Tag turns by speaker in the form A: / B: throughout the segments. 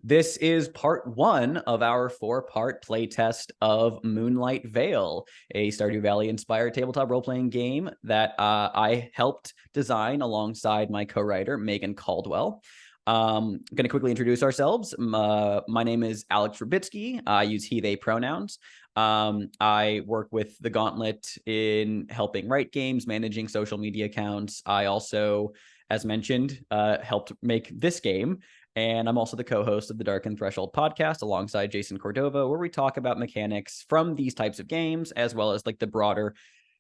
A: This is part one of our 4-part playtest of Moonlight Vale, a Stardew Valley-inspired tabletop role-playing game that I helped design alongside my co-writer, Megan Caldwell. I'm going to quickly introduce ourselves. My name is Alex Rubitsky. I use he, they pronouns. I work with the Gauntlet in helping write games, managing social media accounts. I also, as mentioned, helped make this game. And I'm also the co-host of the Dark and Threshold podcast alongside Jason Cordova, where we talk about mechanics from these types of games, as well as like the broader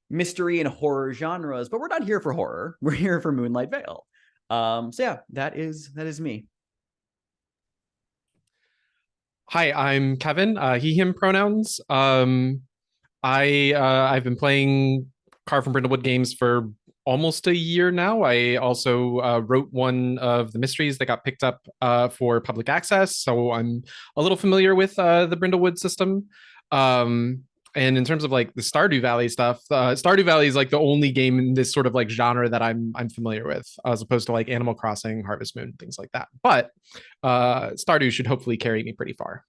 A: mystery and horror genres. But we're not here for horror. We're here for Moonlight Vale. So yeah, that is me.
B: Hi, I'm Kevin. He, him pronouns. I've been playing Carve from Brindlewood games for almost a year now. I also wrote one of the mysteries that got picked up for public access, so I'm a little familiar with the Brindlewood system. And in terms of like the Stardew Valley stuff, Stardew Valley is like the only game in this sort of like genre that I'm familiar with, as opposed to like Animal Crossing, Harvest Moon, things like that. But Stardew should hopefully carry me pretty far.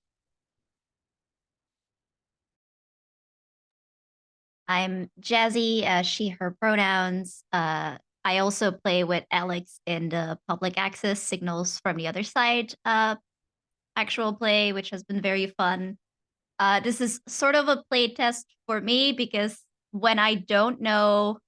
C: I'm Jazzy, she, her pronouns. I also play with Alex in the public access Signals from the Other Side actual play, which has been very fun. This is sort of a play test for me because when I don't know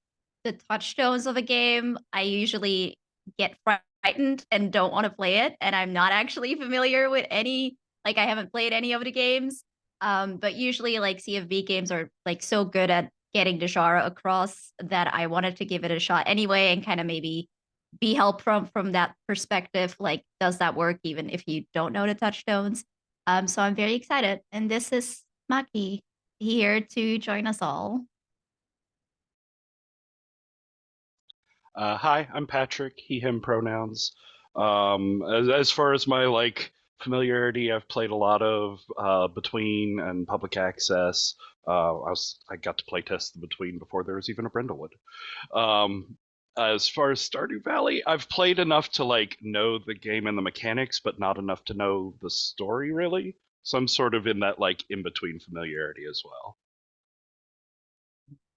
C: the touchstones of a game, I usually get frightened and don't want to play it. And I'm not actually familiar with any, like, I haven't played any of the games. But usually, like, CFB games are like so good at getting the genre across that I wanted to give it a shot anyway and kind of maybe be helped from that perspective. Like, does that work even if you don't know the touchstones? So I'm very excited. And this is Maki here to join us all.
D: Hi, I'm Patrick. He, him pronouns. As far as my familiarity, I've played a lot of Between and Public Access. I got to play test the Between before there was even a Brindlewood. As far as Stardew Valley, I've played enough to know the game and the mechanics, but not enough to know the story really. So I'm sort of in that in between familiarity as well.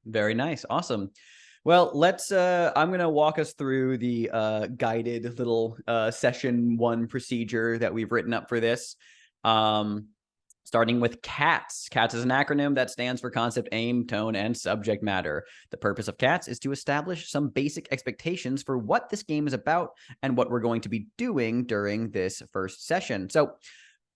A: Very nice. Awesome. Well, let's I'm going to walk us through the guided little session 1 procedure that we've written up for this. Starting with CATS. CATS is an acronym that stands for concept, aim, tone, and subject matter. The purpose of CATS is to establish some basic expectations for what this game is about and what we're going to be doing during this first session. So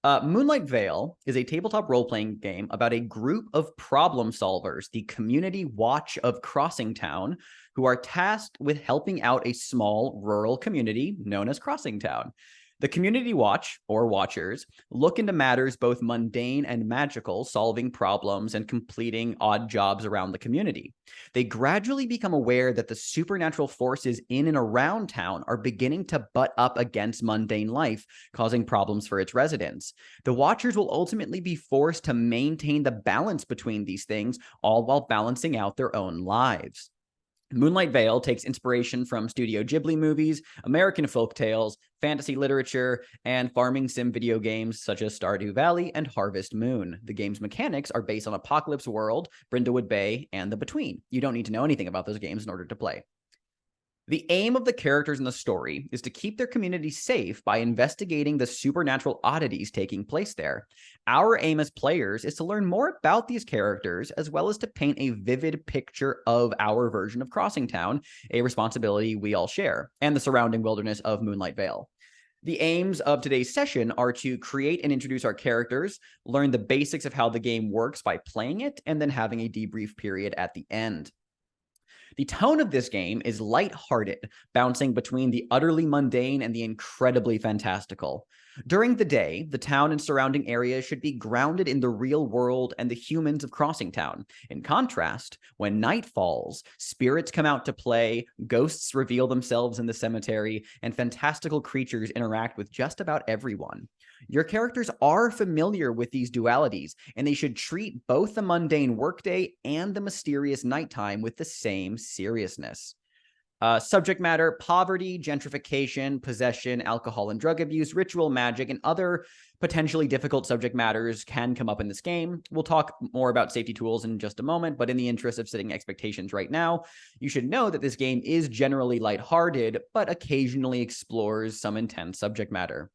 A: Moonlight Vale is a tabletop role-playing game about a group of problem solvers, the community watch of Crossing Town, who are tasked with helping out a small rural community known as Crossing Town. The community watch, or watchers, look into matters both mundane and magical, solving problems and completing odd jobs around the community. They gradually become aware that the supernatural forces in and around town are beginning to butt up against mundane life, causing problems for its residents. The watchers will ultimately be forced to maintain the balance between these things, all while balancing out their own lives. Moonlight Vale takes inspiration from Studio Ghibli movies, American folk tales, fantasy literature, and farming sim video games such as Stardew Valley and Harvest Moon. The game's mechanics are based on Apocalypse World, Brindlewood Bay, and The Between. You don't need to know anything about those games in order to play. The aim of the characters in the story is to keep their community safe by investigating the supernatural oddities taking place there. Our aim as players is to learn more about these characters, as well as to paint a vivid picture of our version of Crossing Town, a responsibility we all share, and the surrounding wilderness of Moonlight Vale. The aims of today's session are to create and introduce our characters, learn the basics of how the game works by playing it, and then having a debrief period at the end. The tone of this game is lighthearted, bouncing between the utterly mundane and the incredibly fantastical. During the day, the town and surrounding areas should be grounded in the real world and the humans of Crossing Town. In contrast, when night falls, spirits come out to play, ghosts reveal themselves in the cemetery, and fantastical creatures interact with just about everyone. Your characters are familiar with these dualities, and they should treat both the mundane workday and the mysterious nighttime with the same seriousness. Subject matter: poverty, gentrification, possession, alcohol and drug abuse, ritual magic, and other potentially difficult subject matters can come up in this game. We'll talk more about safety tools in just a moment, but in the interest of setting expectations right now, you should know that this game is generally lighthearted, but occasionally explores some intense subject matter.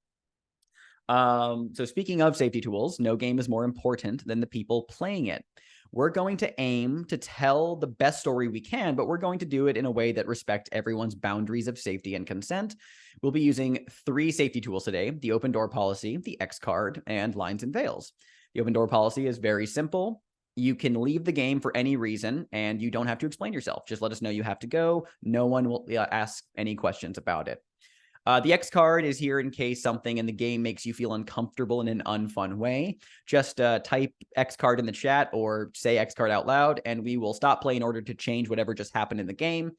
A: So speaking of safety tools, no game is more important than the people playing it. We're going to aim to tell the best story we can, but we're going to do it in a way that respects everyone's boundaries of safety and consent. We'll be using 3 safety tools today: the open door policy, the X card, and lines and veils. The open door policy is very simple. You can leave the game for any reason, and you don't have to explain yourself. Just let us know you have to go. No one will ask any questions about it. The X card is here in case something in the game makes you feel uncomfortable in an unfun way. Just type X card in the chat or say X card out loud, and we will stop play in order to change whatever just happened in the game.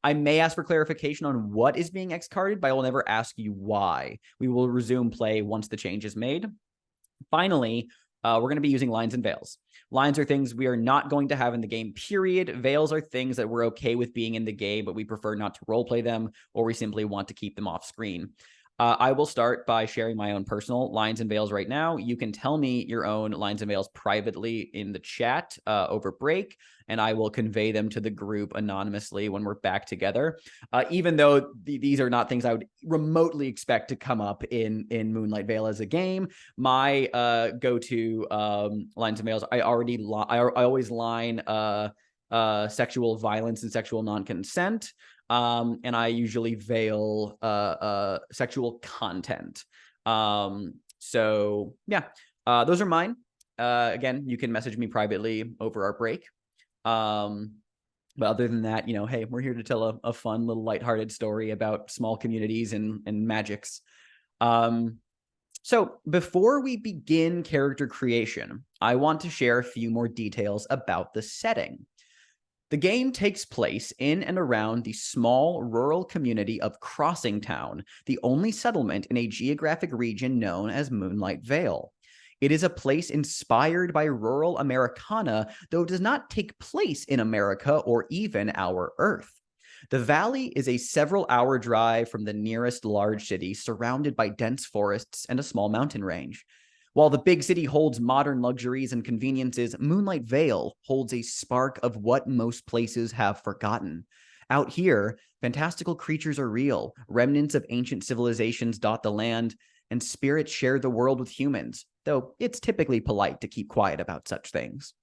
A: I may ask for clarification on what is being X carded, but I will never ask you why. We will resume play once the change is made. Finally, we're going to be using lines and veils. Lines are things we are not going to have in the game, period. Veils are things that we're okay with being in the game, but we prefer not to roleplay them, or we simply want to keep them off screen. I will start by sharing my own personal lines and veils right now. You can tell me your own lines and veils privately in the chat over break, and I will convey them to the group anonymously when we're back together. Even though these are not things I would remotely expect to come up in Moonlight Vale as a game, my go-to lines and veils, I always line sexual violence and sexual non-consent. And I usually veil sexual content. So yeah, those are mine. Again, you can message me privately over our break. But other than that, you know, hey, we're here to tell a fun little lighthearted story about small communities and magics. So before we begin character creation, I want to share a few more details about the setting. The game takes place in and around the small rural community of Crossing Town, the only settlement in a geographic region known as Moonlight Vale. It is a place inspired by rural Americana, though it does not take place in America or even our Earth. The valley is a several-hour drive from the nearest large city, surrounded by dense forests and a small mountain range. While the big city holds modern luxuries and conveniences, Moonlight Vale holds a spark of what most places have forgotten. Out here, fantastical creatures are real, remnants of ancient civilizations dot the land, and spirits share the world with humans, though it's typically polite to keep quiet about such things.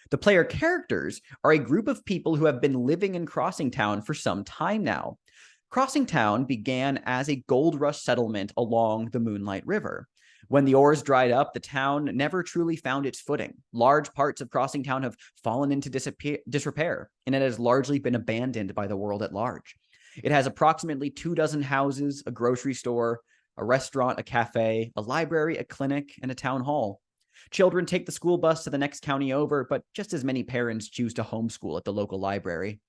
A: The player characters are a group of people who have been living in Crossing Town for some time now. Crossing Town began as a gold rush settlement along the Moonlight River. When the ores dried up, the town never truly found its footing. Large parts of Crossing Town have fallen into disrepair, and it has largely been abandoned by the world at large. It has approximately 24 houses, a grocery store, a restaurant, a cafe, a library, a clinic, and a town hall. Children take the school bus to the next county over, but just as many parents choose to homeschool at the local library.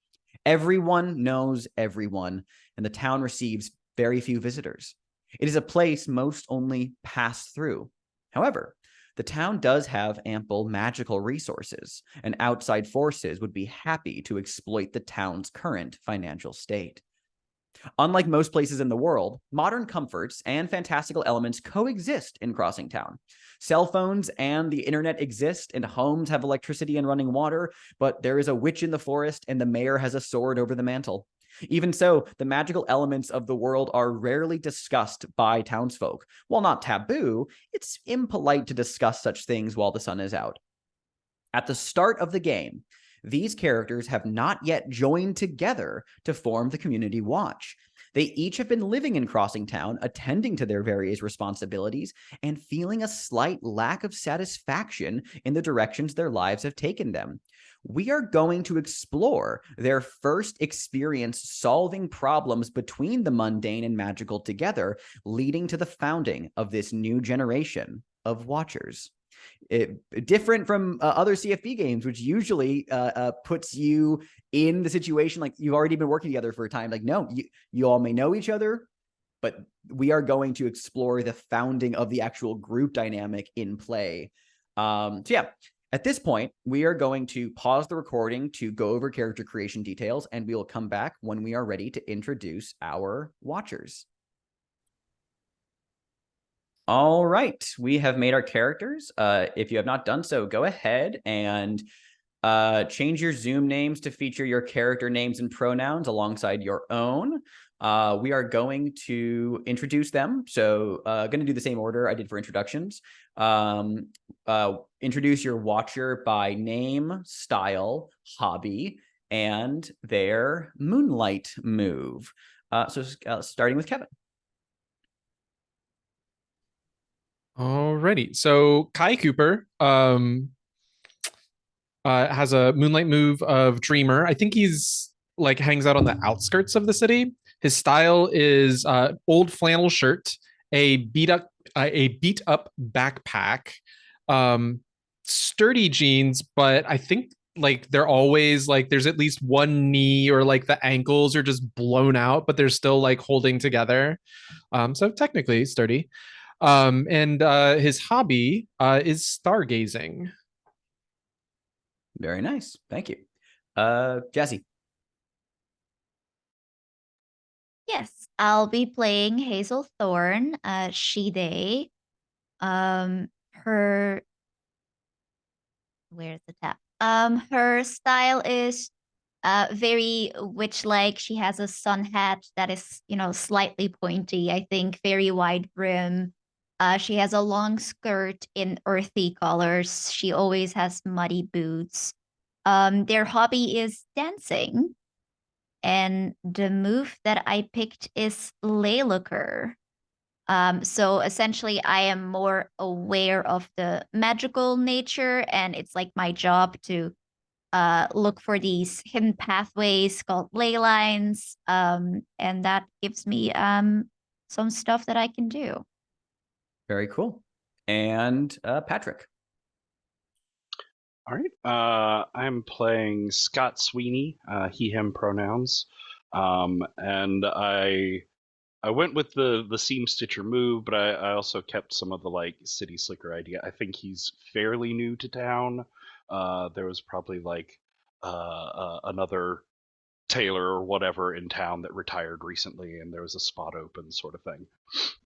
A: Everyone knows everyone, and the town receives very few visitors. It is a place most only pass through. However, the town does have ample magical resources, and outside forces would be happy to exploit the town's current financial state. Unlike most places in the world, modern comforts and fantastical elements coexist in Crossing Town. Cell phones and the internet exist, and homes have electricity and running water, but there is a witch in the forest, and the mayor has a sword over the mantle. Even so, the magical elements of the world are rarely discussed by townsfolk. While not taboo, it's impolite to discuss such things while the sun is out. At the start of the game, these characters have not yet joined together to form the Community Watch. They each have been living in Crossing Town, attending to their various responsibilities, and feeling a slight lack of satisfaction in the directions their lives have taken them. We are going to explore their first experience solving problems between the mundane and magical together, leading to the founding of this new generation of Watchers. Different from other CFP games, which usually puts you in the situation like you've already been working together for a time. Like, no, you all may know each other, but we are going to explore the founding of the actual group dynamic in play. So yeah, At this point, we are going to pause the recording to go over character creation details, and we will come back when we are ready to introduce our watchers. All right, we have made our characters. If you have not done so, go ahead and change your Zoom names to feature your character names and pronouns alongside your own. We are going to introduce them. So going to do the same order I did for introductions. Introduce your watcher by name, style, hobby, and their moonlight move. So starting with Kevin.
B: Alrighty. So Kai Cooper has a moonlight move of Dreamer. I think he's like hangs out on the outskirts of the city. His style is old flannel shirt, a beat up backpack, sturdy jeans, but I think like they're always like there's at least one knee or like the ankles are just blown out, but they're still like holding together. So technically sturdy. And his hobby is stargazing.
A: Very nice. Thank you. Jazzy.
C: Yes, I'll be playing Hazel Thorne, she, they. Her where's the tab? Her style is very witch-like. She has a sun hat that is, slightly pointy, I think, very wide brim. She has a long skirt in earthy colors. She always has muddy boots. Their hobby is dancing. And the move that I picked is Laylooker. So essentially, I am more aware of the magical nature, and it's like my job to look for these hidden pathways called ley lines. And that gives me some stuff that I can do.
A: Very cool. And Patrick.
D: All right. I'm playing Scott Sweeney, he, him pronouns. And I went with the seam stitcher move, but I also kept some of the like city slicker idea. I think he's fairly new to town. There was probably like another tailor or whatever in town that retired recently, and there was a spot open, sort of thing.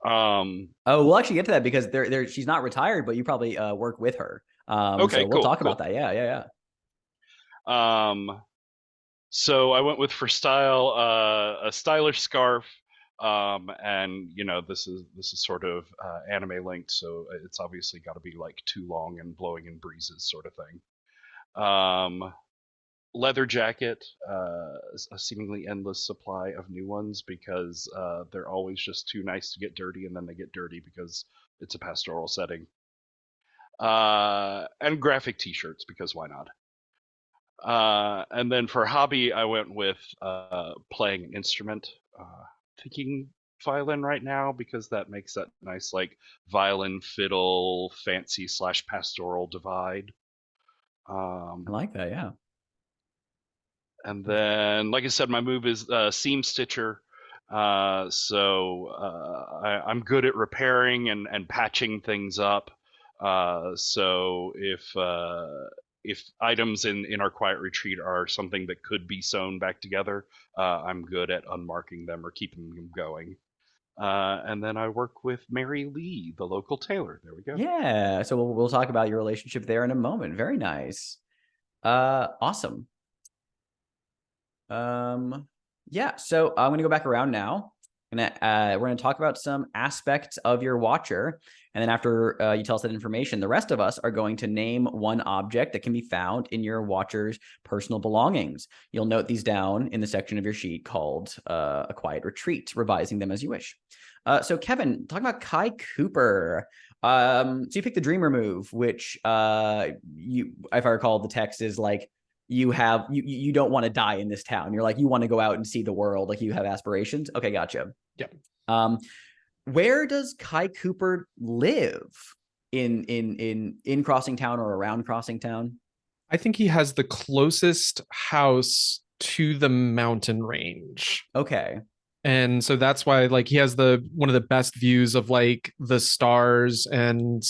A: Oh, we'll actually get to that because she's not retired, but you probably work with her.
D: Okay,
A: so we'll
D: cool,
A: talk
D: cool.
A: about that. Yeah.
D: So I went with for style a stylish scarf, and this is sort of anime linked, so it's obviously got to be like too long and blowing in breezes, sort of thing. Leather jacket, a seemingly endless supply of new ones because they're always just too nice to get dirty, and then they get dirty because it's a pastoral setting. And graphic t-shirts because why not? And then for hobby, I went with playing an instrument. Thinking violin right now because that makes that nice like violin, fiddle, fancy / pastoral divide.
A: I like that. Yeah.
D: And then, like I said, my move is seam stitcher. So I'm good at repairing and patching things up. So if items in our quiet retreat are something that could be sewn back together, I'm good at unmarking them or keeping them going. And then I work with Mary Lee, the local tailor. There we go.
A: Yeah. So we'll talk about your relationship there in a moment. Very nice. Awesome. Yeah. So I'm going to go back around now. And we're going to talk about some aspects of your watcher. And then after you tell us that information, the rest of us are going to name one object that can be found in your watcher's personal belongings. You'll note these down in the section of your sheet called A Quiet Retreat, revising them as you wish. So Kevin, talking about Kai Cooper. So you picked the Dreamer move, which if I recall, the text is like, you don't want to die in this town. You're like, you want to go out and see the world. Like you have aspirations. Okay. Gotcha.
B: Yeah.
A: Where does Kai Cooper live in Crossing Town or around Crossing Town?
B: I think he has the closest house to the mountain range.
A: Okay.
B: And so that's why like he has one of the best views of like the stars and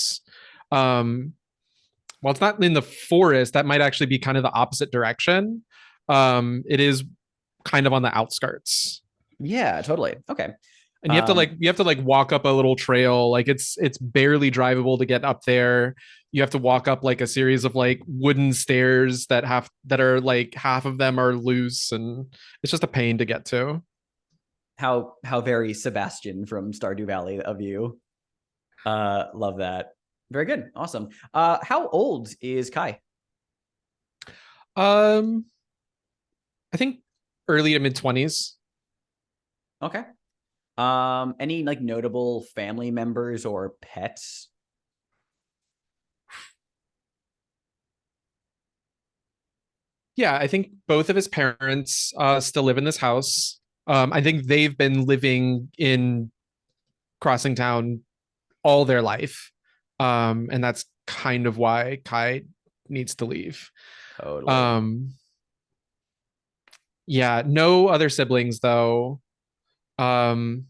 B: while it's not in the forest, that might actually be kind of the opposite direction. It is kind of on the outskirts.
A: Yeah, totally. Okay.
B: And you have to like walk up a little trail. Like it's barely drivable to get up there. You have to walk up like a series of like wooden stairs that are like half of them are loose, and it's just a pain to get to.
A: How very Sebastian from Stardew Valley of you. Love that. Very good. Awesome. How old is Kai?
B: I think early to mid-20s.
A: Okay. Any like notable family members or pets?
B: Yeah, I think both of his parents still live in this house. I think they've been living in Crossing Town all their life. And that's kind of why Kai needs to leave.
A: Totally.
B: Yeah, no other siblings though. And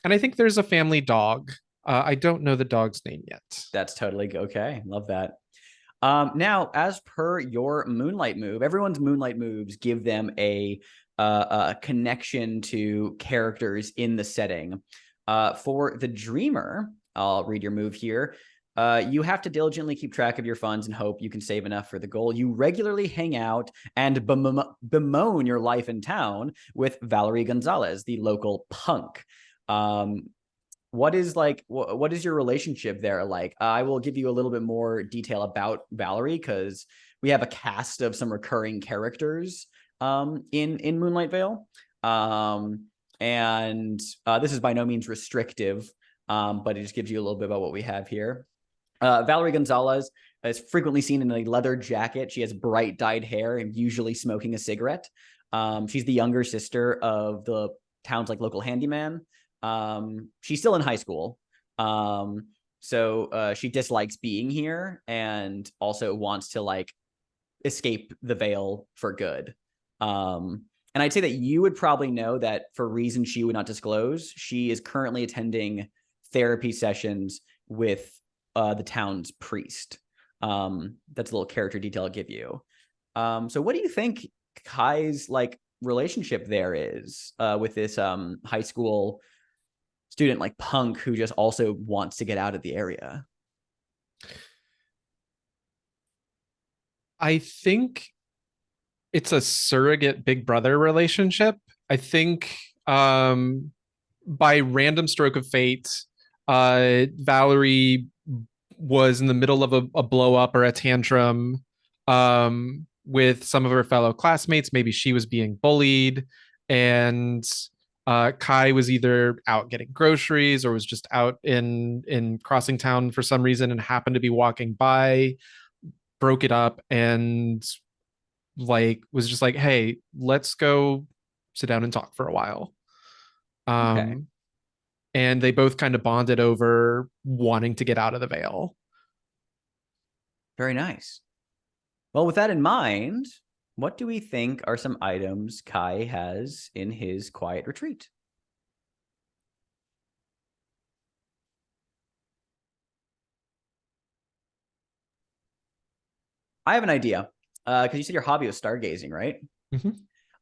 B: I think there's a family dog. I don't know the dog's name yet.
A: That's totally okay. Love that. Now, as per your Moonlight move, everyone's Moonlight moves give them a connection to characters in the setting. For the Dreamer, I'll read your move here. You have to diligently keep track of your funds and hope you can save enough for the goal. You regularly hang out and bemoan your life in town with Valerie Gonzalez, the local punk. What is your relationship there like? I will give you a little bit more detail about Valerie because we have a cast of some recurring characters in Moonlight Vale. And this is by no means restrictive, but it just gives you a little bit about what we have here. Valerie Gonzalez is frequently seen in a leather jacket. She has bright dyed hair and usually smoking a cigarette. She's the younger sister of the town's like local handyman. She's still in high school. So she dislikes being here and also wants to like escape the Vale for good. And I'd say that you would probably know that for reasons she would not disclose, she is currently attending therapy sessions with the town's priest. That's a little character detail I'll give you. So what do you think Kai's like relationship there is with this high school student like punk who just also wants to get out of the area?
B: I think it's a surrogate big brother relationship. I think by random stroke of fate, Valerie was in the middle of a blow up or a tantrum with some of her fellow classmates. Maybe she was being bullied, and Kai was either out getting groceries or was just out in Crossing Town for some reason and happened to be walking by, broke it up, and like was just like, hey, let's go sit down and talk for a while.
A: Okay.
B: And they both kind of bonded over wanting to get out of the Vale.
A: Very nice. Well, with that in mind, what do we think are some items Kai has in his quiet retreat? I have an idea. Because you said your hobby was stargazing, right?
B: Mm-hmm.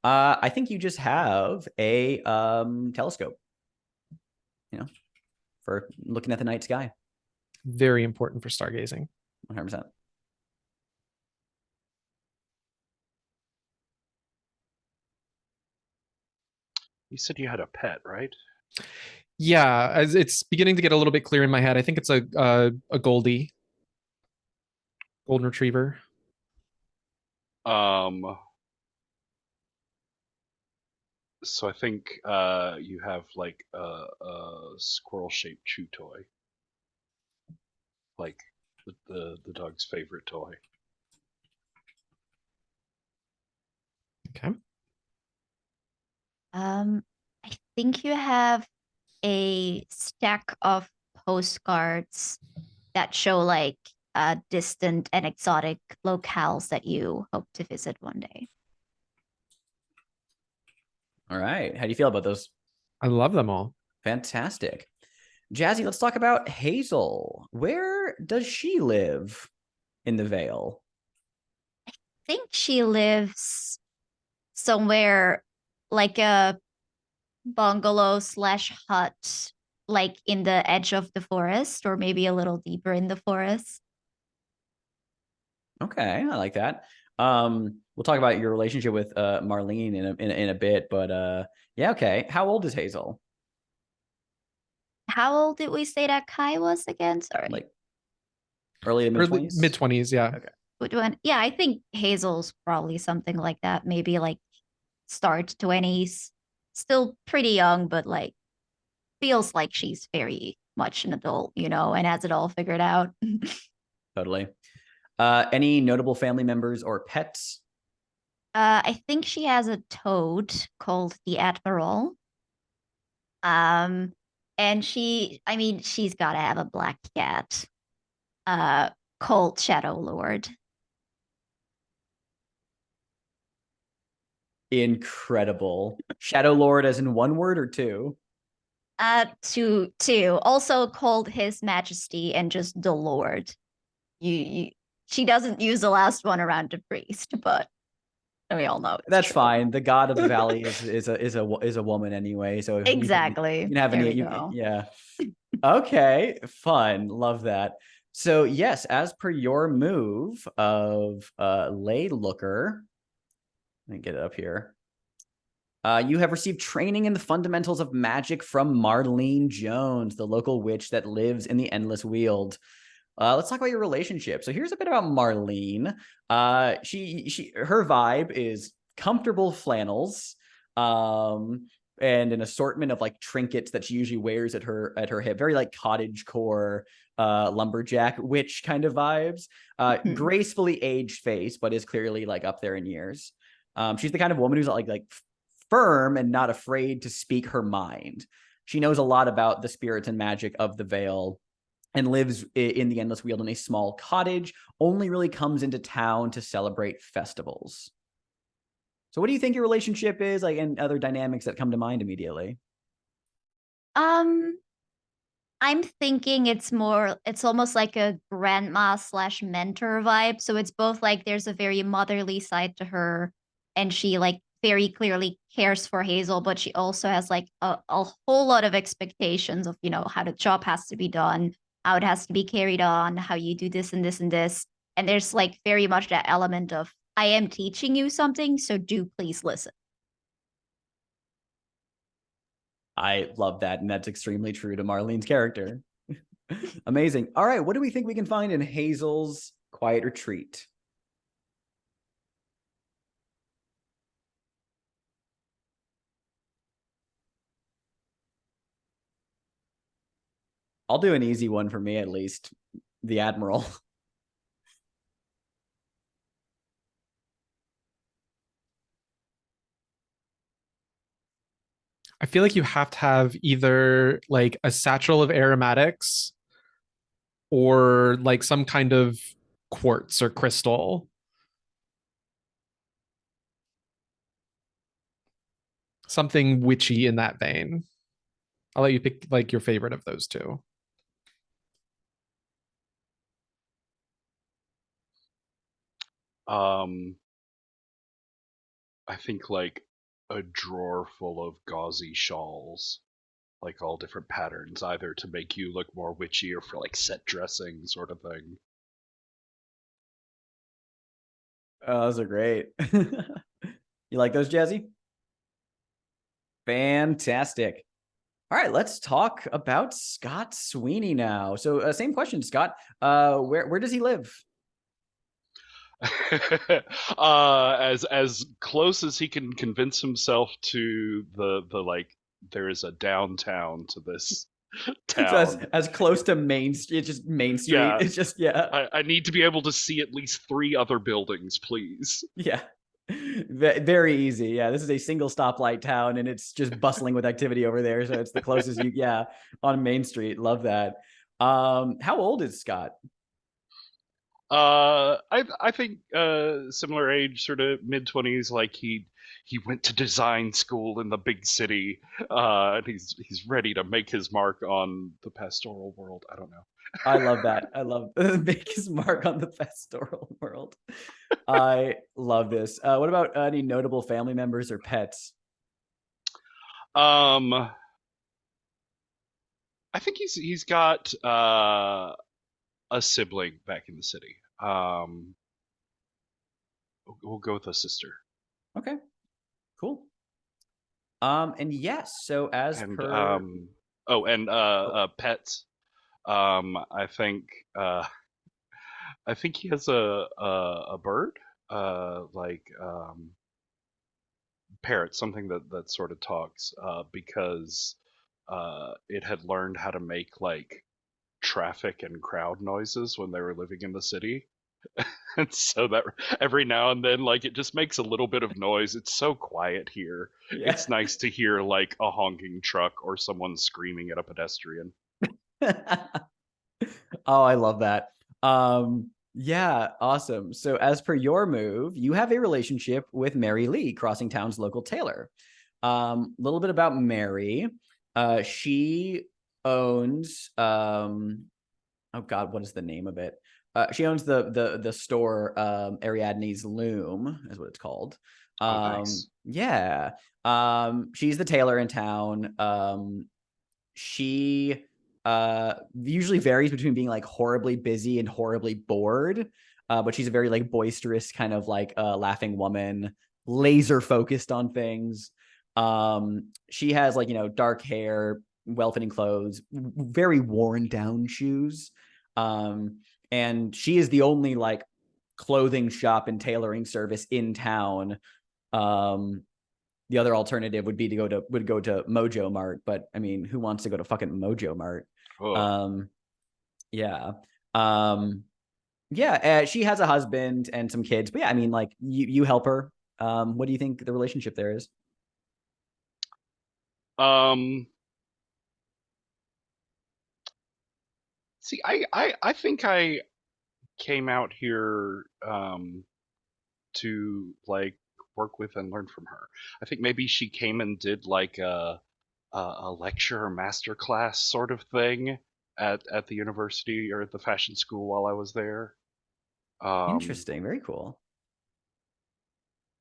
A: I think you just have a telescope, for looking at the night sky.
B: Very important for stargazing.
A: 100%.
D: You said you had a pet, right?
B: Yeah, as it's beginning to get a little bit clear in my head. I think it's a Goldie, golden retriever.
D: So I think you have like a squirrel-shaped chew toy, like the dog's favorite toy.
B: Okay.
C: I think you have a stack of postcards that show like distant and exotic locales that you hope to visit one day.
A: All right. How do you feel about those?
B: I love them all.
A: Fantastic. Jazzy, let's talk about Hazel. Where does she live in the Vale?
C: I think she lives somewhere like a bungalow slash hut, like in the edge of the forest, or maybe a little deeper in the forest.
A: Okay, I like that. We'll talk about your relationship with Marlene in a bit, but yeah, okay. How old is Hazel?
C: How old did we say that Kai was again? Sorry.
A: Like early to mid 20s?
B: Mid-20s, yeah.
A: Okay.
C: Yeah, I think Hazel's probably something like that. Maybe like start 20s. Still pretty young, but like feels like she's very much an adult, and has it all figured out.
A: Totally. Any notable family members or pets?
C: I think she has a toad called the Admiral. Um, and she's got to have a black cat, uh, called Shadow Lord.
A: Incredible. Shadow Lord as in one word or two?
C: Two, also called His Majesty and just the Lord. You she doesn't use the last one around the priest, but we all know
A: That's
C: true.
A: fine. The god of the valley is a woman anyway. So
C: Exactly.
A: you can have
C: There
A: any.
C: we go.
A: Yeah. Okay. Fun. Love that. So yes, as per your move of lay looker, let me get it up here. You have received training in the fundamentals of magic from Marlene Jones, the local witch that lives in the Endless Weald. Let's talk about your relationship. So here's a bit about Marlene. Her vibe is comfortable flannels, and an assortment of like trinkets that she usually wears at her hip. Very like cottage core, lumberjack witch kind of vibes. Gracefully aged face, but is clearly like up there in years. She's the kind of woman who's like firm and not afraid to speak her mind. She knows a lot about the spirits and magic of the Vale and lives in the Endless Weald in a small cottage, only really comes into town to celebrate festivals. So what do you think your relationship is like, and other dynamics that come to mind immediately?
C: I'm thinking it's almost like a grandma slash mentor vibe. So it's both like there's a very motherly side to her, and she like very clearly cares for Hazel, but she also has like a whole lot of expectations of, how the job has to be done, how it has to be carried on, how you do this and this and this. And there's like very much that element of, I am teaching you something, so do please listen.
A: I love that, and that's extremely true to Marlene's character. Amazing. All right, what do we think we can find in Hazel's quiet retreat? I'll do an easy one for me, at least. The Admiral.
B: I feel like you have to have either like a satchel of aromatics or like some kind of quartz or crystal. Something witchy in that vein. I'll let you pick like your favorite of those two.
D: I think like a drawer full of gauzy shawls, like all different patterns, either to make you look more witchy or for like set dressing sort of thing.
A: Oh, those are great. You like those, Jazzy? Fantastic. All right, let's talk about Scott Sweeney now. So, same question, Scott. Where does he live?
D: As close as he can convince himself to the like there is a downtown to this
A: So
D: town.
A: as close to Main Street, it's just Main Street.
D: Yeah.
A: It's just
D: I need to be able to see at least 3 other buildings, please.
A: yeah. Very easy. Yeah, this is a single stoplight town, and it's just bustling with activity over there. So it's the closest on Main Street. Love that. How old is Scott?
D: I think similar age, sort of mid-20s. Like he went to design school in the big city, and he's ready to make his mark on the pastoral world. I don't know.
A: I love that. I love make his mark on the pastoral world. I love this. What about any notable family members or pets?
D: I think he's got a sibling back in the city. We'll go with a sister.
A: Okay, cool. And yes, so as
D: And
A: per
D: pets. I think I think he has a bird, like parrot, something that sort of talks, because it had learned how to make like traffic and crowd noises when they were living in the city. And so that every now and then, like, it just makes a little bit of noise. It's so quiet here.
A: yeah.
D: It's nice to hear like a honking truck or someone screaming at a pedestrian.
A: Oh, I love that. Yeah, awesome. So as per your move, you have a relationship with Mary Lee, Crossing Town's local tailor. Little bit about Mary. She owns oh God, what is the name of it? She owns the store Ariadne's Loom, is what it's called.
D: Nice.
A: Yeah. She's the tailor in town. She usually varies between being like horribly busy and horribly bored. But she's a very like boisterous kind of like laughing woman, laser focused on things. She has like, dark hair, well-fitting clothes, very worn down shoes. And she is the only like clothing shop and tailoring service in town. The other alternative would be to go to Mojo Mart, but I mean, who wants to go to fucking Mojo Mart?
D: Oh.
A: Yeah. She has a husband and some kids, but yeah, I mean, like you help her. What do you think the relationship there is?
D: See, I think I came out here to like work with and learn from her. I think maybe she came and did like a lecture or master class sort of thing at the university or at the fashion school while I was there. Um,
A: Interesting. Very cool.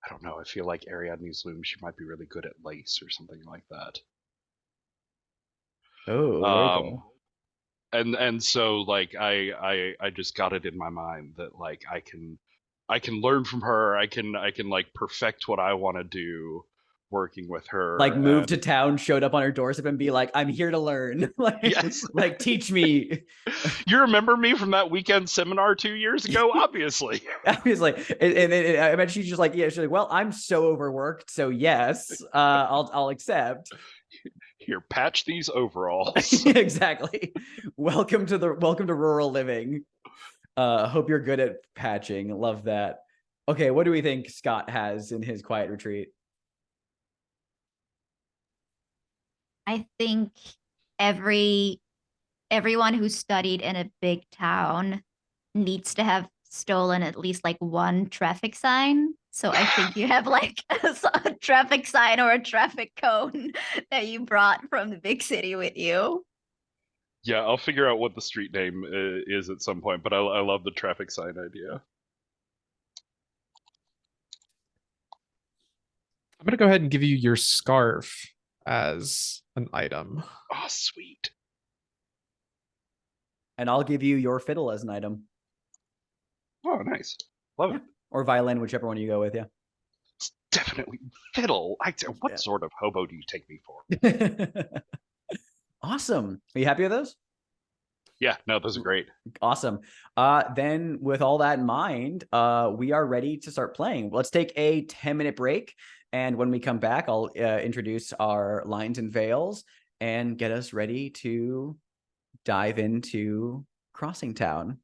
D: I don't know. I feel like Ariadne's Loom, she might be really good at lace or something like that.
A: Oh, very
D: Um,
A: cool.
D: and so like I just got it in my mind that like I can learn from her. I can like perfect what I want to do working with her.
A: Like moved to
D: And
A: town, showed up on her doorstep and be like, I'm here to learn.
D: yes.
A: like teach me.
D: You remember me from that weekend seminar 2 years ago? Obviously.
A: Obviously. And I bet she's just like, yeah, she's like, well, I'm so overworked. So yes, I'll accept.
D: Here, patch these overalls.
A: Exactly. Welcome to rural living. Hope you're good at patching. Love that. Okay, what do we think Scott has in his quiet retreat?
C: I think everyone who studied in a big town needs to have stolen at least like one traffic sign. So I think you have like a traffic sign or a traffic cone that you brought from the big city with you.
D: Yeah, I'll figure out what the street name is at some point, but I love the traffic sign idea.
B: I'm gonna go ahead and give you your scarf as an item.
D: Oh, sweet.
A: And I'll give you your fiddle as an item.
D: Oh, nice. Love
A: Yeah.
D: it.
A: Or violin, whichever one you go with, yeah.
D: It's definitely fiddle. What
A: Yeah.
D: sort of hobo do you take me for?
A: Awesome. Are you happy with those?
D: Yeah, no, those are great.
A: Awesome. Then with all that in mind, we are ready to start playing. Let's take a 10-minute break. And when we come back, I'll introduce our lines and veils and get us ready to dive into Crossing Town.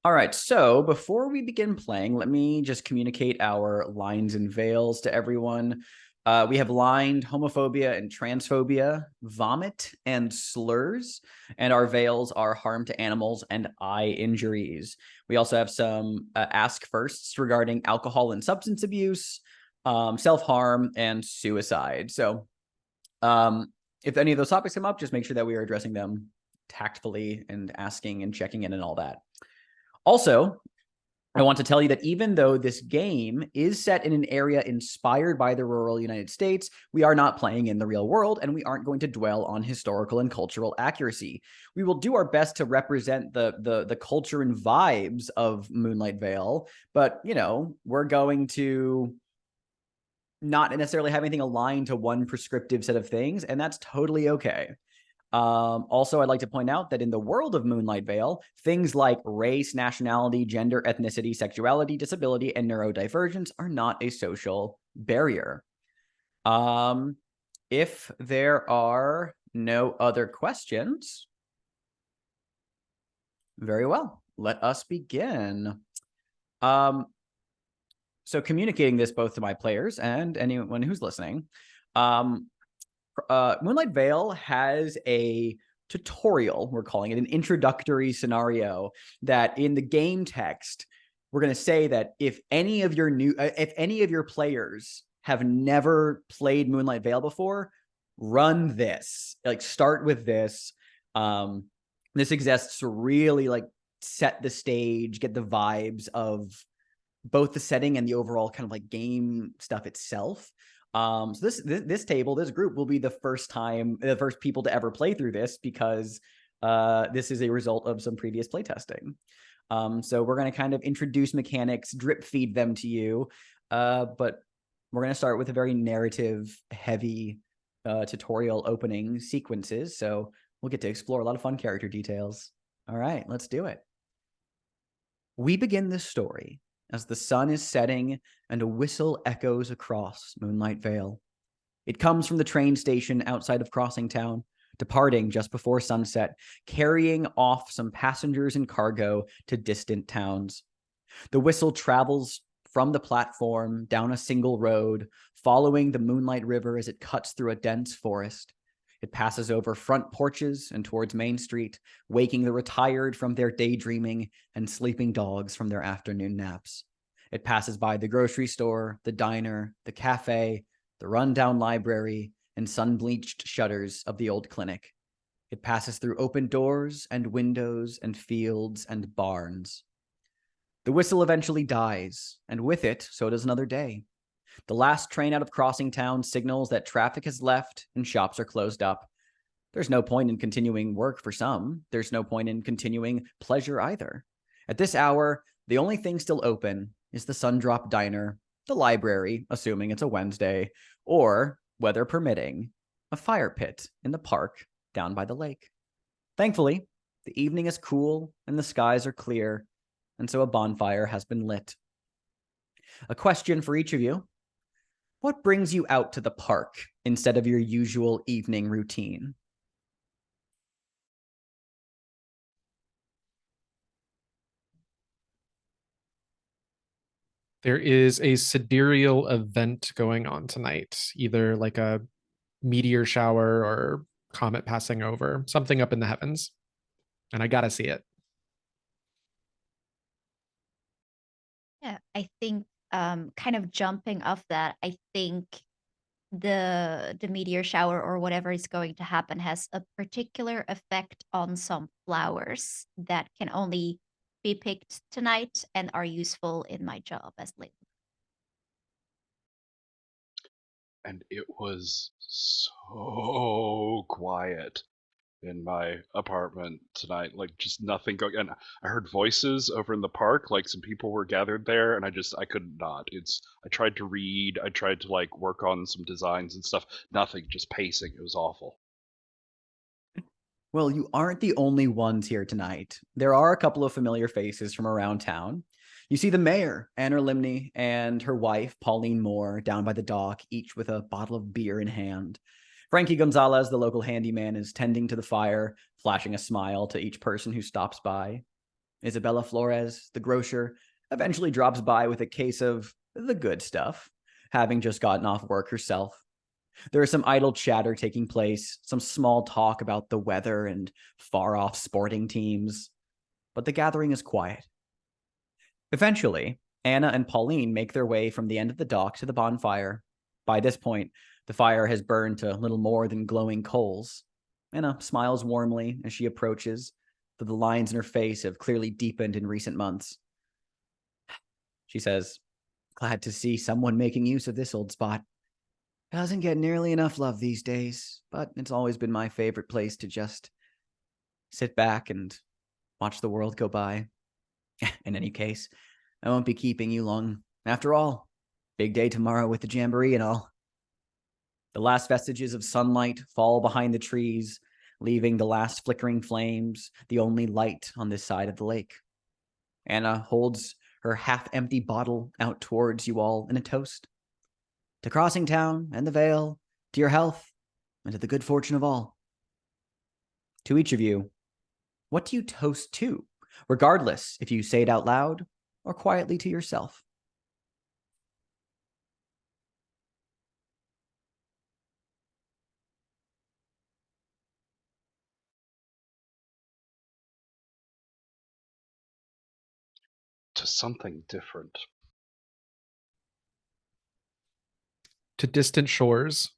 A: All right, so before we begin playing, let me just communicate our lines and veils to everyone. We have lined homophobia and transphobia, vomit and slurs, and our veils are harm to animals and eye injuries. We also have some ask firsts regarding alcohol and substance abuse, self-harm, and suicide. So if any of those topics come up, just make sure that we are addressing them tactfully and asking and checking in and all that. Also, I want to tell you that even though this game is set in an area inspired by the rural United States, we are not playing in the real world, and we aren't going to dwell on historical and cultural accuracy. We will do our best to represent the culture and vibes of Moonlight Vale, but, you know, we're going to not necessarily have anything aligned to one prescriptive set of things, and that's totally okay. Also, I'd like to point out that in the world of Moonlight Vale, things like race, nationality, gender, ethnicity, sexuality, disability, and neurodivergence are not a social barrier. If there are no other questions, very well, let us begin. So communicating this both to my players and anyone who's listening, Moonlight Vale has a tutorial, we're calling it an introductory scenario, that in the game text, we're going to say that if any of your players have never played Moonlight Vale before, run this, like start with this. This exists to really like set the stage, get the vibes of both the setting and the overall kind of like game stuff itself. So this group will be the first people to ever play through this, because this is a result of some previous playtesting. So we're going to kind of introduce mechanics, drip feed them to you, but we're going to start with a very narrative heavy tutorial opening sequences. So we'll get to explore a lot of fun character details. All right, let's do it. We begin this story as the sun is setting and a whistle echoes across Moonlight Vale. It comes from the train station outside of Crossing Town, departing just before sunset, carrying off some passengers and cargo to distant towns. The whistle travels from the platform down a single road, following the Moonlight River as it cuts through a dense forest. It passes over front porches and towards Main Street, waking the retired from their daydreaming and sleeping dogs from their afternoon naps. It passes by the grocery store, the diner, the cafe, the rundown library, and sun-bleached shutters of the old clinic. It passes through open doors and windows and fields and barns. The whistle eventually dies, and with it, so does another day. The last train out of Crossing Town signals that traffic has left and shops are closed up. There's no point in continuing work for some. There's no point in continuing pleasure either. At this hour, the only thing still open is the Sundrop Diner, the library, assuming it's a Wednesday, or, weather permitting, a fire pit in the park down by the lake. Thankfully, the evening is cool and the skies are clear, and so a bonfire has been lit. A question for each of you. What brings you out to the park instead of your usual evening routine?
B: There is a sidereal event going on tonight, either like a meteor shower or comet passing over, something up in the heavens. And I gotta see it.
C: Yeah, I think kind of jumping off that, I think the meteor shower or whatever is going to happen has a particular effect on some flowers that can only be picked tonight and are useful in my job as labor.
D: And it was so quiet in my apartment tonight, like just nothing going. And I heard voices over in the park, like some people were gathered there, and I could not. I tried to read, I tried to like work on some designs and stuff. Nothing, just pacing. It was awful.
A: Well, you aren't the only ones here tonight. There are a couple of familiar faces from around town. You see the mayor, Anna Limney, and her wife, Pauline Moore, down by the dock, each with a bottle of beer in hand. Frankie Gonzalez, the local handyman, is tending to the fire, flashing a smile to each person who stops by. Isabella Flores, the grocer, eventually drops by with a case of the good stuff. having just gotten off work herself. There is some idle chatter taking place, some small talk about the weather and far-off sporting teams, but the gathering is quiet. Eventually, Anna and Pauline make their way from the end of the dock to the bonfire. By this point, the fire has burned to little more than glowing coals. Anna smiles warmly as she approaches, though the lines in her face have clearly deepened in recent months. She says, "Glad to see someone making use of this old spot. Doesn't get nearly enough love these days, but it's always been my favorite place to just sit back and watch the world go by. In any case, I won't be keeping you long. After all, big day tomorrow with the jamboree and all." The last vestiges of sunlight fall behind the trees, leaving the last flickering flames, the only light on this side of the lake. Anna holds her half-empty bottle out towards you all in a toast. To Crossing Town and the Vale, to your health, and to the good fortune of all. To each of you, what do you toast to, regardless if you say it out loud or quietly to yourself?
D: To something different.
B: To distant shores.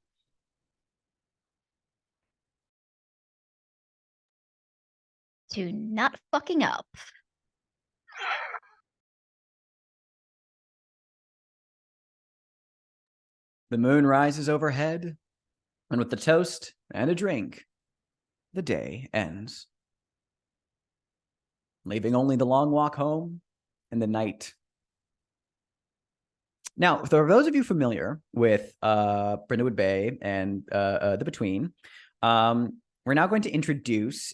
C: To not fucking up.
A: The moon rises overhead, and with the toast and a drink, the day ends, leaving only the long walk home and the night. Now, for those of you familiar with Brindlewood Bay and the Between, we're now going to introduce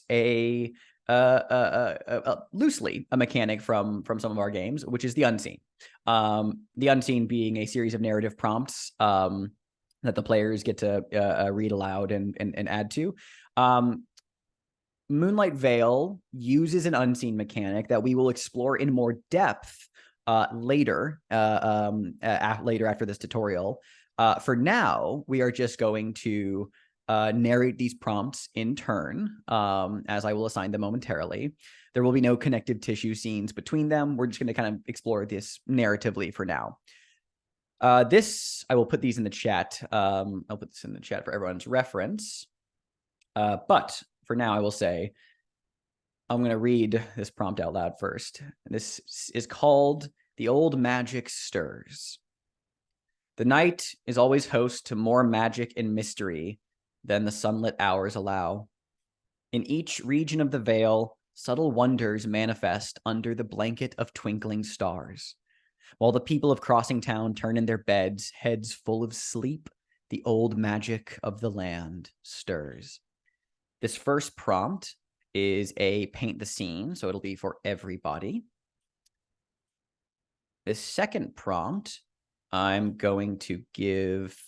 A: loosely a mechanic from some of our games, which is the Unseen. The Unseen being a series of narrative prompts that the players get to read aloud and add to. Moonlight Vale uses an Unseen mechanic that we will explore in more depth later after this tutorial. For now, we are just going to narrate these prompts in turn, as I will assign them momentarily. There will be no connective tissue scenes between them. We're just going to kind of explore this narratively for now. I will put these in the chat. I'll put this in the chat for everyone's reference. But for now, I will say, I'm going to read this prompt out loud first. This is called "The Old Magic Stirs." The night is always host to more magic and mystery than the sunlit hours allow. In each region of the Vale, subtle wonders manifest under the blanket of twinkling stars. While the people of Crossing Town turn in their beds, heads full of sleep, the old magic of the land stirs. This first prompt is a paint the scene, so it'll be for everybody. This second prompt, I'm going to give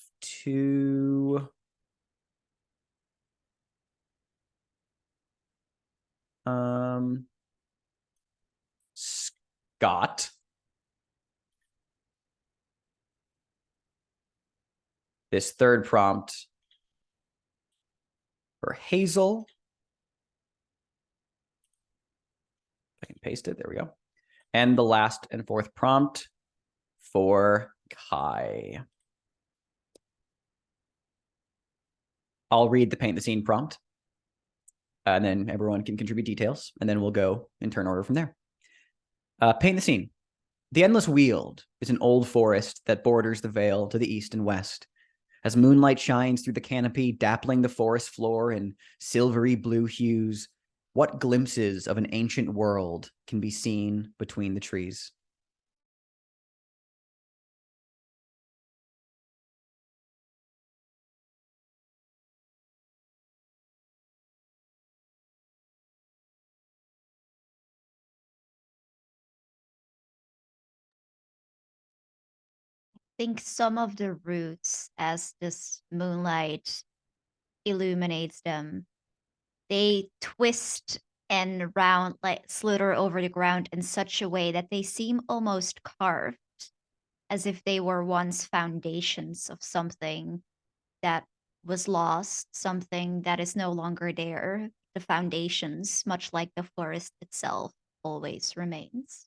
A: to Scott. This third prompt for Hazel. I can paste it. There we go. And the last and fourth prompt for Kai. I'll read the paint the scene prompt, and then everyone can contribute details, and then we'll go in turn order from there. Paint the scene. The Endless Weald is an old forest that borders the Vale to the east and west. As moonlight shines through the canopy, dappling the forest floor in silvery blue hues, what glimpses of an ancient world can be seen between the trees?
C: Think some of the roots, as this moonlight illuminates them, they twist and round, like slither over the ground in such a way that they seem almost carved. as if they were once foundations of something that was lost, something that is no longer there. The foundations, much like the forest itself, always remains.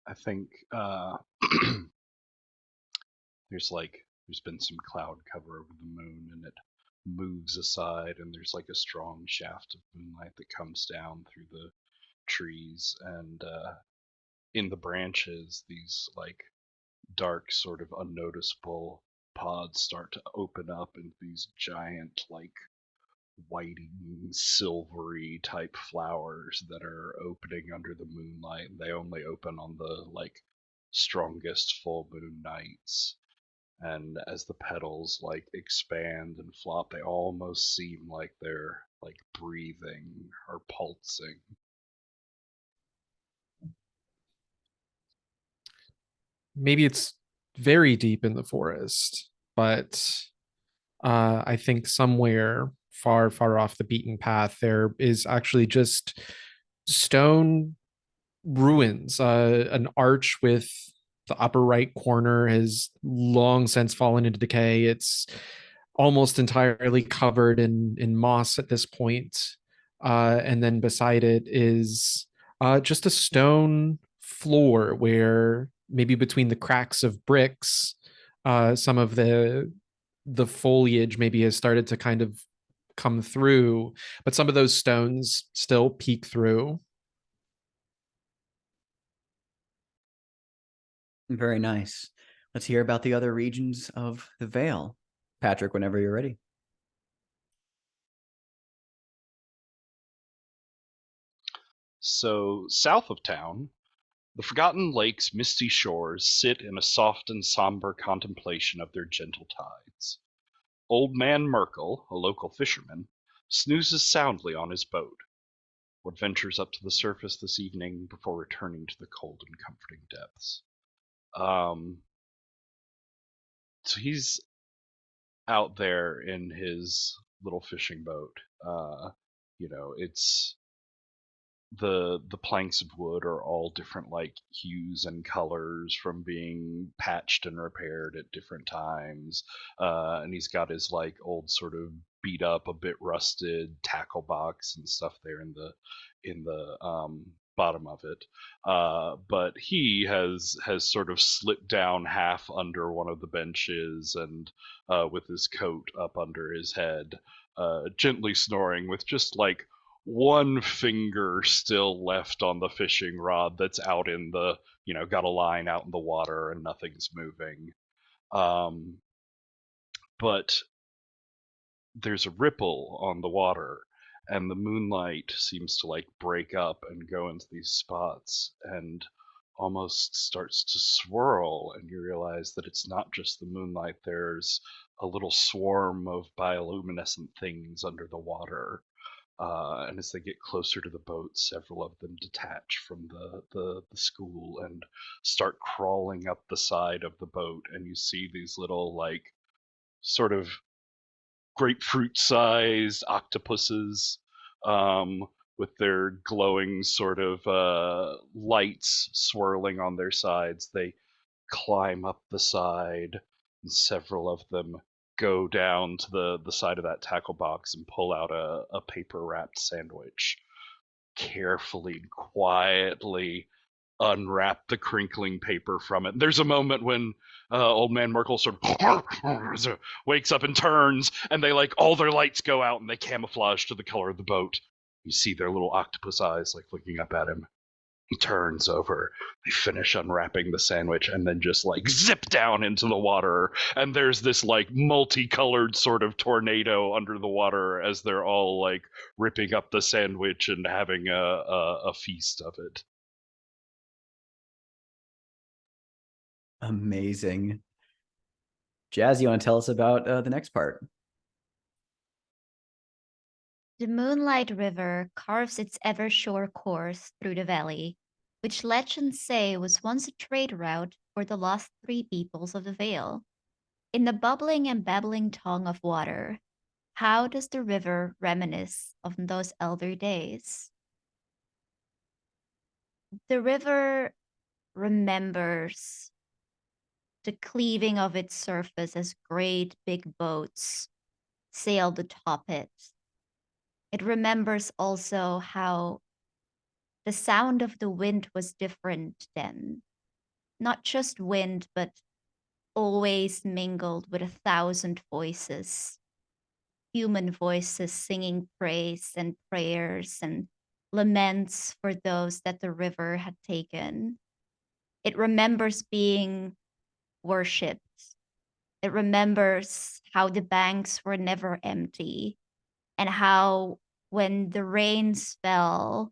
D: I think there's been some cloud cover over the moon, and it moves aside, and there's like a strong shaft of moonlight that comes down through the trees, and in the branches, these like dark, sort of unnoticeable pods start to open up into these giant, like whiting, silvery type flowers that are opening under the moonlight. They only open on the like strongest full moon nights. And as the petals like expand and flop, they almost seem like they're like breathing or pulsing.
B: Maybe it's very deep in the forest, but I think somewhere far, far off the beaten path, there is actually just stone ruins. An arch with the upper right corner has long since fallen into decay. It's almost entirely covered in moss at this point. And then beside it is just a stone floor where maybe between the cracks of bricks, some of the foliage maybe has started to kind of come through, but some of those stones still peek through.
A: Very nice. Let's hear about the other regions of the Vale. Patrick, whenever you're ready.
D: So, south of town, the Forgotten Lake's misty shores sit in a soft and somber contemplation of their gentle tides. Old Man Merkel, a local fisherman, snoozes soundly on his boat. What ventures up to the surface this evening before returning to the cold and comforting depths. So he's out there in his little fishing boat. It's the planks of wood are all different like hues and colors from being patched and repaired at different times, and he's got his like old sort of beat up, a bit rusted tackle box and stuff there in the bottom of it, but he has sort of slipped down half under one of the benches, and with his coat up under his head, gently snoring with just like one finger still left on the fishing rod that's out in the, got a line out in the water and nothing's moving. But there's a ripple on the water, and the moonlight seems to like break up and go into these spots and almost starts to swirl, and you realize that it's not just the moonlight. There's a little swarm of bioluminescent things under the water. And as they get closer to the boat, several of them detach from the school and start crawling up the side of the boat. And you see these little, like, sort of grapefruit-sized octopuses, with their glowing sort of lights swirling on their sides. They climb up the side, and several of them go down to the side of that tackle box and pull out a paper wrapped sandwich. Carefully and quietly unwrap the crinkling paper from it. There's a moment when old man Merkel sort of wakes up and turns, and they like all their lights go out and they camouflage to the color of the boat. You see their little octopus eyes like looking up at him. He turns over, they finish unwrapping the sandwich, and then just like zip down into the water. And there's this like multicolored sort of tornado under the water as they're all like ripping up the sandwich and having a feast of it.
A: Amazing. Jazz, you want to tell us about the next part?
C: The Moonlight River carves its ever-shore course through the valley, which legends say was once a trade route for the lost three peoples of the Vale. In the bubbling and babbling tongue of water, How does the river reminisce of those elder days? The river remembers the cleaving of its surface as great big boats sailed atop it. It remembers also how the sound of the wind was different then. Not just wind, but always mingled with 1,000 voices, human voices singing praise and prayers and laments for those that the river had taken. It remembers being worshipped. It remembers how the banks were never empty and how when the rains fell,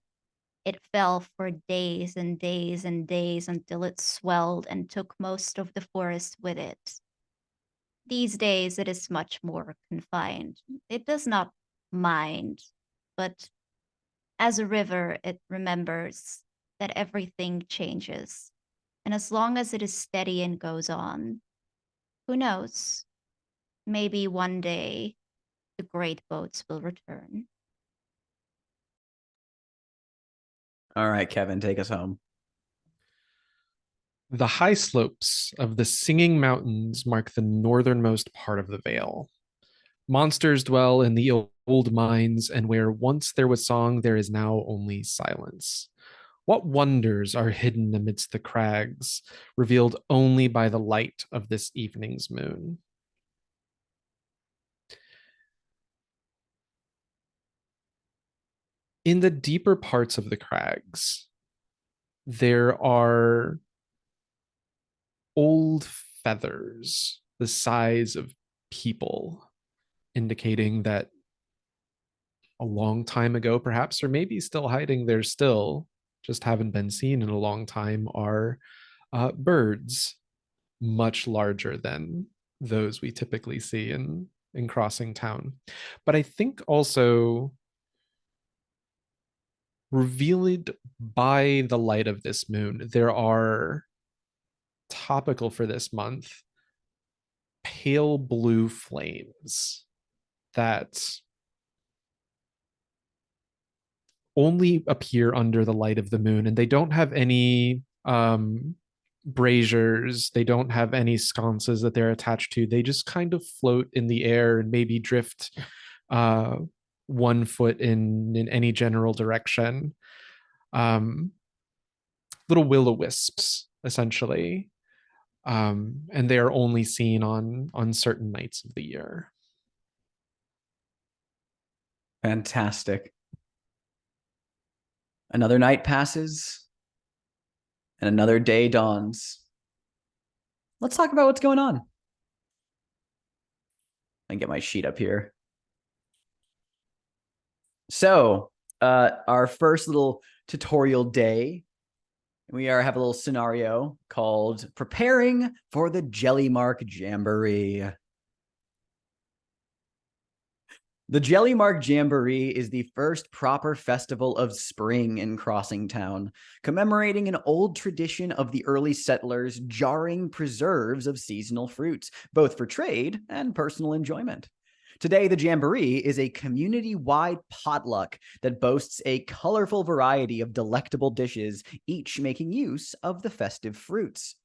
C: it fell for days and days and days until it swelled and took most of the forest with it. These days, it is much more confined. It does not mind, but as a river, it remembers that everything changes. And as long as it is steady and goes on, who knows? Maybe one day the great boats will return.
A: All right, Kevin, take us home.
B: The high slopes of the Singing Mountains mark the northernmost part of the Vale. Monsters dwell in the old mines, and where once there was song, there is now only silence. What wonders are hidden amidst the crags, revealed only by the light of this evening's moon? In the deeper parts of the crags, there are old feathers the size of people, indicating that a long time ago, perhaps, or maybe still hiding there still, just haven't been seen in a long time, are birds much larger than those we typically see in crossing town. But I think also revealed by the light of this moon, there are topical for this month pale blue flames that only appear under the light of the moon, and they don't have any braziers, they don't have any sconces that they're attached to. They just kind of float in the air and maybe drift 1 foot in any general direction. Little will-o-wisps, essentially. And they are only seen on certain nights of the year.
A: Fantastic. Another night passes and another day dawns. Let's talk about what's going on. I get my sheet up here. So, our first little tutorial day, we have a little scenario called Preparing for the Jellymark Jamboree. The Jellymark Jamboree is the first proper festival of spring in Crossing Town, commemorating an old tradition of the early settlers jarring preserves of seasonal fruits, both for trade and personal enjoyment. Today, the Jamboree is a community-wide potluck that boasts a colorful variety of delectable dishes, each making use of the festive fruits.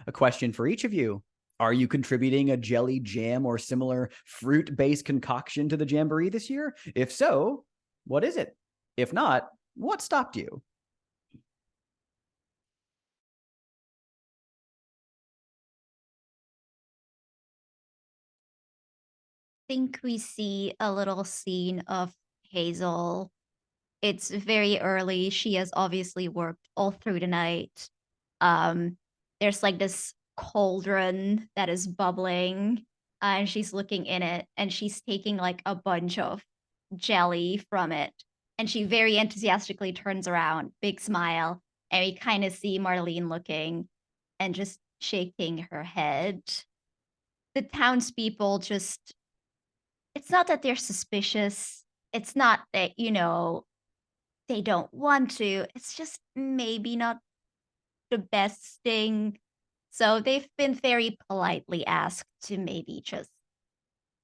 A: A question for each of you. Are you contributing a jelly, jam, or similar fruit-based concoction to the Jamboree this year? If so, what is it? If not, what stopped you?
C: I think we see a little scene of Hazel. It's very early. She has obviously worked all through the night. There's like this cauldron that is bubbling, and she's looking in it, and she's taking like a bunch of jelly from it. And she very enthusiastically turns around, big smile, and we kind of see Marlene looking and just shaking her head. The townspeople just, it's not that they're suspicious. It's not that, they don't want to. It's just maybe not the best thing. So they've been very politely asked to maybe just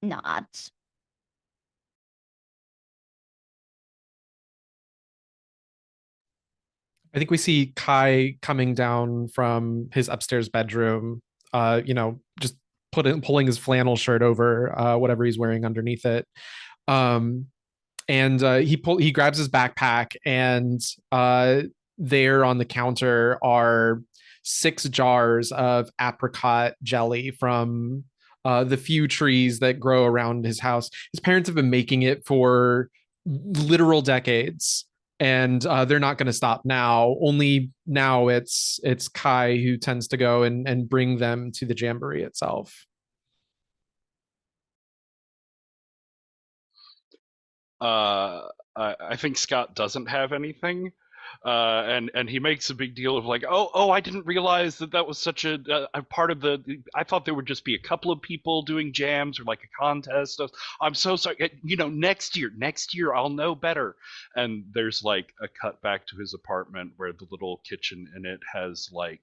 C: not.
B: I think we see Kai coming down from his upstairs bedroom, just pulling his flannel shirt over whatever he's wearing underneath it. Um, and he grabs his backpack, and there on the counter are 6 jars of apricot jelly from the few trees that grow around his house. His parents have been making it for literal decades, and they're not going to stop now. Only now it's Kai who tends to go and bring them to the jamboree itself.
D: I think Scott doesn't have anything, and he makes a big deal of like, oh, I didn't realize that was such a part of the. I thought there would just be a couple of people doing jams or like a contest. I'm so sorry. Next year I'll know better. And there's like a cut back to his apartment where the little kitchen in it has like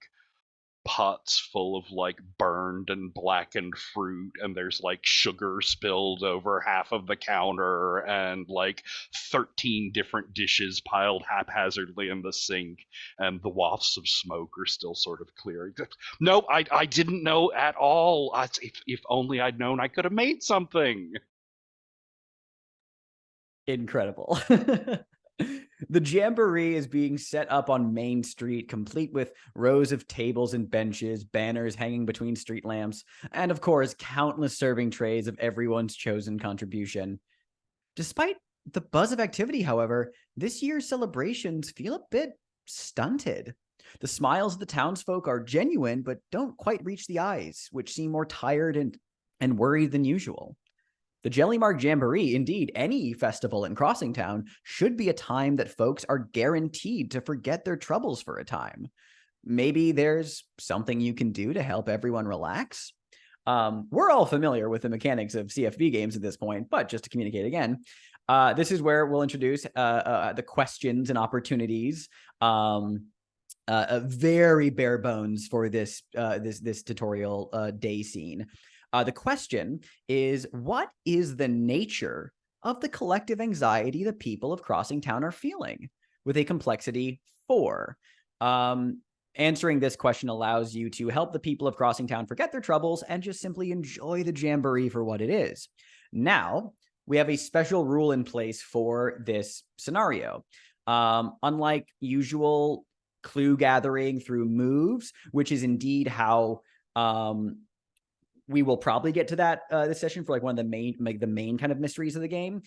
D: pots full of like burned and blackened fruit, and there's like sugar spilled over half of the counter, and like 13 different dishes piled haphazardly in the sink, and the wafts of smoke are still sort of clearing. No, I didn't know at all. If only I'd known, I could have made something.
A: Incredible. The jamboree is being set up on Main Street, complete with rows of tables and benches, banners hanging between street lamps, and of course, countless serving trays of everyone's chosen contribution. Despite the buzz of activity, however, this year's celebrations feel a bit stunted. The smiles of the townsfolk are genuine, but don't quite reach the eyes, which seem more tired and worried than usual. The Jellymark Jamboree, indeed any festival in Crossing Town, should be a time that folks are guaranteed to forget their troubles for a time. Maybe there's something you can do to help everyone relax. We're all familiar with the mechanics of CFB games at this point, but just to communicate again, this is where we'll introduce the questions and opportunities. Very bare bones for this tutorial day scene. The question is, what is the nature of the collective anxiety the people of Crossing Town are feeling, with a complexity 4? Answering this question allows you to help the people of Crossing Town forget their troubles and just simply enjoy the jamboree for what it is. Now, we have a special rule in place for this scenario. Unlike usual clue gathering through moves, which is indeed how we will probably get to that this session for like one of the main kind of mysteries of the game.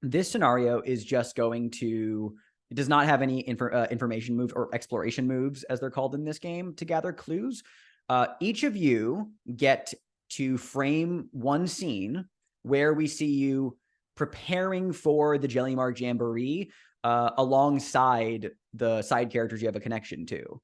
A: This scenario is just going to, it does not have any information moves or exploration moves, as they're called in this game, to gather clues. Each of you get to frame one scene where we see you preparing for the Jellymark Jamboree alongside the side characters you have a connection to.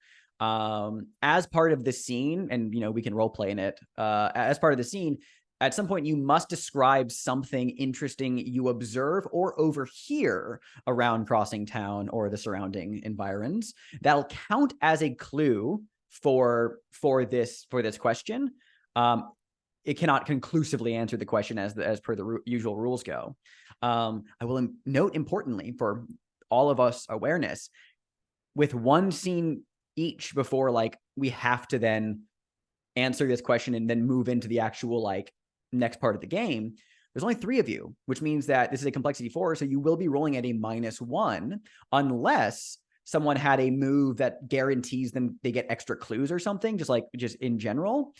A: As part of the scene, and we can role play in it, as part of the scene, at some point you must describe something interesting you observe or overhear around Crossing Town or the surrounding environs. That'll count as a clue for this question. It cannot conclusively answer the question as per the usual rules go. I will note importantly for all of us awareness, with one scene each before we have to then answer this question and then move into the actual next part of the game, there's only 3 of you, which means that this is a complexity 4, so you will be rolling at a -1 unless someone had a move that guarantees them they get extra clues or something, just in general.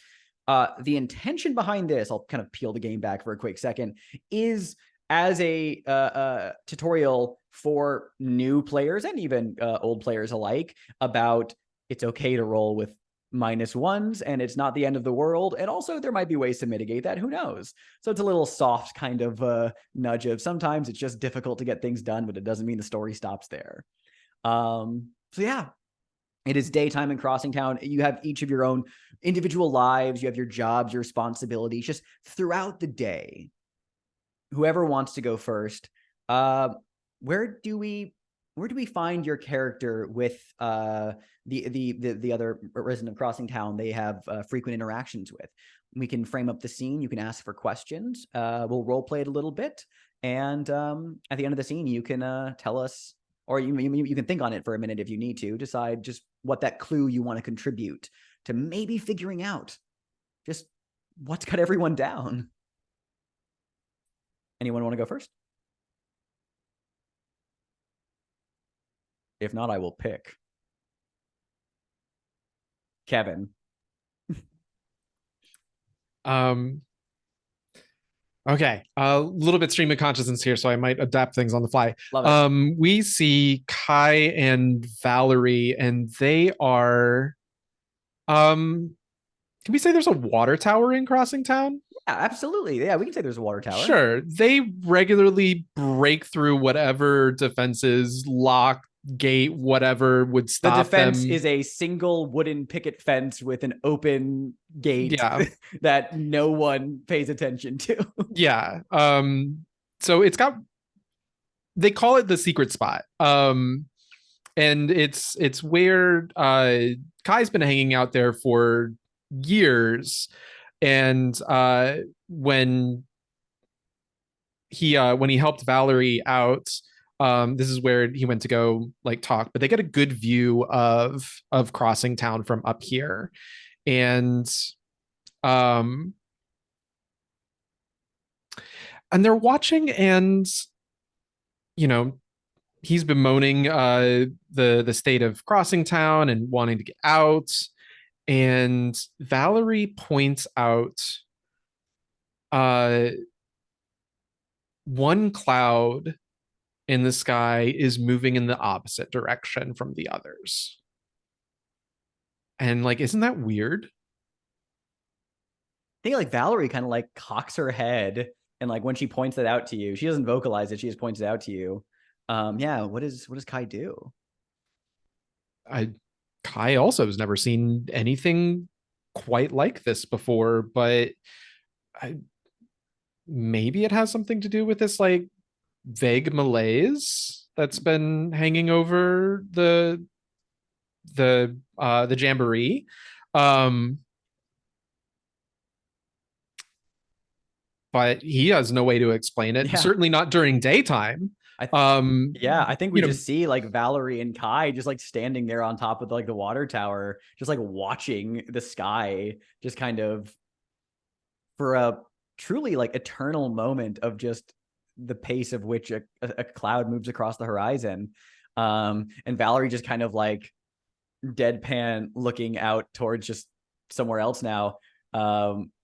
A: The intention behind this, I'll kind of peel the game back for a quick second, is as a tutorial for new players and even old players alike about it's okay to roll with -1s and it's not the end of the world. And also there might be ways to mitigate that. Who knows? So it's a little soft kind of nudge of sometimes it's just difficult to get things done, but it doesn't mean the story stops there. So yeah, it is daytime in Crossing Town. You have each of your own individual lives. You have your jobs, your responsibilities, just throughout the day. Whoever wants to go first, where do we find your character with the other resident of Crossing Town they have frequent interactions with? We can frame up the scene. You can ask for questions. We'll role play it a little bit, and at the end of the scene, you can tell us or you can think on it for a minute if you need to, decide just what that clue you want to contribute to maybe figuring out just what's got everyone down. Anyone want to go first? If not, I will pick. Kevin.
B: Okay, a little bit stream of consciousness here, so I might adapt things on the fly.
A: Love it.
B: We see Kai and Valerie, and they are, can we say there's a water tower in Crossing Town?
A: Yeah, absolutely. Yeah, we can say there's a water tower.
B: Sure. They regularly break through whatever defenses, lock, gate, whatever would
A: The
B: stop
A: defense
B: them.
A: is a single wooden picket fence with an open gate
B: Yeah.
A: that no one pays attention to.
B: Yeah. So it's got, they call it the secret spot. And it's where Kai's been hanging out there for years. And when he helped Valerie out, this is where he went to go like talk, but they get a good view of Crossing Town from up here. And they're watching, and you know, he's bemoaning the state of Crossing Town and wanting to get out. And Valerie points out one cloud in the sky is moving in the opposite direction from the others. And like, isn't that weird?
A: I think like Valerie kind of like cocks her head, and like when she points it out to you, she doesn't vocalize it, she just points it out to you. Yeah, what does Kai do?
B: Kai also has never seen anything quite like this before, but maybe it has something to do with this like vague malaise that's been hanging over the jamboree. But he has no way to explain it.
A: Yeah.
B: Certainly not during daytime.
A: I think we
B: you know,
A: just see like Valerie and Kai just like standing there on top of like the water tower, just like watching the sky, just kind of for a truly like eternal moment of just the pace of which a cloud moves across the horizon. And Valerie just kind of like deadpan looking out towards just somewhere else now.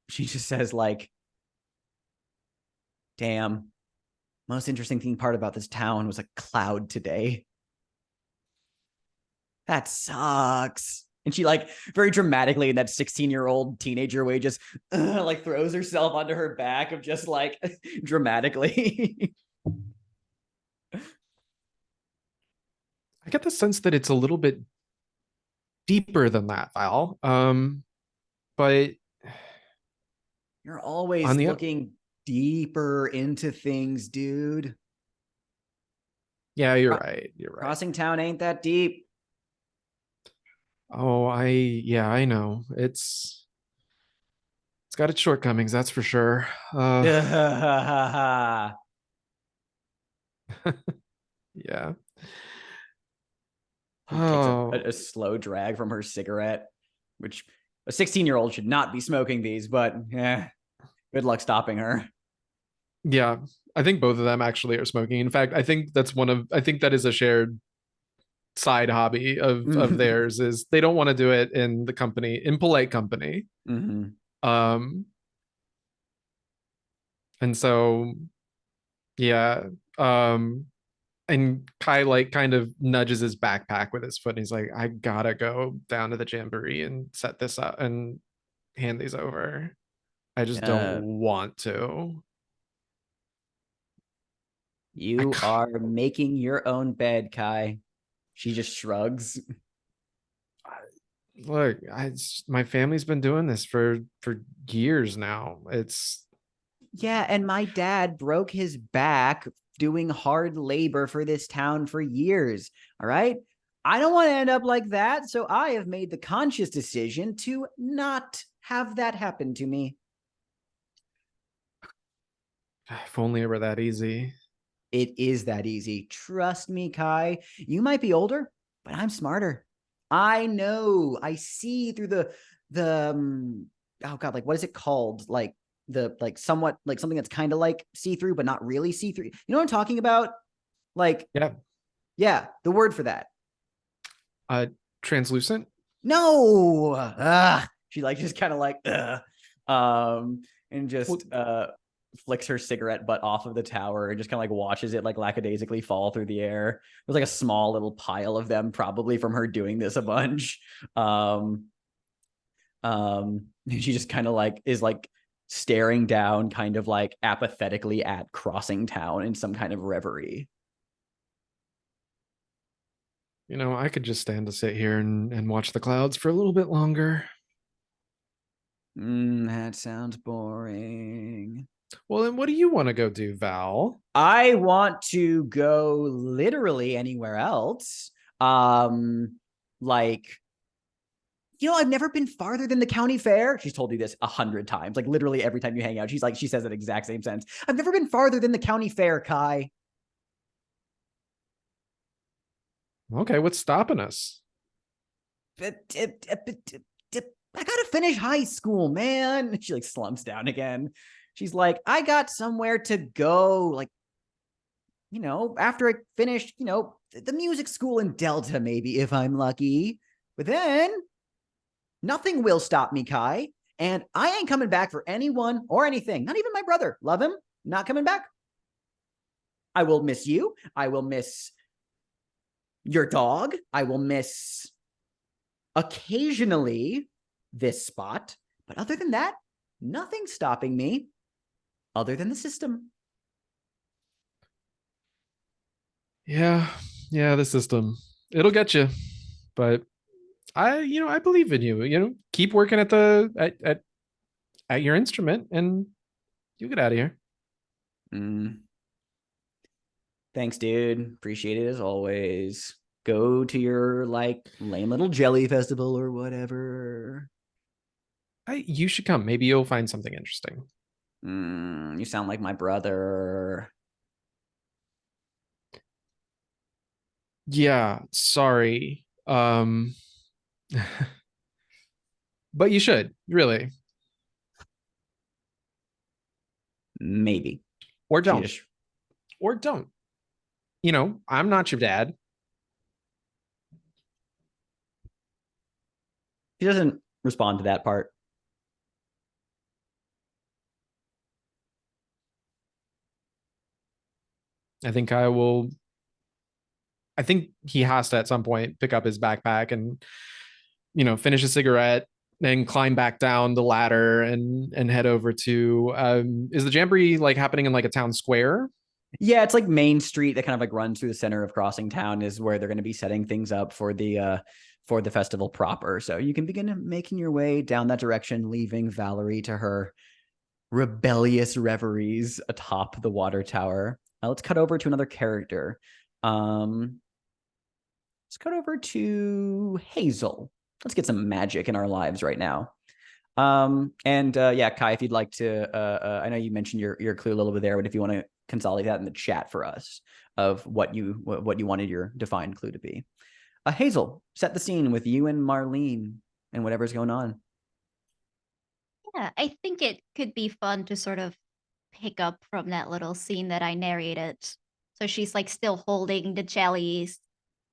A: She just says like, damn, most interesting part about this town was a cloud today. That sucks. And she like very dramatically in that 16-year-old teenager way just like throws herself onto her back of just like dramatically.
B: I get the sense that it's a little bit deeper than that, Val. But
A: you're always looking deeper into things, dude.
B: Yeah, you're right. You're right.
A: Crossing Town ain't that deep.
B: Oh, I know. It's got its shortcomings, that's for sure.
A: Yeah. Takes a slow drag from her cigarette, which a 16-year-old should not be smoking these, but good luck stopping her.
B: Yeah, I think both of them actually are smoking. In fact, I think that is a shared side hobby of theirs, is they don't want to do it in polite company. And so yeah, and Kai like kind of nudges his backpack with his foot, and he's like, I gotta go down to the jamboree and set this up and hand these over. I just don't want to.
A: You are making your own bed, Kai. She just shrugs.
B: Look, my family's been doing this for years now.
A: Yeah, and my dad broke his back doing hard labor for this town for years. All right. I don't want to end up like that. So I have made the conscious decision to not have that happen to me.
B: If only it were that easy.
A: It is that easy. Trust me, Kai. You might be older, but I'm smarter. I know. I see through the oh god, like what is it called? Like the somewhat like something that's kind of like see-through, but not really see-through. You know what I'm talking about? Like yeah, the word for that.
B: Translucent.
A: No. She like just kind of like and just flicks her cigarette butt off of the tower and just kind of like watches it like lackadaisically fall through the air. There's like a small little pile of them, probably from her doing this a bunch. And she just kind of like is like staring down kind of like apathetically at Crossing Town in some kind of reverie.
B: You know, I could just stand to sit here and watch the clouds for a little bit longer.
A: That sounds boring.
B: Well, then what do you want to go do, Val?
A: I want to go literally anywhere else. Like, you know, I've never been farther than the county fair. She's told you this 100 times, like literally every time you hang out. She's like, she says that exact same sentence. I've never been farther than the county fair, Kai.
B: Okay, what's stopping us?
A: I gotta finish high school, man. She like slumps down again. She's like, I got somewhere to go. Like, you know, after I finish, you know, the music school in Delta, maybe if I'm lucky. But then nothing will stop me, Kai. And I ain't coming back for anyone or anything. Not even my brother. Love him. Not coming back. I will miss you. I will miss your dog. I will miss occasionally this spot. But other than that, nothing's stopping me other than the system.
B: Yeah, the system. It'll get you. But I believe in you. You know, keep working at at your instrument and you'll get out of here.
A: Thanks, dude. Appreciate it as always. Go to your like lame little jelly festival or whatever.
B: You should come. Maybe you'll find something interesting.
A: You sound like my brother.
B: Yeah, sorry. But you should, really.
A: Maybe.
B: Or don't. Or don't. You know, I'm not your dad.
A: He doesn't respond to that part.
B: I think he has to at some point pick up his backpack and, you know, finish a cigarette, then climb back down the ladder and head over to is the jamboree like happening in like a town square?
A: Yeah, it's like Main Street that kind of like runs through the center of Crossing Town is where they're going to be setting things up for the festival proper. So you can begin making your way down that direction, leaving Valerie to her rebellious reveries atop the water tower. Let's cut over to another character. Let's cut over to Hazel. Let's get some magic in our lives right now. Yeah, Kai, if you'd like to, I know you mentioned your clue a little bit there, but if you want to consolidate that in the chat for us of what you wanted your defined clue to be. Hazel, set the scene with you and Marlene and whatever's going on.
C: Yeah, I think it could be fun to sort of pick up from that little scene that I narrated. So she's like still holding the jellies,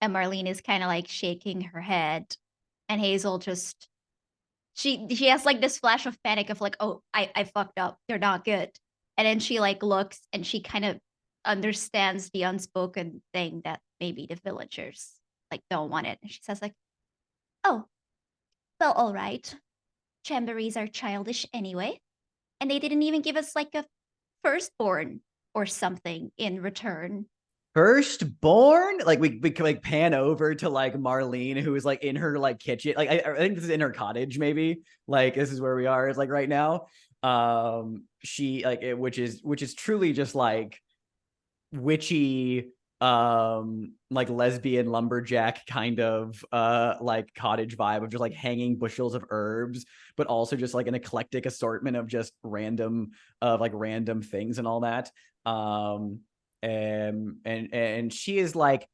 C: and Marlene is kind of like shaking her head, and Hazel just she has like this flash of panic of like, oh, I fucked up. They're not good. And then she like looks and she kind of understands the unspoken thing that maybe the villagers like don't want it. And she says like, oh, well, all right. Jamborees are childish anyway. And they didn't even give us like a firstborn or something in return.
A: Firstborn? Like we could like pan over to like Marlene, who is like in her like kitchen. Like I think this is in her cottage, maybe. Like this is where we are. It's like right now. She like which is truly just like witchy like lesbian lumberjack kind of like cottage vibe of just like hanging bushels of herbs, but also just like an eclectic assortment of just random things and all that. And she is like,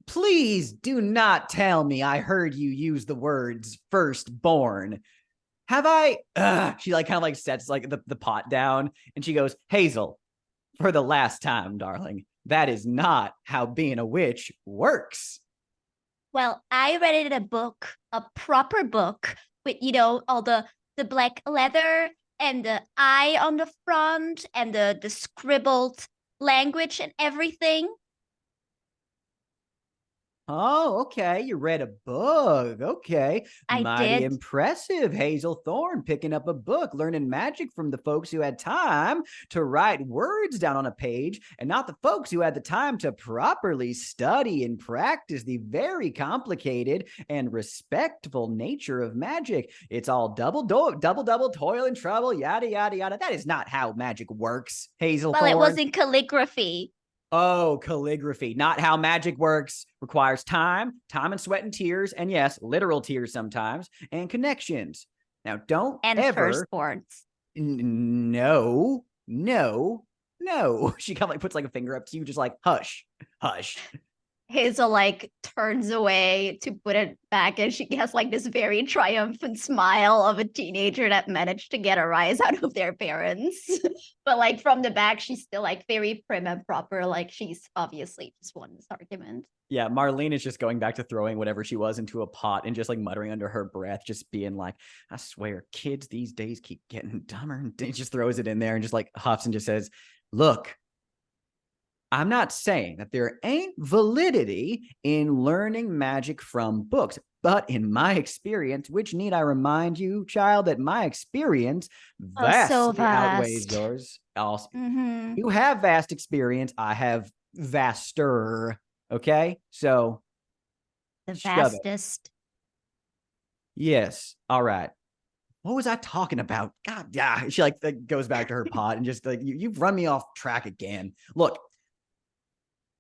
A: please do not tell me I heard you use the words firstborn. Have I? She like kind of like sets like the pot down, and she goes, Hazel, for the last time, darling, that is not how being a witch works.
C: Well, I read it in a book, a proper book with, all the black leather and the eye on the front and the scribbled language and everything.
A: Oh, okay. You read a book. Okay.
C: I
A: Mighty
C: did.
A: impressive, Hazel Thorne, picking up a book, learning magic from the folks who had time to write words down on a page, and not the folks who had the time to properly study and practice the very complicated and respectful nature of magic. It's all double, toil and trouble, yada, yada, yada. That is not how magic works, Hazel
C: Well,
A: Thorne.
C: it was in calligraphy.
A: Oh, calligraphy, not how magic works. Requires time and sweat and tears, and yes, literal tears sometimes, and connections. Now, don't
C: And
A: ever.
C: firstborns.
A: No. She kind of like puts like a finger up to you, just like hush.
C: Hazel like turns away to put it back, and she has like this very triumphant smile of a teenager that managed to get a rise out of their parents. But like from the back, she's still like very prim and proper, like she's obviously just won this argument.
A: Yeah, Marlene is just going back to throwing whatever she was into a pot and just like muttering under her breath, just being like, I swear, kids these days keep getting dumber. And just throws it in there and just like huffs and just says, look, I'm not saying that there ain't validity in learning magic from books, but in my experience, which need I remind you, child, that my experience vastly outweighs yours. Also, you have vast experience. I have vaster. Okay, so
C: the vastest.
A: Yes. All right. What was I talking about? God, yeah. She like goes back to her pot and just like you've run me off track again. Look,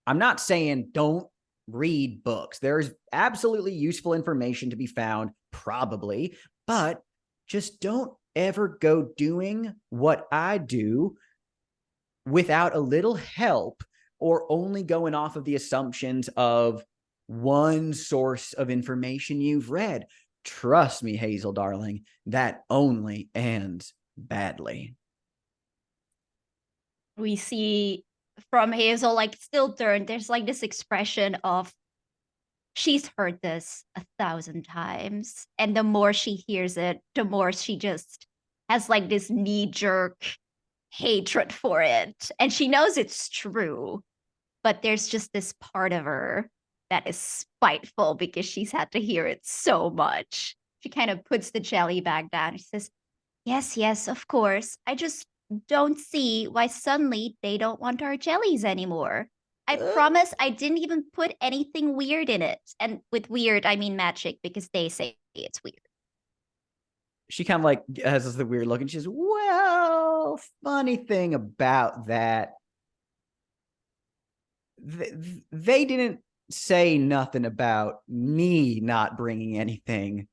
A: I'm not saying don't read books. There's absolutely useful information to be found, probably, but just don't ever go doing what I do without a little help or only going off of the assumptions of one source of information you've read. Trust me, Hazel, darling, that only ends badly.
C: We see from Hazel, like still turned, there's like this expression of she's heard this 1,000 times. And the more she hears it, the more she just has like this knee-jerk hatred for it. And she knows it's true, but there's just this part of her that is spiteful because she's had to hear it so much. She kind of puts the jelly bag down. She says, yes, of course. I just don't see why suddenly they don't want our jellies anymore. I promise I didn't even put anything weird in it. And with weird, I mean magic, because they say it's weird.
A: She kind of like has this weird look and she says, well, funny thing about that, they didn't say nothing about me not bringing anything.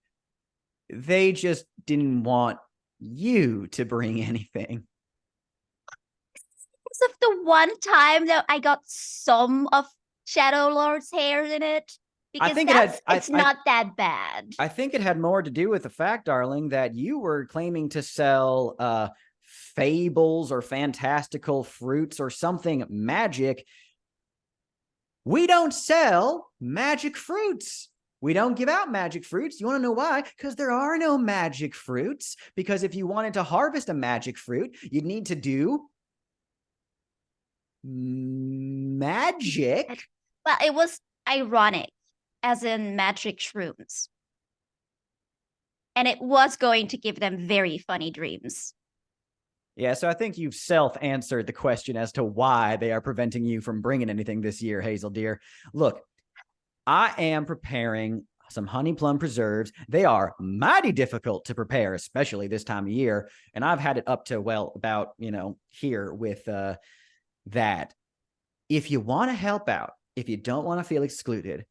A: They just didn't want you to bring anything.
C: Of the one time that I got some of Shadow Lord's hair in it, because I think it's not that bad.
A: I think it had more to do with the fact, darling, that you were claiming to sell fables or fantastical fruits or something magic. We don't sell magic fruits. We don't give out magic fruits. You want to know why? Because there are no magic fruits. Because if you wanted to harvest a magic fruit, you'd need to do magic.
C: Well, it was ironic, as in magic shrooms. And it was going to give them very funny dreams.
A: Yeah, so I think you've self-answered the question as to why they are preventing you from bringing anything this year, Hazel dear. Look, I am preparing some honey plum preserves. They are mighty difficult to prepare, especially this time of year. And I've had it up to, well, about, here with that. If you want to help out, if you don't want to feel excluded,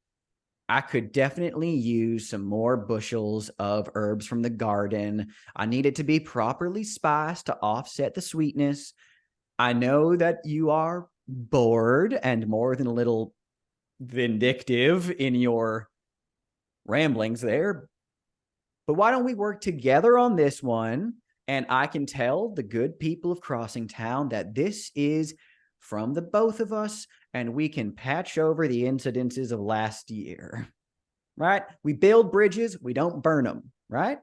A: I could definitely use some more bushels of herbs from the garden. I need it to be properly spiced to offset the sweetness. I know that you are bored and more than a little vindictive in your ramblings there. But why don't we work together on this one? And I can tell the good people of Crossing Town that this is from the both of us, and we can patch over the incidences of last year. Right? We build bridges, we don't burn them, right?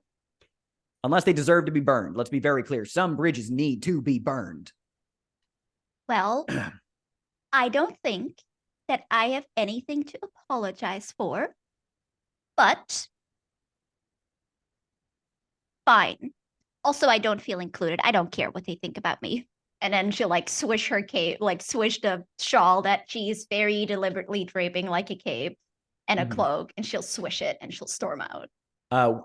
A: Unless they deserve to be burned. Let's be very clear. Some bridges need to be burned.
C: Well, I don't think that I have anything to apologize for, but fine. Also, I don't feel included. I don't care what they think about me. And then she'll like swish her cape, like swish the shawl that she's very deliberately draping like a cape and a cloak, and she'll swish it and she'll storm out.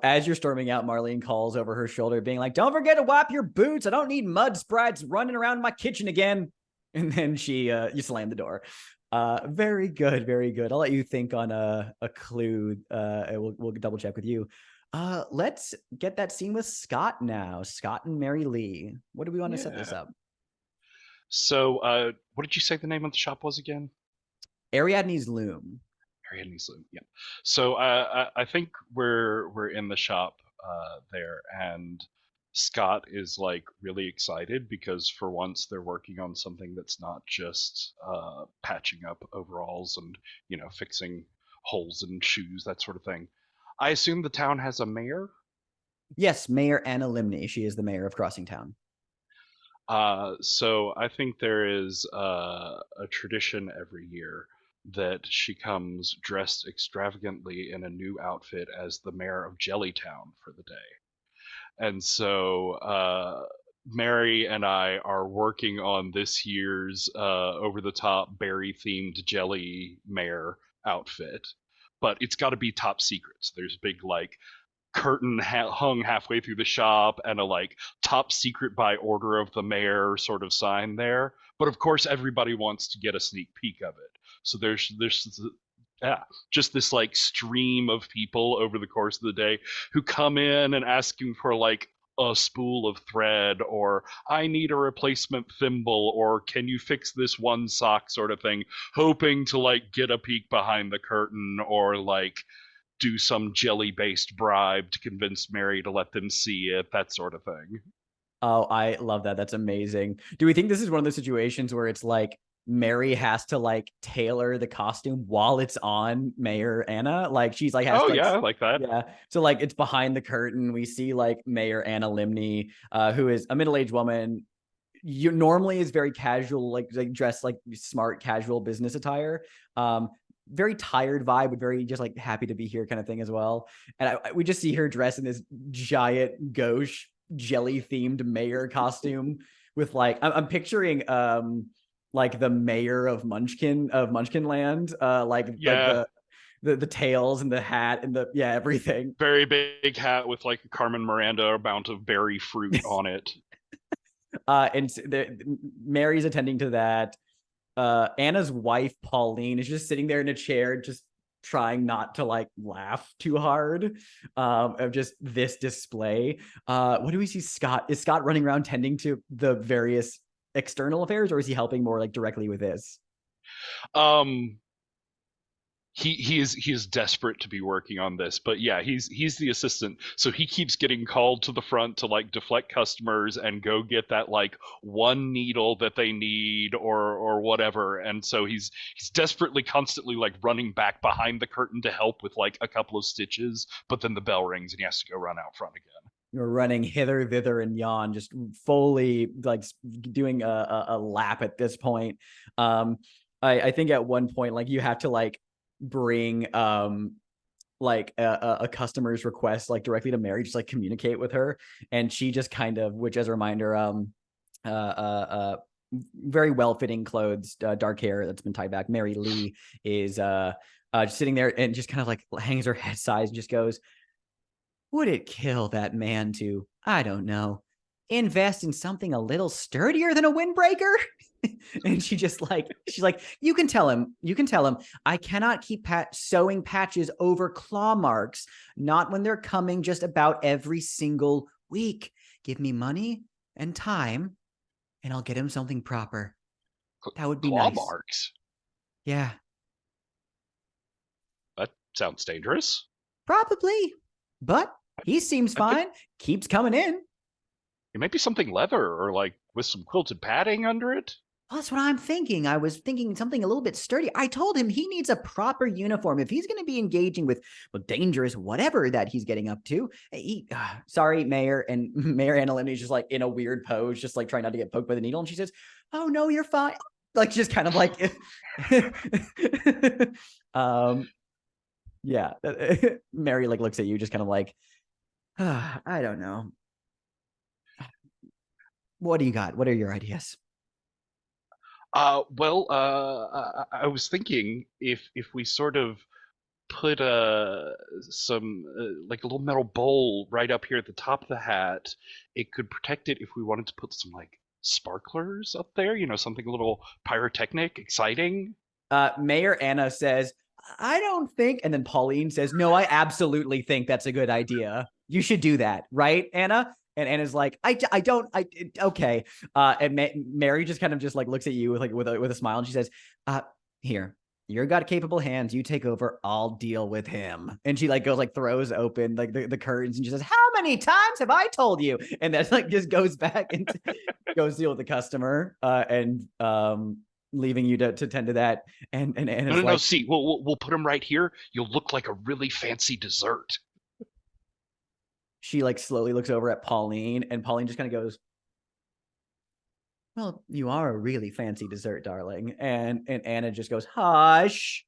A: As you're storming out, Marlene calls over her shoulder, being like, "Don't forget to wipe your boots. I don't need mud sprites running around my kitchen again." And then you slam the door. Very good, very good. I'll let you think on a clue. We'll double check with you. Let's get that scene with Scott now. Scott and Mary Lee. What do we want to set this up?
D: So, what did you say the name of the shop was again?
A: Ariadne's Loom.
D: Ariadne's Loom. Yeah. So I think we're in the shop there, and Scott is like really excited because for once they're working on something that's not just patching up overalls and fixing holes in shoes, that sort of thing. I assume the town has a mayor.
A: Yes, Mayor Anna Limney. She is the mayor of Crossing Town.
D: So I think there is a tradition every year that she comes dressed extravagantly in a new outfit as the mayor of Jellytown for the day. And so Mary and I are working on this year's over-the-top berry-themed jelly mayor outfit, but it's got to be top secret. So there's big like curtain hung halfway through the shop and a like top secret by order of the mayor sort of sign there, but of course everybody wants to get a sneak peek of it. So there's just this like stream of people over the course of the day who come in and asking for like a spool of thread, or I need a replacement thimble, or can you fix this one sock, sort of thing, hoping to like get a peek behind the curtain or like do some jelly-based bribe to convince Mary to let them see it, that sort of thing.
A: Oh, I love that. That's amazing. Do we think this is one of those situations where it's like Mary has to like tailor the costume while it's on Mayor Anna? Like she's like, has to, like,
D: yeah, I like that.
A: Yeah. So like it's behind the curtain. We see like Mayor Anna Limney, who is a middle-aged woman. You normally is very casual, like dressed like smart, casual business attire. Very tired vibe, but very just like happy to be here kind of thing as well. And we just see her dressed in this giant gauche jelly themed mayor costume with like I'm picturing like the mayor of Munchkinland, like the tails and the hat and the everything.
D: Very big hat with like a Carmen Miranda amount of berry fruit on it.
A: And Mary's attending to that. Anna's wife, Pauline, is just sitting there in a chair, just trying not to like laugh too hard of just this display. What do we see? Scott? Is Scott running around tending to the various external affairs, or is he helping more like directly with this?
D: He is desperate to be working on this, but yeah, he's the assistant, so he keeps getting called to the front to like deflect customers and go get that like one needle that they need or whatever, and so he's desperately constantly like running back behind the curtain to help with like a couple of stitches, but then the bell rings and he has to go run out front again.
A: You're running hither, thither, and yon, just fully like doing a lap at this point. I think at one point like you have to like bring like a customer's request like directly to Mary, just like communicate with her, and she just kind of, which as a reminder, very well-fitting clothes, dark hair that's been tied back. Mary Lee is just sitting there and just kind of like hangs her head, sighs, and just goes, "Would it kill that man to, I don't know, invest in something a little sturdier than a windbreaker?" And she's like, you can tell him, I cannot keep sewing patches over claw marks, not when they're coming just about every single week. Give me money and time, and I'll get him something proper. That would be
D: Claw
A: nice.
D: marks.
A: Yeah,
D: That sounds dangerous.
A: probably. But he seems
D: I think-
A: fine. Keeps coming in.
D: It might be something leather or like with some quilted padding under it.
A: Well, that's what I'm thinking. I was thinking something a little bit sturdy. I told him he needs a proper uniform if he's going to be engaging with dangerous whatever that he's getting up to. Sorry, Mayor, and Mayor Annalyn is just like in a weird pose, just like trying not to get poked by the needle, and she says, "Oh no, you're fine." Like just kind of like, yeah. Mary like looks at you, just kind of like, I don't know. What do you got? What are your ideas?
D: Well, I was thinking if we sort of put some like a little metal bowl right up here at the top of the hat, it could protect it if we wanted to put some like sparklers up there. You know, something a little pyrotechnic, exciting.
A: Mayor Anna says, I don't think, and then Pauline says, no, I absolutely think that's a good idea. You should do that, right, Anna? And Anna's like, okay. And Mary just kind of just like looks at you with a smile, and she says, here, you've got capable hands. You take over. I'll deal with him. And she like goes like throws open like the curtains, and she says, how many times have I told you? And then like just goes back and goes deal with the customer, and leaving you to tend to that. And Anna's
D: No. See, we'll put him right here. You'll look like a really fancy dessert.
A: She like slowly looks over at Pauline, and Pauline just kind of goes, well, you are a really fancy dessert, darling. And Anna just goes, hush,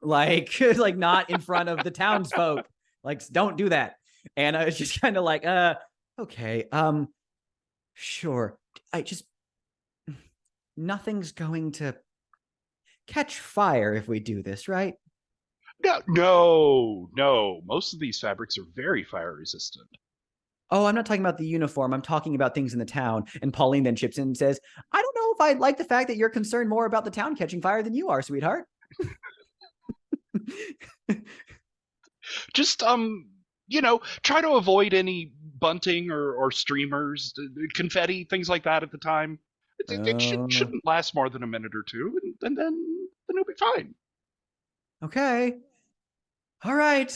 A: like like not in front of the townsfolk. Like, don't do that. Anna is just kind of like, okay, sure. Nothing's going to catch fire if we do this, right?
D: No. Most of these fabrics are very fire resistant.
A: Oh, I'm not talking about the uniform. I'm talking about things in the town. And Pauline then chips in and says, I don't know if I like the fact that you're concerned more about the town catching fire than you are, sweetheart.
D: Just try to avoid any bunting or streamers, confetti, things like that at the time. It shouldn't last more than a minute or two, and then it'll be fine.
A: Okay. All right.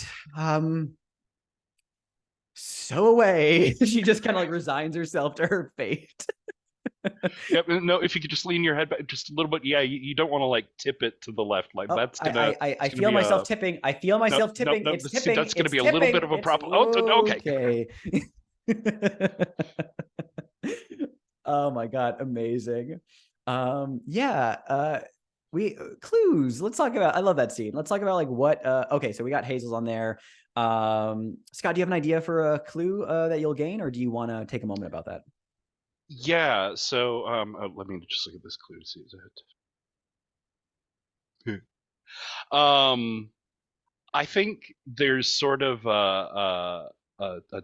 A: So away. She just kind of like resigns herself to her fate.
D: Yep. No, if you could just lean your head back just a little bit. Yeah, you don't want to like tip it to the left. Like that's gonna.
A: I feel myself tipping. I feel myself tipping.
D: No,
A: it's tipping.
D: That's gonna
A: it's
D: be a
A: tipping.
D: little bit of a problem. Oh, okay.
A: Oh my god, amazing. We clues. Let's talk about. I love that scene. Let's talk about like what. Okay, so we got Hazel's on there. Scott, do you have an idea for a clue that you'll gain, or do you want to take a moment about that?
D: Yeah. So let me just look at this clue to see is it. I think there's sort of a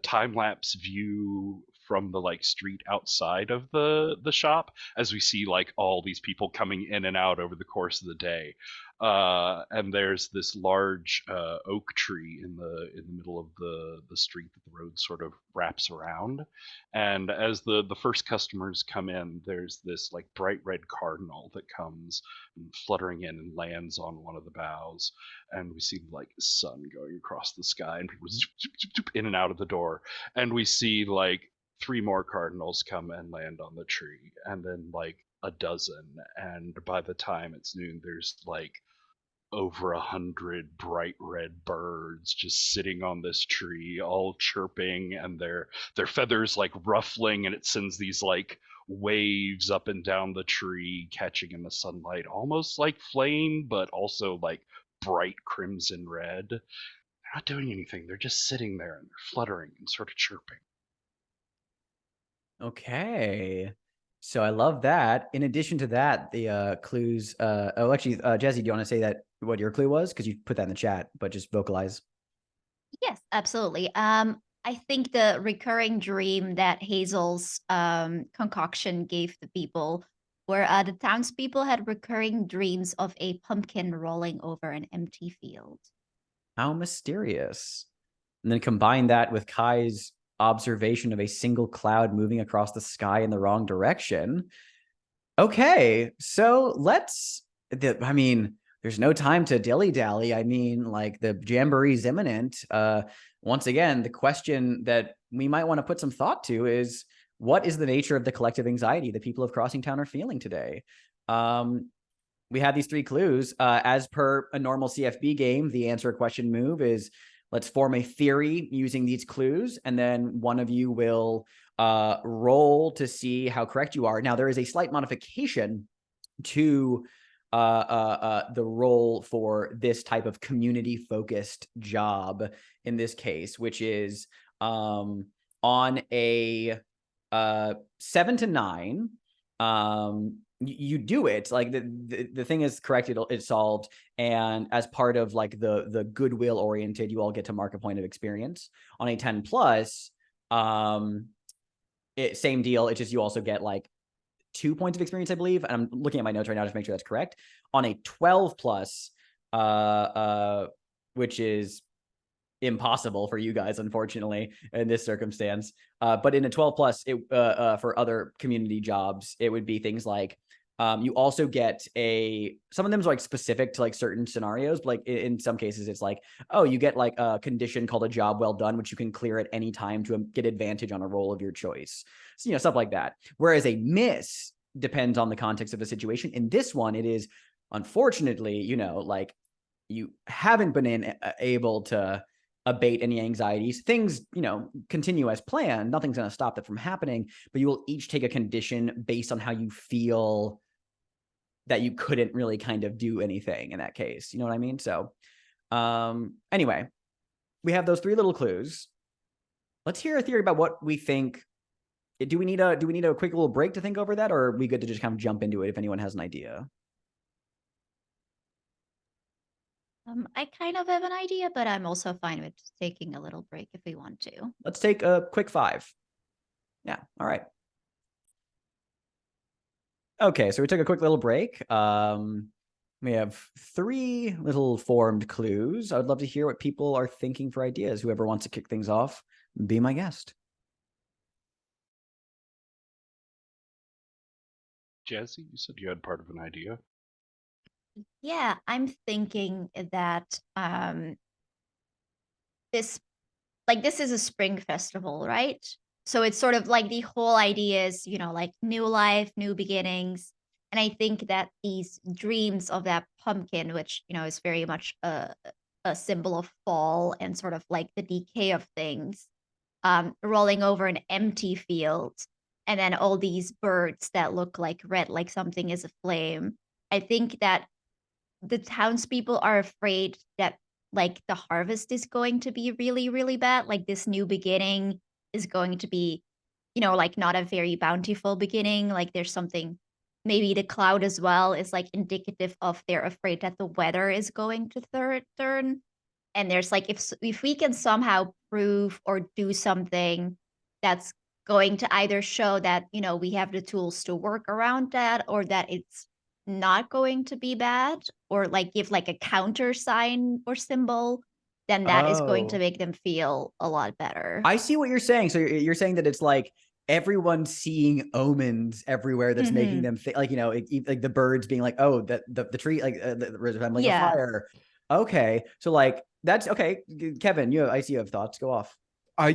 D: time lapse view from the like street outside of the shop as we see like all these people coming in and out over the course of the day, and there's this large oak tree in the middle of the street that the road sort of wraps around, and as the first customers come in, there's this like bright red cardinal that comes fluttering in and lands on one of the boughs, and we see like the sun going across the sky and people zoop, zoop, zoop, zoop, in and out of the door, and we see like 3 more cardinals come and land on the tree, and then like a dozen, and by the time it's noon there's like over 100 bright red birds just sitting on this tree all chirping, and their feathers like ruffling, and it sends these like waves up and down the tree catching in the sunlight, almost like flame but also like bright crimson red. They're not doing anything, they're just sitting there and they're fluttering and sort of chirping.
A: Okay. So I love that. In addition to that, the clues. Jesse, do you want to say that what your clue was? Because you put that in the chat, but just vocalize.
C: Yes, absolutely. I think the recurring dream that Hazel's concoction gave the people, where the townspeople had recurring dreams of a pumpkin rolling over an empty field.
A: How mysterious. And then combine that with Kai's observation of a single cloud moving across the sky in the wrong direction. Okay, so I mean, there's no time to dilly-dally. I mean, like, the jamboree's imminent. Once again, the question that we might want to put some thought to is, what is the nature of the collective anxiety the people of Crossing Town are feeling today? We have these 3 clues. As per a normal CFB game, the answer a question move is, let's form a theory using these clues, and then one of you will roll to see how correct you are. Now, there is a slight modification to the role for this type of community-focused job in this case, which is on a 7 to 9. You do it, like, the thing is correct, it's solved, and as part of like the goodwill oriented, you all get to mark a point of experience. On a 10 plus, same deal, it's just you also get like 2 points of experience, I believe, and I'm looking at my notes right now just to make sure that's correct. On a 12 plus, which is impossible for you guys, unfortunately, in this circumstance, but in a 12 plus, for other community jobs, it would be things like, you also get some of them is like specific to like certain scenarios, but like in some cases it's like, oh, you get like a condition called a job well done, which you can clear at any time to get advantage on a roll of your choice. So, stuff like that. Whereas a miss depends on the context of the situation. In this one, it is, unfortunately, like, you haven't been able to abate any anxieties. Things, continue as planned. Nothing's going to stop that from happening, but you will each take a condition based on how you feel that you couldn't really kind of do anything in that case. You know what I mean? So anyway, we have those 3 little clues. Let's hear a theory about what we think. Do we need a quick little break to think over that, or are we good to just kind of jump into it if anyone has an idea?
C: I kind of have an idea, but I'm also fine with taking a little break if we want to.
A: Let's take a quick 5. Yeah, all right. Okay, so we took a quick little break. We have 3 little formed clues. I would love to hear what people are thinking for ideas. Whoever wants to kick things off, be my guest.
D: Jazzy, you said you had part of an idea.
C: Yeah, I'm thinking that this is a spring festival, right? So it's sort of like the whole idea is, like new life, new beginnings. And I think that these dreams of that pumpkin, which, is very much a symbol of fall and sort of like the decay of things, rolling over an empty field, and then all these birds that look like red, like something is aflame. I think that the townspeople are afraid that like the harvest is going to be really, really bad. Like this new beginning is going to be, like not a very bountiful beginning. Like there's something, maybe the cloud as well is like indicative of they're afraid that the weather is going to turn. And there's like, if we can somehow prove or do something that's going to either show that, we have the tools to work around that, or that it's not going to be bad, or like give like a counter sign or symbol, then that is going to make them feel a lot better.
A: I see what you're saying. So you're saying that it's like everyone's seeing omens everywhere that's making them think, like, like the birds being like, oh, that the tree, like resembling a fire. Okay, so like that's okay. Kevin, I see you have thoughts. Go off.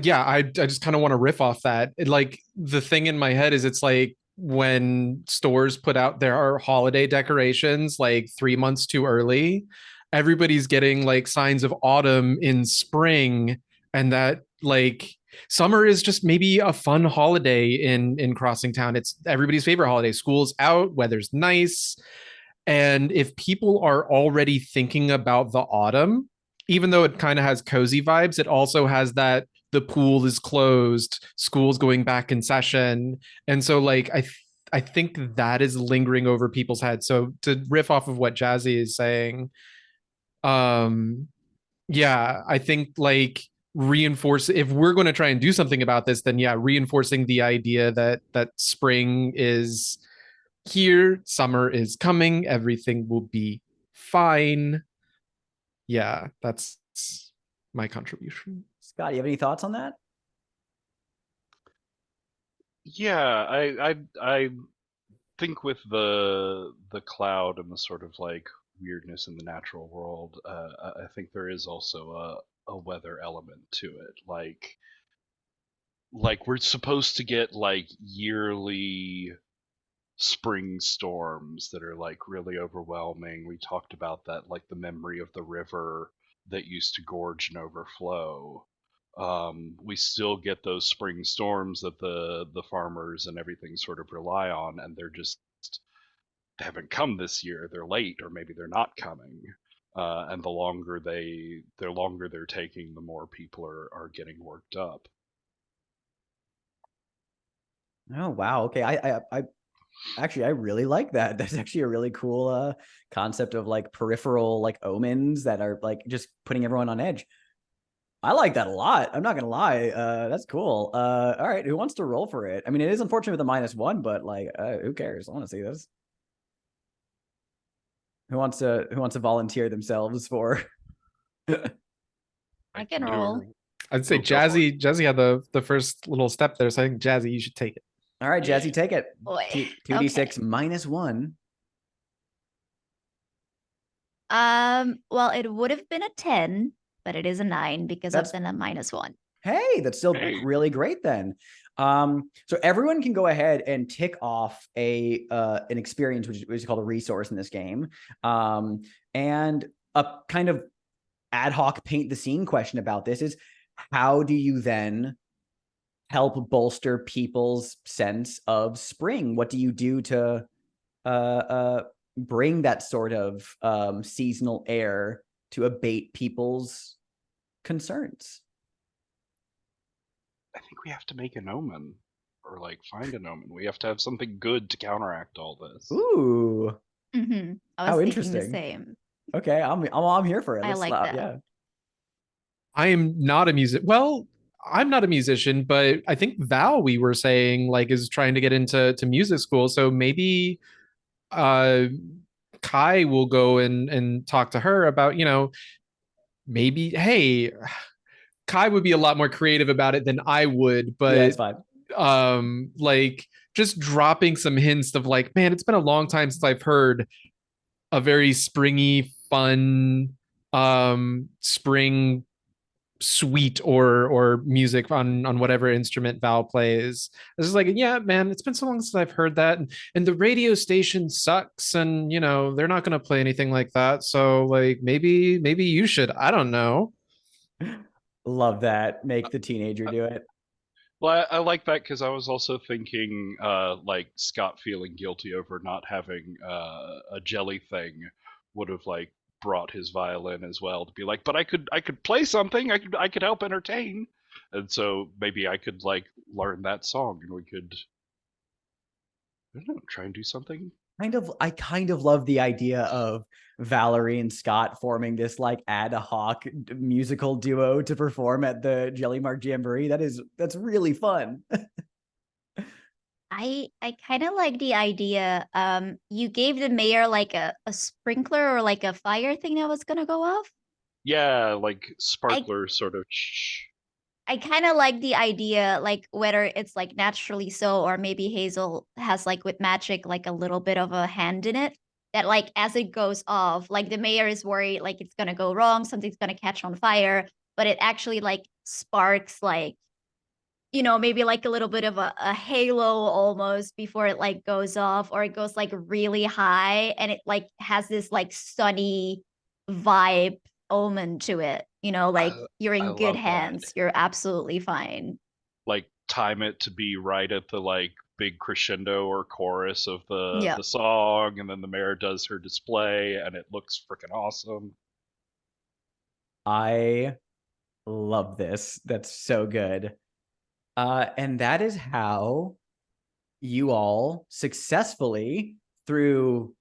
B: Yeah, I just kind of want to riff off that. Like the thing in my head is, it's like when stores put out their holiday decorations like 3 months too early, everybody's getting like signs of autumn in spring, and that like summer is just maybe a fun holiday in Crossing Town. It's everybody's favorite holiday. School's out, weather's nice. And if people are already thinking about the autumn, even though it kind of has cozy vibes, it also has that the pool is closed, school's going back in session. And so like I think that is lingering over people's heads. So to riff off of what Jazzy is saying, yeah, I think like reinforce, if we're going to try and do something about this, then yeah, reinforcing the idea that spring is here, summer is coming, everything will be fine. Yeah, that's my contribution.
A: Scott, you have any thoughts on that?
D: Yeah, I think with the cloud and the sort of like weirdness in the natural world, I think there is also a weather element to it. Like we're supposed to get like yearly spring storms that are like really overwhelming. We talked about that, like the memory of the river that used to gorge and overflow. We still get those spring storms that the farmers and everything sort of rely on, and they're just they haven't come this year. They're late, or maybe they're not coming. And the longer they're taking, the more people are getting worked up.
A: Oh wow. Okay. I actually I really like that. That's actually a really cool concept of like peripheral like omens that are like just putting everyone on edge. I like that a lot. I'm not gonna lie. That's cool. All right, who wants to roll for it? I mean, it is unfortunate with the -1, but like, who cares? I want to see this. Who wants to volunteer themselves for?
C: I can roll.
B: I'd say
D: Go for it.
B: Jazzy had the first little step there, so I think Jazzy, you should take it.
A: All right, Jazzy, take it.
C: Boy.
A: 2d6 -1.
C: Well, it would have been a 10, but it is a 9 because
A: That's-
C: of the -1.
A: Hey, that's still
D: Hey.
A: really great then. So everyone can go ahead and tick off an experience, which is called a resource in this game, and a kind of ad hoc paint the scene question about this is, how do you then help bolster people's sense of spring? What do you do to bring that sort of seasonal air to abate people's concerns?
D: I think we have to make an omen, or like find an omen. We have to have something good to counteract all this.
A: Ooh,
C: I was thinking the
A: interesting.
C: same.
A: okay, I'm here for it.
C: I like that.
A: Yeah.
B: I am not a music. Well, I'm not a musician, but I think Val, we were saying, like, is trying to get into music school. So maybe Kai will go and talk to her about, maybe, hey, Kai would be a lot more creative about it than I would, but
A: Yeah, it's fine.
B: like just dropping some hints of like, man, it's been a long time since I've heard a very springy, fun spring suite or music on whatever instrument Val plays. It's just like, yeah, man, it's been so long since I've heard that, and the radio station sucks, and they're not gonna play anything like that. So like maybe you should. I don't know.
A: Love that. Make the teenager do it.
D: Well, I like that because I was also thinking, like Scott feeling guilty over not having a jelly thing would have like brought his violin as well to be like, but I could play something. I could help entertain, and so maybe I could like learn that song, and we could, I don't know, try and do something.
A: I kind of love the idea of Valerie and Scott forming this like ad hoc musical duo to perform at the Jelly Mark Jamboree. That's really fun.
C: I kind of like the idea. You gave the mayor like a sprinkler or like a fire thing that was gonna go off.
D: Yeah, like sparkler sort of.
C: I kind of like the idea, like whether it's like naturally so, or maybe Hazel has like with magic, like a little bit of a hand in it. That like as it goes off, like the mayor is worried, like it's gonna go wrong, something's gonna catch on fire, but it actually like sparks, like maybe like a little bit of a halo almost before it like goes off, or it goes like really high and it like has this like sunny vibe omen to it. Like you're
D: I
C: in good
D: love that.
C: hands. You're absolutely fine.
D: Like time it to be right at the like big crescendo or chorus of
C: Yeah.
D: the song, and then the mayor does her display, and it looks freaking awesome.
A: I love this. That's so good. And that is how you all successfully, through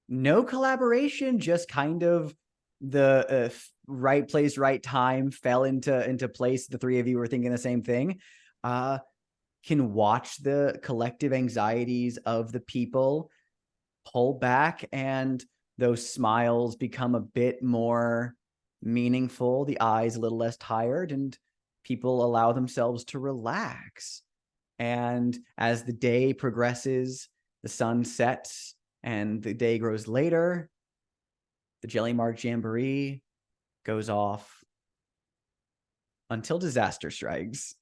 A: no collaboration, just kind of the right place, right time, fell into place. The three of you were thinking the same thing. Can watch the collective anxieties of the people pull back, and those smiles become a bit more meaningful, the eyes a little less tired, and people allow themselves to relax. And as the day progresses, The sun sets and the day grows later. The Jellymark Jamboree goes off until disaster strikes.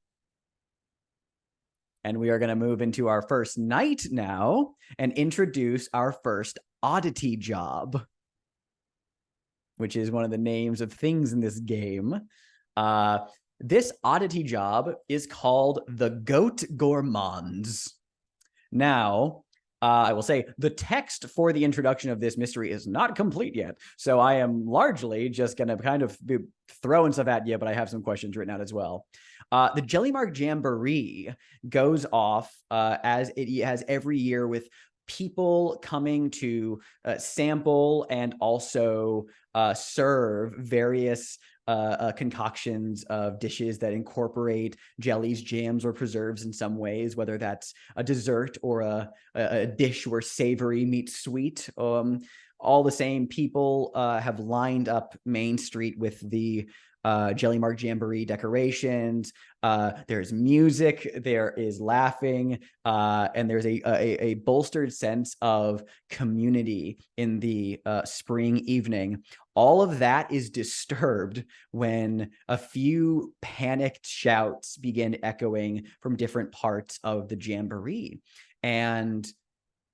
A: And we are going to move into our first night now and introduce our first oddity job, which is one of the names of things in this game. This oddity job is called the Goat Gourmands. Now, I will say the text for the introduction of this mystery is not complete yet. So I am largely just going to kind of be throwing stuff at you, but I have some questions written out as well. The Jellymark Jamboree goes off as it has every year, with people coming to sample and also serve various concoctions of dishes that incorporate jellies, jams, or preserves in some ways, whether that's a dessert or a dish where savory meets sweet. All the same people have lined up Main Street with the Jellymark Jamboree decorations. There's music, there is laughing, and there's a bolstered sense of community in the spring evening. All of that is disturbed when a few panicked shouts begin echoing from different parts of the Jamboree. And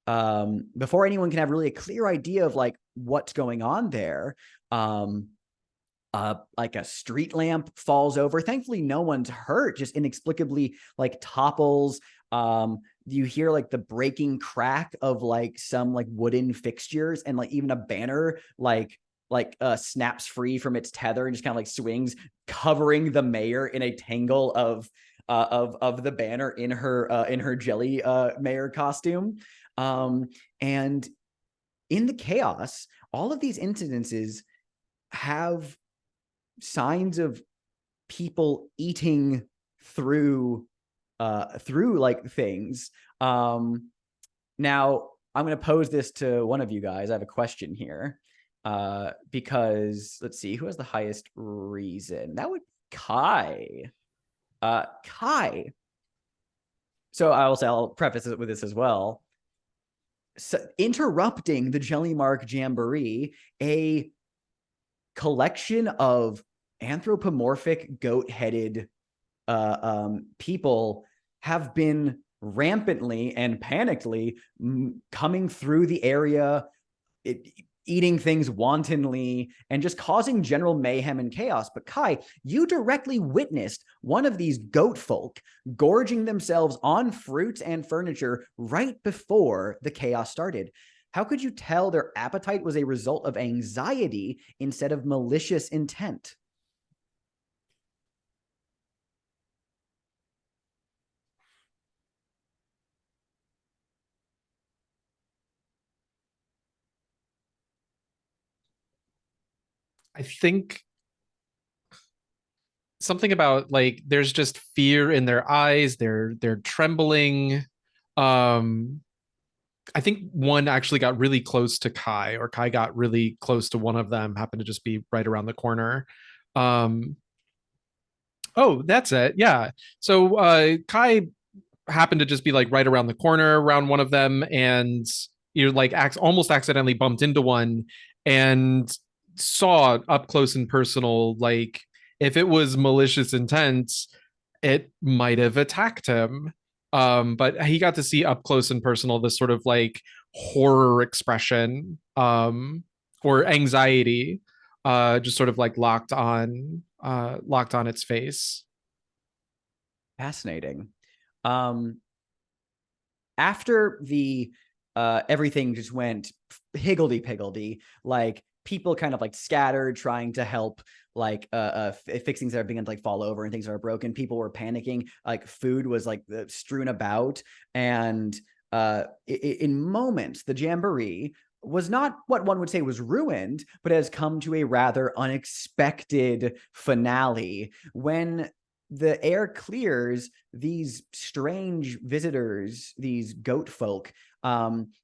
A: before anyone can have really a clear idea of like what's going on there, like a street lamp falls over. Thankfully, no one's hurt, just inexplicably like topples. You hear like the breaking crack of like some like wooden fixtures, and like even a banner like snaps free from its tether and just kind of like swings, covering the mayor in a tangle of the banner in her jelly mayor costume. And in the chaos, all of these incidences have signs of people eating through like things. Now I'm going to pose this to one of you guys. I have a question here, because let's see who has the highest reason. That would Kai. Kai. So I'll preface it with this as well. So, interrupting the Jellymark Jamboree, a collection of anthropomorphic goat-headed people have been rampantly and panickedly coming through the area, eating things wantonly, and just causing general mayhem and chaos. But Kai, you directly witnessed one of these goat folk gorging themselves on fruits and furniture right before the chaos started. How could you tell their appetite was a result of anxiety instead of malicious intent?
B: I think something about like there's just fear in their eyes. They're trembling. I think one actually got really close to Kai, or Kai got really close to one of them, happened to just be right around the corner. Oh, that's it. Yeah. So Kai happened to just be like right around the corner around one of them, and like almost accidentally bumped into one and saw up close and personal, like if it was malicious intent, it might have attacked him. But he got to see up close and personal this sort of like horror expression, or anxiety, just sort of like locked on its face.
A: Fascinating. After the everything just went higgledy-piggledy, like people kind of like scattered trying to help, like fix things that are beginning to like fall over and things that are broken. People were panicking, like food was like strewn about, and in moments the Jamboree was not what one would say was ruined, but has come to a rather unexpected finale. When the air clears, these strange visitors, these goat folk,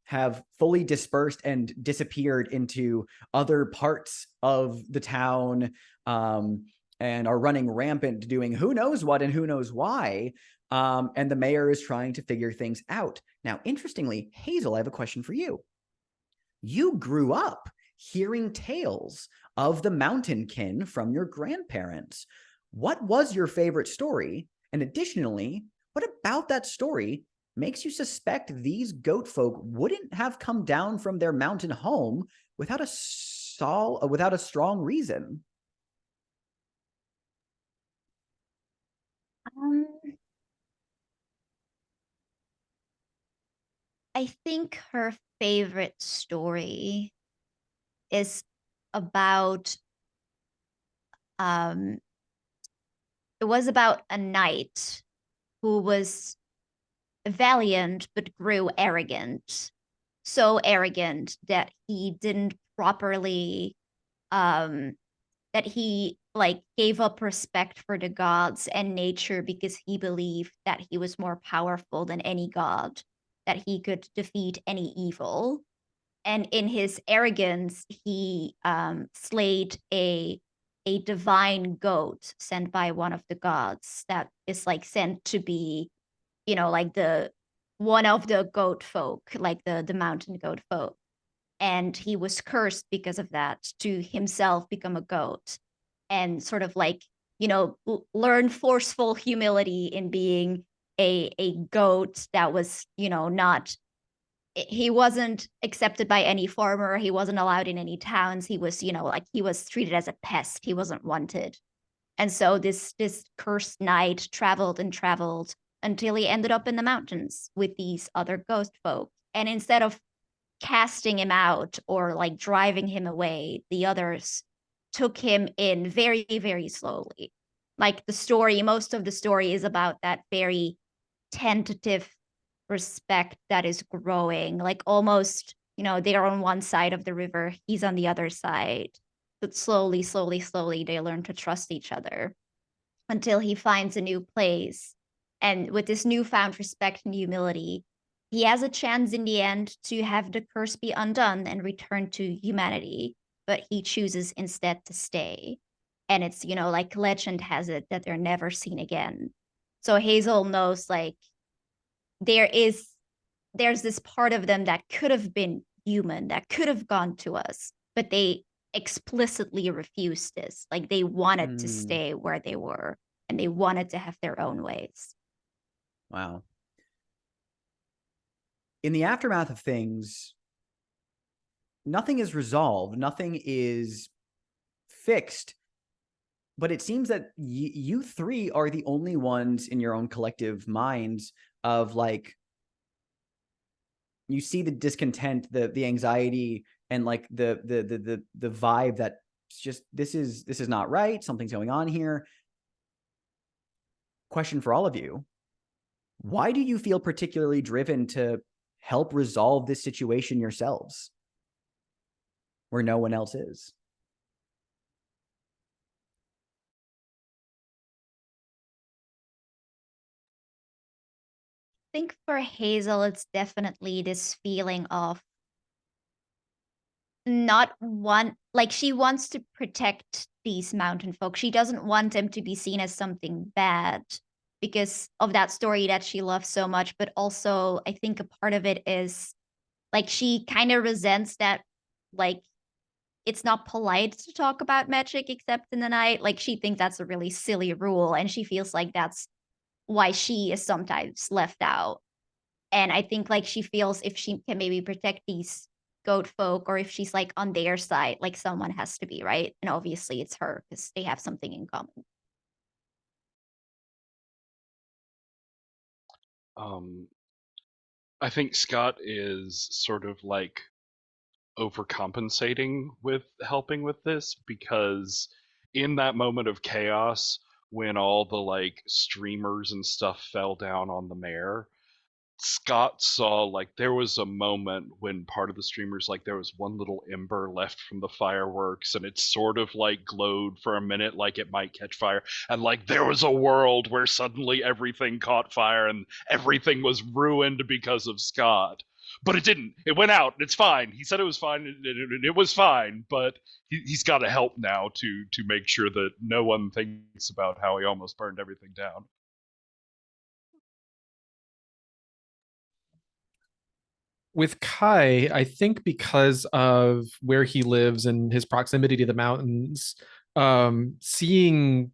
A: have fully dispersed and disappeared into other parts of the town, and are running rampant, doing who knows what and who knows why. And the mayor is trying to figure things out. Now, interestingly, Hazel, I have a question for you. You grew up hearing tales of the Mountain Kin from your grandparents. What was your favorite story? And additionally, what about that story makes you suspect these goat folk wouldn't have come down from their mountain home without a strong reason?
C: I think her favorite story is about it was about a knight who was valiant but grew arrogant. So arrogant that he didn't properly that he like gave up respect for the gods and nature because he believed that he was more powerful than any god, that he could defeat any evil. And in his arrogance, he slayed a divine goat sent by one of the gods that is like sent to be, like the one of the goat folk, like the mountain goat folk. And he was cursed because of that to himself become a goat and sort of like, learn forceful humility in being a goat that was, not he wasn't accepted by any farmer. He wasn't allowed in any towns. He was, like he was treated as a pest. He wasn't wanted. And so this cursed knight traveled and traveled until he ended up in the mountains with these other ghost folk. And instead of casting him out or like driving him away, the others took him in very, very slowly. Like most of the story is about that very tentative respect that is growing, like almost, they're on one side of the river, he's on the other side. But slowly, slowly, slowly, they learn to trust each other until he finds a new place. And with this newfound respect and humility, he has a chance in the end to have the curse be undone and return to humanity. But he chooses instead to stay. And it's, like legend has it that they're never seen again. So Hazel knows like there's this part of them that could have been human, that could have gone to us, but they explicitly refused this. Like they wanted to stay where they were and they wanted to have their own ways.
A: Wow. In the aftermath of things, nothing is resolved, nothing is fixed, but it seems that you three are the only ones in your own collective minds of like, you see the discontent, the anxiety, and like the vibe that just this is not right. Something's going on here. Question for all of you: why do you feel particularly driven to help resolve this situation yourselves, where no one else is?
C: I think for Hazel, it's definitely this feeling of not one, like she wants to protect these mountain folk. She doesn't want them to be seen as something bad because of that story that she loves so much. But also, I think a part of it is like she kind of resents that, like, it's not polite to talk about magic except in the night. Like, she thinks that's a really silly rule, and she feels like that's why she is sometimes left out. And I think like she feels if she can maybe protect these goat folk, or if she's like on their side, like someone has to be, right? And obviously it's her because they have something in common.
D: I think Scott is sort of like overcompensating with helping with this because in that moment of chaos when all the like streamers and stuff fell down on the mayor, Scott saw like there was a moment when part of the streamers, like there was one little ember left from the fireworks and it sort of like glowed for a minute like it might catch fire, and like there was a world where suddenly everything caught fire and everything was ruined because of Scott. But it didn't. It went out. It's fine. He said it was fine. It was fine. But he's got to help now to make sure that no one thinks about how he almost burned everything down.
B: With Kai, I think because of where he lives and his proximity to the mountains, seeing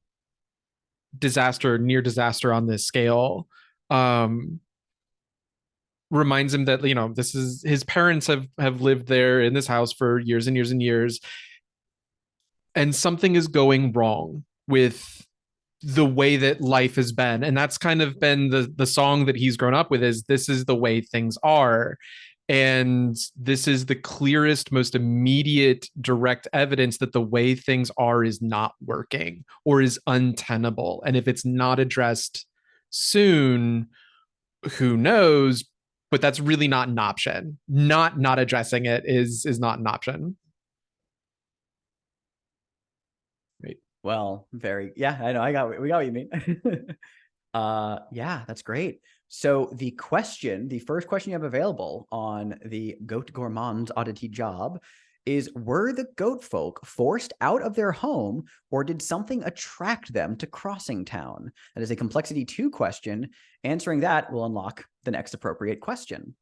B: disaster, near disaster on this scale, um, reminds him that, you know, this is his parents have lived there in this house for years and years and years, and something is going wrong with the way that life has been. And that's kind of been the song that he's grown up with, is this is the way things are. And this is the clearest, most immediate, direct evidence that the way things are is not working or is untenable. And if it's not addressed soon, who knows? But that's really not an option. Not addressing it is not an option. Right.
A: Well, yeah, I know. We got what you mean. Yeah, that's great. So the first question you have available on the Goat Gourmand's oddity job is, were the goat folk forced out of their home, or did something attract them to Crossing Town? That is a complexity 2 question. Answering that will unlock the next appropriate question.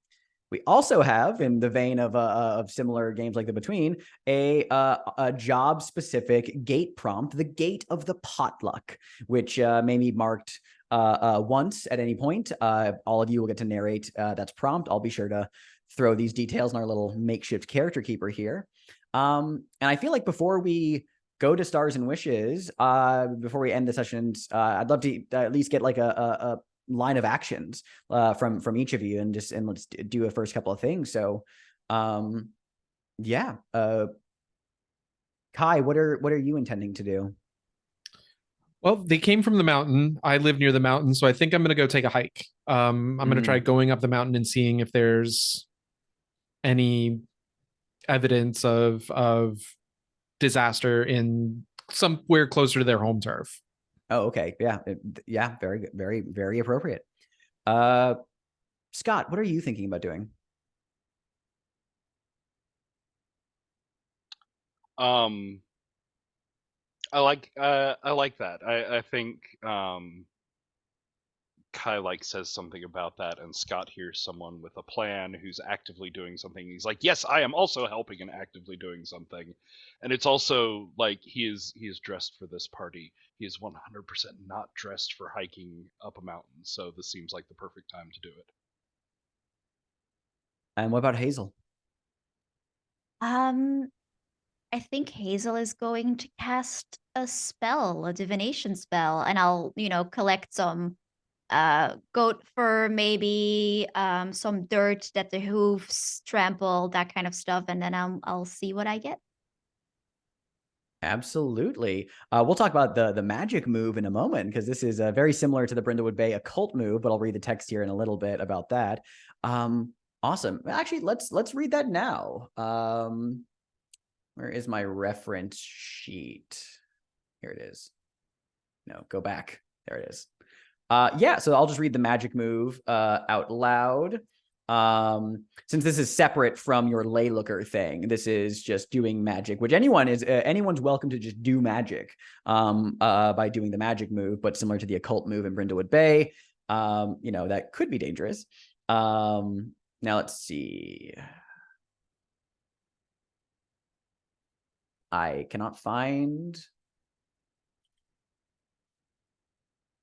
A: We also have, in the vein of similar games like The Between, a job-specific gate prompt, the Gate of the Potluck, which may be marked once at any point. All of you will get to narrate that's prompt. I'll be sure to throw these details in our little makeshift character keeper here. And I feel like before we go to Stars and Wishes, before we end the sessions, I'd love to at least get like a line of actions from each of you, and let's do a first couple of things. So yeah, Kai, what are you intending to do?
B: Well, they came from the mountain. I live near the mountain, so I think I'm going to go take a hike. I'm going to try going up the mountain and seeing if there's any evidence of disaster in somewhere closer to their home turf.
A: Oh, okay. Yeah. Yeah. Very good. Very, very appropriate. Scott, what are you thinking about doing?
D: I like that. I think Kai says something about that, and Scott hears someone with a plan who's actively doing something. He's like, "Yes, I am also helping and actively doing something," and it's also like he is dressed for this party. He is 100% not dressed for hiking up a mountain. So this seems like the perfect time to do it.
A: And what about Hazel?
C: I think Hazel is going to cast a spell, a divination spell, and I'll, collect some goat fur, maybe some dirt that the hooves trample, that kind of stuff, and then I'll see what I get.
A: Absolutely. We'll talk about the magic move in a moment, because this is very similar to the Brindlewood Bay occult move, but I'll read the text here in a little bit about that. Awesome. Actually, let's read that now. Where is my reference sheet? Here it is. No, go back. There it is. Yeah, so I'll just read the magic move out loud. Since this is separate from your lay looker thing, this is just doing magic, which anyone's welcome to just do magic by doing the magic move, but similar to the occult move in Brindlewood Bay, that could be dangerous. Now let's see. I cannot find.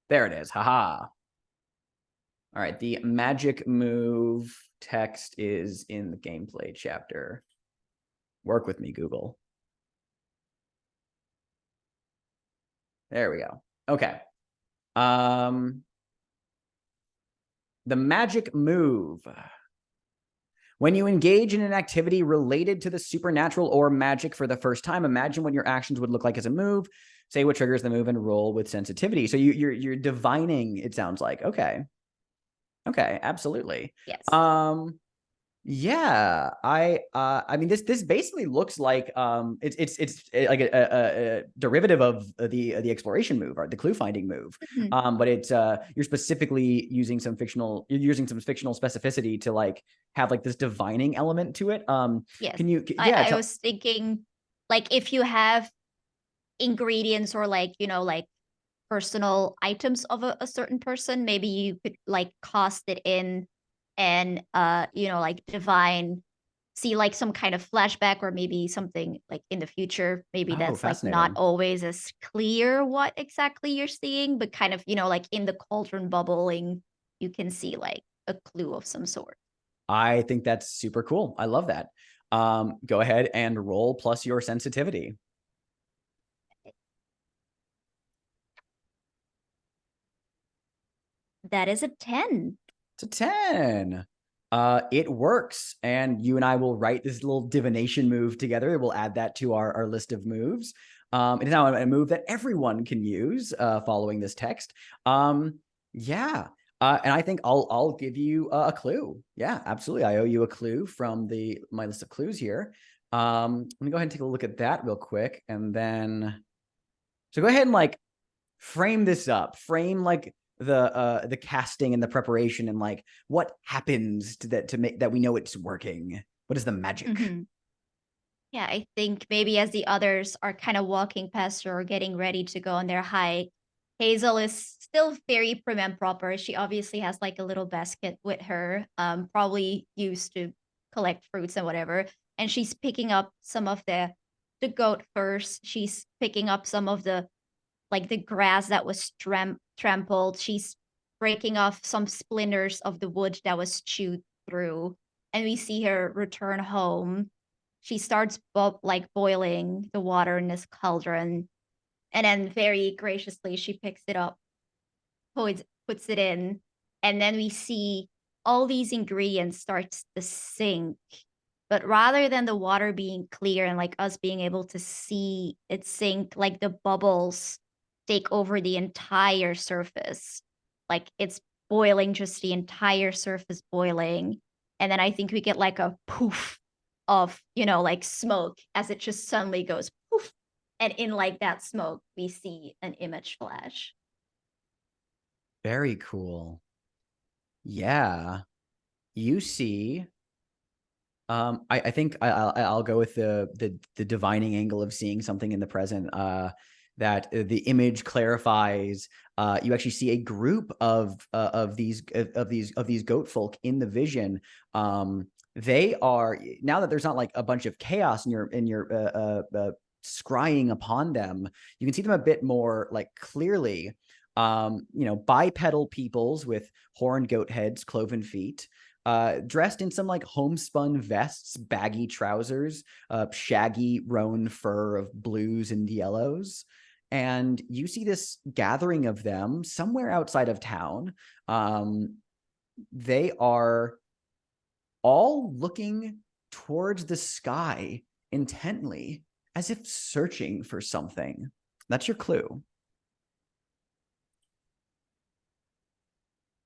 A: There it is. Haha. All right. The magic move text is in the gameplay chapter. Work with me, Google. There we go. Okay. The magic move. When you engage in an activity related to the supernatural or magic for the first time, imagine what your actions would look like as a move. Say what triggers the move and roll with sensitivity. So you're divining, it sounds like. Okay, absolutely.
C: Yes.
A: Yeah, I mean, this basically looks like it's like a derivative of the exploration move or the clue finding move.
C: Mm-hmm.
A: But it's you're specifically using some fictional specificity to like have like this divining element to it.
C: Yes.
A: Can you?
C: I was thinking, like, if you have ingredients or like personal items of a certain person, maybe you could like cost it in and like see like some kind of flashback or maybe something like in the future. Maybe
A: Oh,
C: that's like not
A: fascinating.
C: always as clear what exactly you're seeing, but kind of, like in the cauldron bubbling, you can see like a clue of some sort.
A: I think that's super cool. I love that. Go ahead and roll plus your sensitivity.
C: That is a 10.
A: It's a 10. It works. And you and I will write this little divination move together. We'll add that to our list of moves. It is now a move that everyone can use following this text. Yeah. And I think I'll give you a clue. Yeah, absolutely. I owe you a clue from my list of clues here. Let me go ahead and take a look at that real quick. And then, so go ahead and like frame this up. Frame like the casting and the preparation and like what happens to make that we know it's working. What is the magic?
C: Mhm. Yeah, I think maybe as the others are kind of walking past her or getting ready to go on their hike, Hazel is still very prim and proper. She obviously has like a little basket with her, probably used to collect fruits and whatever. And she's picking up some of the goat first. She's picking up some of the like the grass that was trampled. She's breaking off some splinters of the wood that was chewed through. And we see her return home. She starts like boiling the water in this cauldron. And then very graciously, she picks it up, puts it in. And then we see all these ingredients starts to sink. But rather than the water being clear and like us being able to see it sink, like the bubbles take over the entire surface. Like it's boiling, just the entire surface boiling. And then I think we get like a poof of, like smoke as it just suddenly goes poof. And in like that smoke, we see an image flash.
A: Very cool. Yeah. You see, I think I'll go with the divining angle of seeing something in the present. That the image clarifies. You actually see a group of these goat folk in the vision. They are, now that there's not like a bunch of chaos in your scrying upon them, you can see them a bit more like clearly. Bipedal peoples with horned goat heads, cloven feet. Dressed in some like homespun vests, baggy trousers, shaggy roan fur of blues and yellows. And you see this gathering of them somewhere outside of town. They are all looking towards the sky intently, as if searching for something. That's your clue.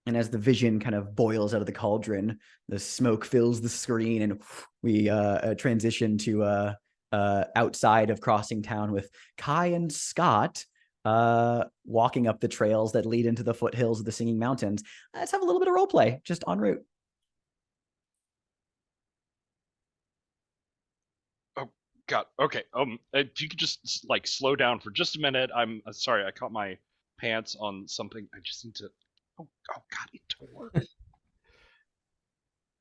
A: And as the vision kind of boils out of the cauldron, the smoke fills the screen, and we transition to outside of Crossing Town with Kai and Scott walking up the trails that lead into the foothills of the Singing Mountains. Let's have a little bit of role play just en route.
D: Oh God. Okay. If you could just like slow down for just a minute. I'm sorry. I caught my pants on something. I just need to. Oh God, it tore.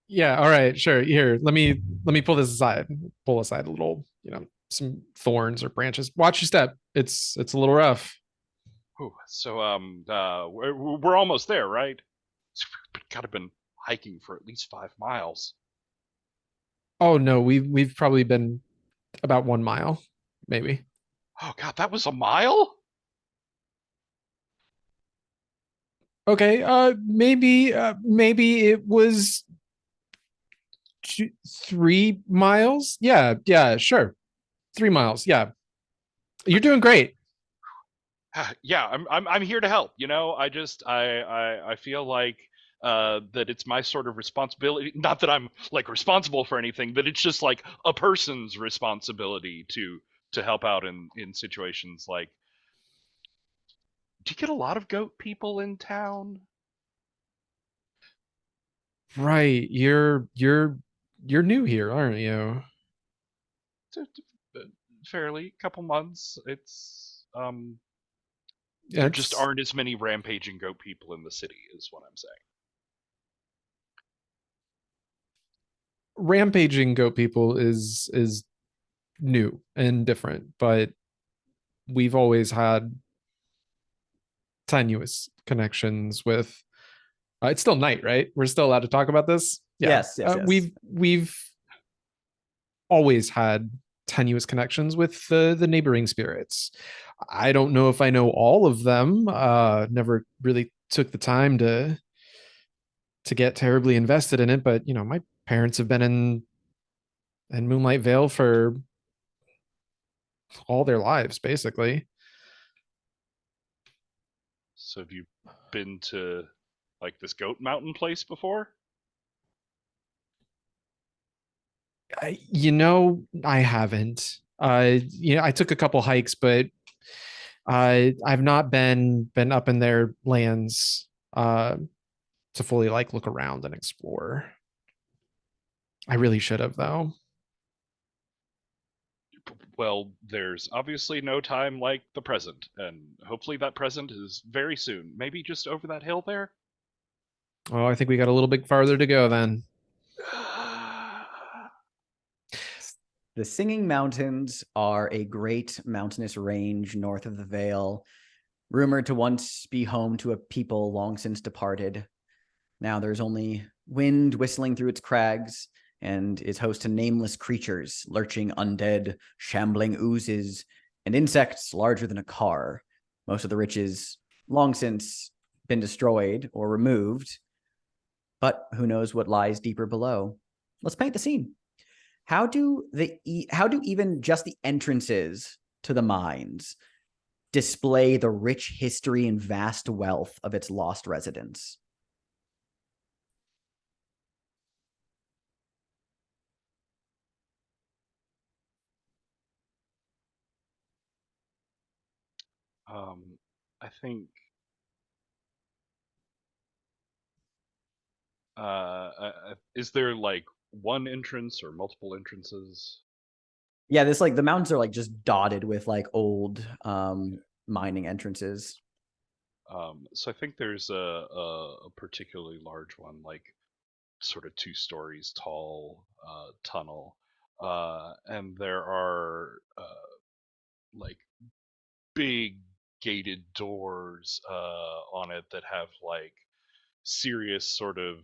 B: Yeah, all right, sure. Here, let me pull this aside. Pull aside a little, some thorns or branches. Watch your step. It's a little rough.
D: Ooh, so we're almost there, right? So we've got to been hiking for at least 5 miles.
B: Oh no, we've probably been about 1 mile, maybe.
D: Oh God, that was a mile.
B: Okay, maybe it was 3 miles. Yeah, sure. 3 miles. Yeah, you're doing great.
D: Yeah, I'm here to help. I feel like that it's my sort of responsibility. Not that I'm like responsible for anything, but it's just like a person's responsibility to help out in situations like. Do you get a lot of goat people in town?
B: Right, you're new here, aren't you?
D: Fairly, couple months. It's there just
B: It's
D: aren't as many rampaging goat people in the city, is what I'm saying.
B: rampaging goat people is new and different, but we've always had tenuous connections with it's still night, right? We're still allowed to talk about this. Yeah.
A: Yes.
B: We've always had tenuous connections with the neighboring spirits. I don't know if I know all of them. Never really took the time to get terribly invested in it, but my parents have been in Moonlight Vale for all their lives, basically.
D: So have you been to like this Goat Mountain place before?
B: I haven't. I took a couple hikes, but I've not been up in their lands to fully like look around and explore. I really should have though.
D: Well, there's obviously no time like the present, and hopefully that present is very soon. Maybe just over that hill there?
B: Oh, I think we got a little bit farther to go then.
A: The Singing Mountains are a great mountainous range north of the Vale, rumored to once be home to a people long since departed. Now there's only wind whistling through its crags and is host to nameless creatures, lurching undead, shambling oozes, and insects larger than a car. Most of the riches long since been destroyed or removed, but who knows what lies deeper below. Let's paint the scene. How do even just the entrances to the mines display the rich history and vast wealth of its lost residents?
D: I think is there like one entrance or multiple entrances?
A: Yeah, the mountains are like just dotted with like old mining entrances.
D: So I think there's a particularly large one, like sort of 2 stories tall tunnel, and there are like big gated doors on it that have like serious sort of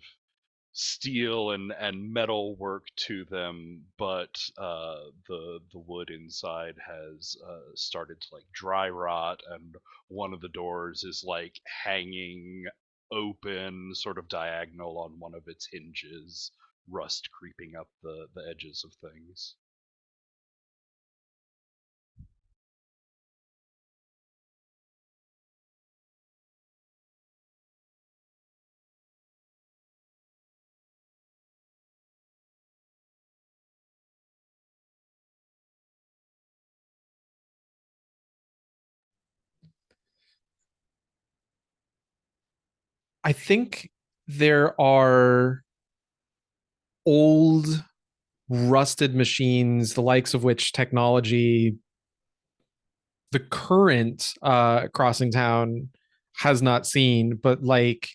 D: steel and metal work to them, but the wood inside has started to like dry rot, and one of the doors is like hanging open, sort of diagonal on one of its hinges, rust creeping up the edges of things.
B: I think there are old rusted machines, the likes of which technology, the current crossing town has not seen, but like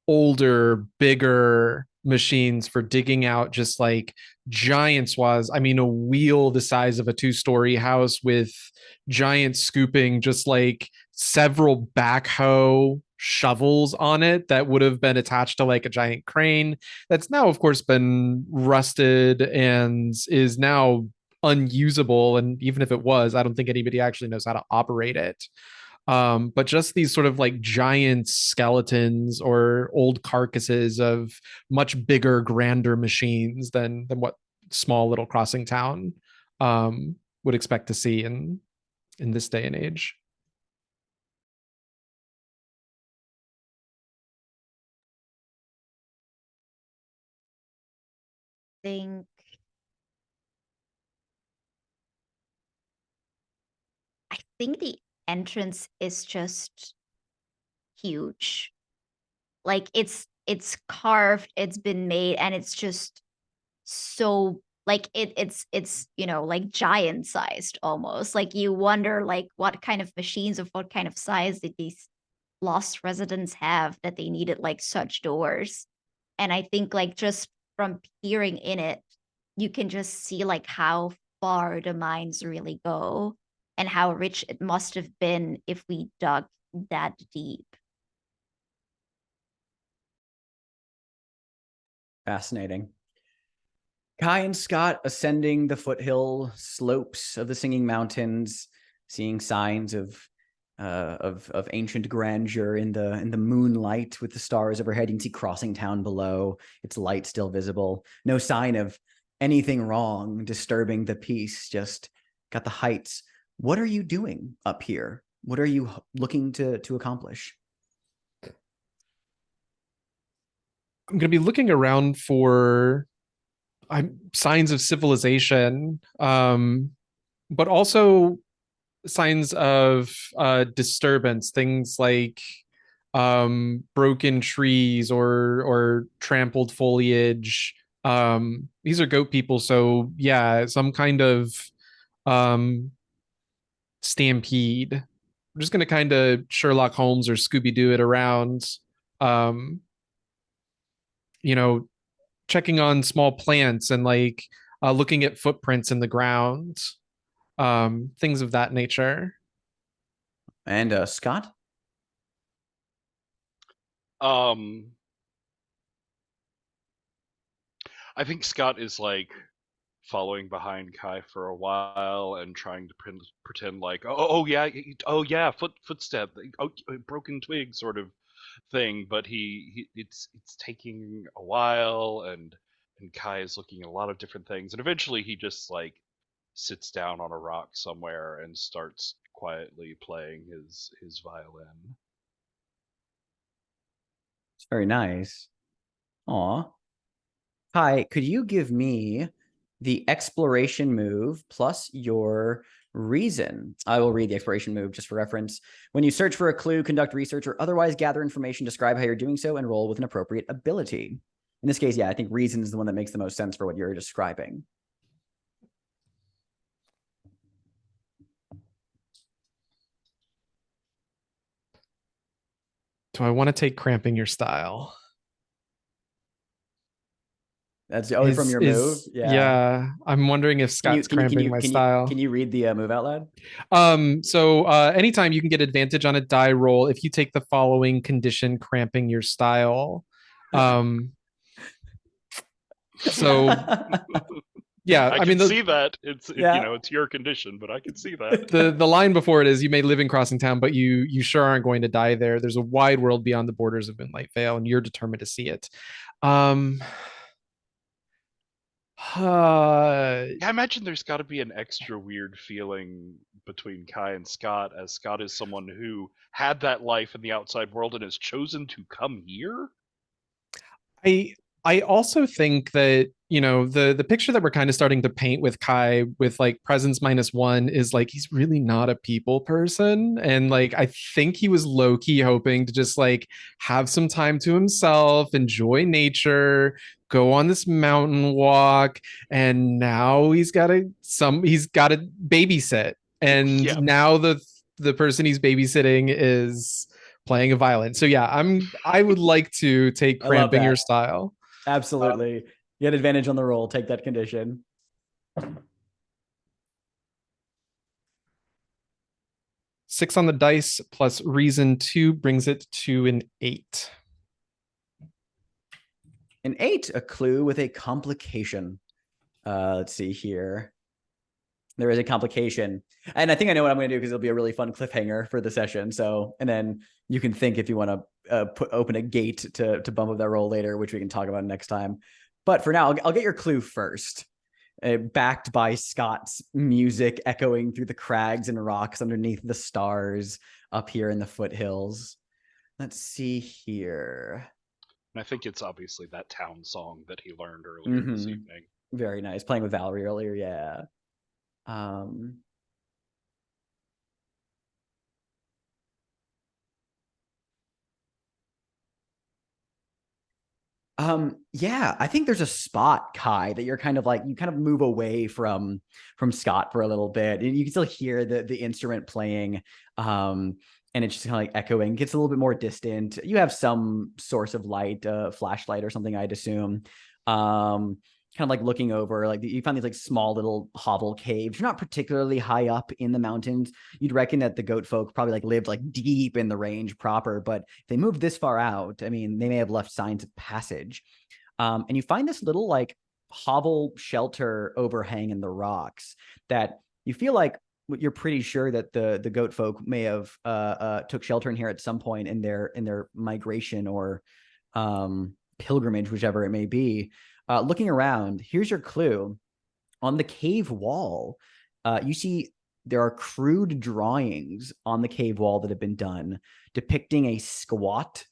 B: older, bigger machines for digging out just like giant swaths. I mean, a wheel the size of a 2-story house with giant scooping, just like several backhoe shovels on it that would have been attached to like a giant crane that's now of course been rusted and is now unusable. And even if it was, I don't think anybody actually knows how to operate it. But just these sort of like giant skeletons or old carcasses of much bigger, grander machines than what small little crossing town would expect to see in this day and age.
C: Think I think the entrance is just huge. Like it's carved, it's been made, and it's just so like it's like giant sized almost. Like you wonder like what kind of machines of what kind of size did these lost residents have that they needed like such doors. And I think like just from peering in it, you can just see like how far the mines really go and how rich it must have been if we dug that deep.
A: Fascinating. Kai and Scott ascending the foothill slopes of the Singing Mountains, seeing signs of ancient grandeur in the moonlight with the stars overhead. You can see Crossing Town below, its light still visible. No sign of anything wrong disturbing the peace, just got the heights. What are you doing up here? What are you looking to accomplish?
B: I'm going to be looking around for signs of civilization, but also signs of disturbance, things like broken trees or trampled foliage. These are goat people, so yeah, some kind of stampede. I'm just going to kind of Sherlock Holmes or Scooby-Doo it around. You know, checking on small plants and like looking at footprints in the ground, things of that nature.
A: And Scott?
D: I think Scott is like following behind Kai for a while and trying to pretend like, oh yeah, footstep, broken twig sort of thing. But it's taking a while, and Kai is looking at a lot of different things, and eventually he just like sits down on a rock somewhere and starts quietly playing his violin.
A: It's very nice. Aw. Hi, could you give me the exploration move plus your reason? I will read the exploration move just for reference. When you search for a clue, conduct research, or otherwise gather information, describe how you're doing so, and roll with an appropriate ability. In this case, yeah, I think reason is the one that makes the most sense for what you're describing.
B: Do I want to take cramping your style?
A: That's from your move.
B: Yeah. I'm wondering if Scott's cramping my style.
A: Can you read the move out loud?
B: So anytime you can get advantage on a die roll if you take the following condition, cramping your style. So yeah,
D: I mean, see that it's it's your condition, but I can see that.
B: The line before it is, you may live in Crossing Town, but you sure aren't going to die there. There's a wide world beyond the borders of Moonlight Vale, and you're determined to see it.
D: I imagine there's got to be an extra weird feeling between Kai and Scott, as Scott is someone who had that life in the outside world and has chosen to come here.
B: I also think that, the picture that we're kind of starting to paint with Kai with like presence -1 is like he's really not a people person. And like I think he was low-key hoping to just like have some time to himself, enjoy nature, go on this mountain walk, and now he's got to babysit. And now the person he's babysitting is playing a violin. So yeah, I would like to take cramping your style.
A: Absolutely. You had advantage on the roll. Take that condition.
B: Six on the dice plus reason 2 brings it to an 8.
A: An 8, a clue with a complication. Let's see here. There is a complication. And I think I know what I'm going to do because it'll be a really fun cliffhanger for the session. So, and then you can think if you want to open a gate to bump up that roll later, which we can talk about next time. But for now, I'll get your clue first. Backed by Scott's music echoing through the crags and rocks underneath the stars up here in the foothills. Let's see here.
D: And I think it's obviously that town song that he learned earlier this evening.
A: Very nice. Playing with Valerie earlier, yeah. Yeah, I think there's a spot, Kai, that you're kind of like, you kind of move away from Scott for a little bit, and you can still hear the instrument playing, and it's just kind of like echoing. It gets a little bit more distant. You have some source of light, flashlight or something, I'd assume. kind of like looking over, like you find these like small little hovel caves. You're not particularly high up in the mountains. You'd reckon that the goat folk probably like lived like deep in the range proper, but if they moved this far out, I mean, they may have left signs of passage. And you find this little like hovel shelter overhang in the rocks that you feel like you're pretty sure that the goat folk may have took shelter in here at some point in their migration or pilgrimage, whichever it may be. Looking around, here's your clue. On the cave wall, you see there are crude drawings on the cave wall that have been done depicting a squat,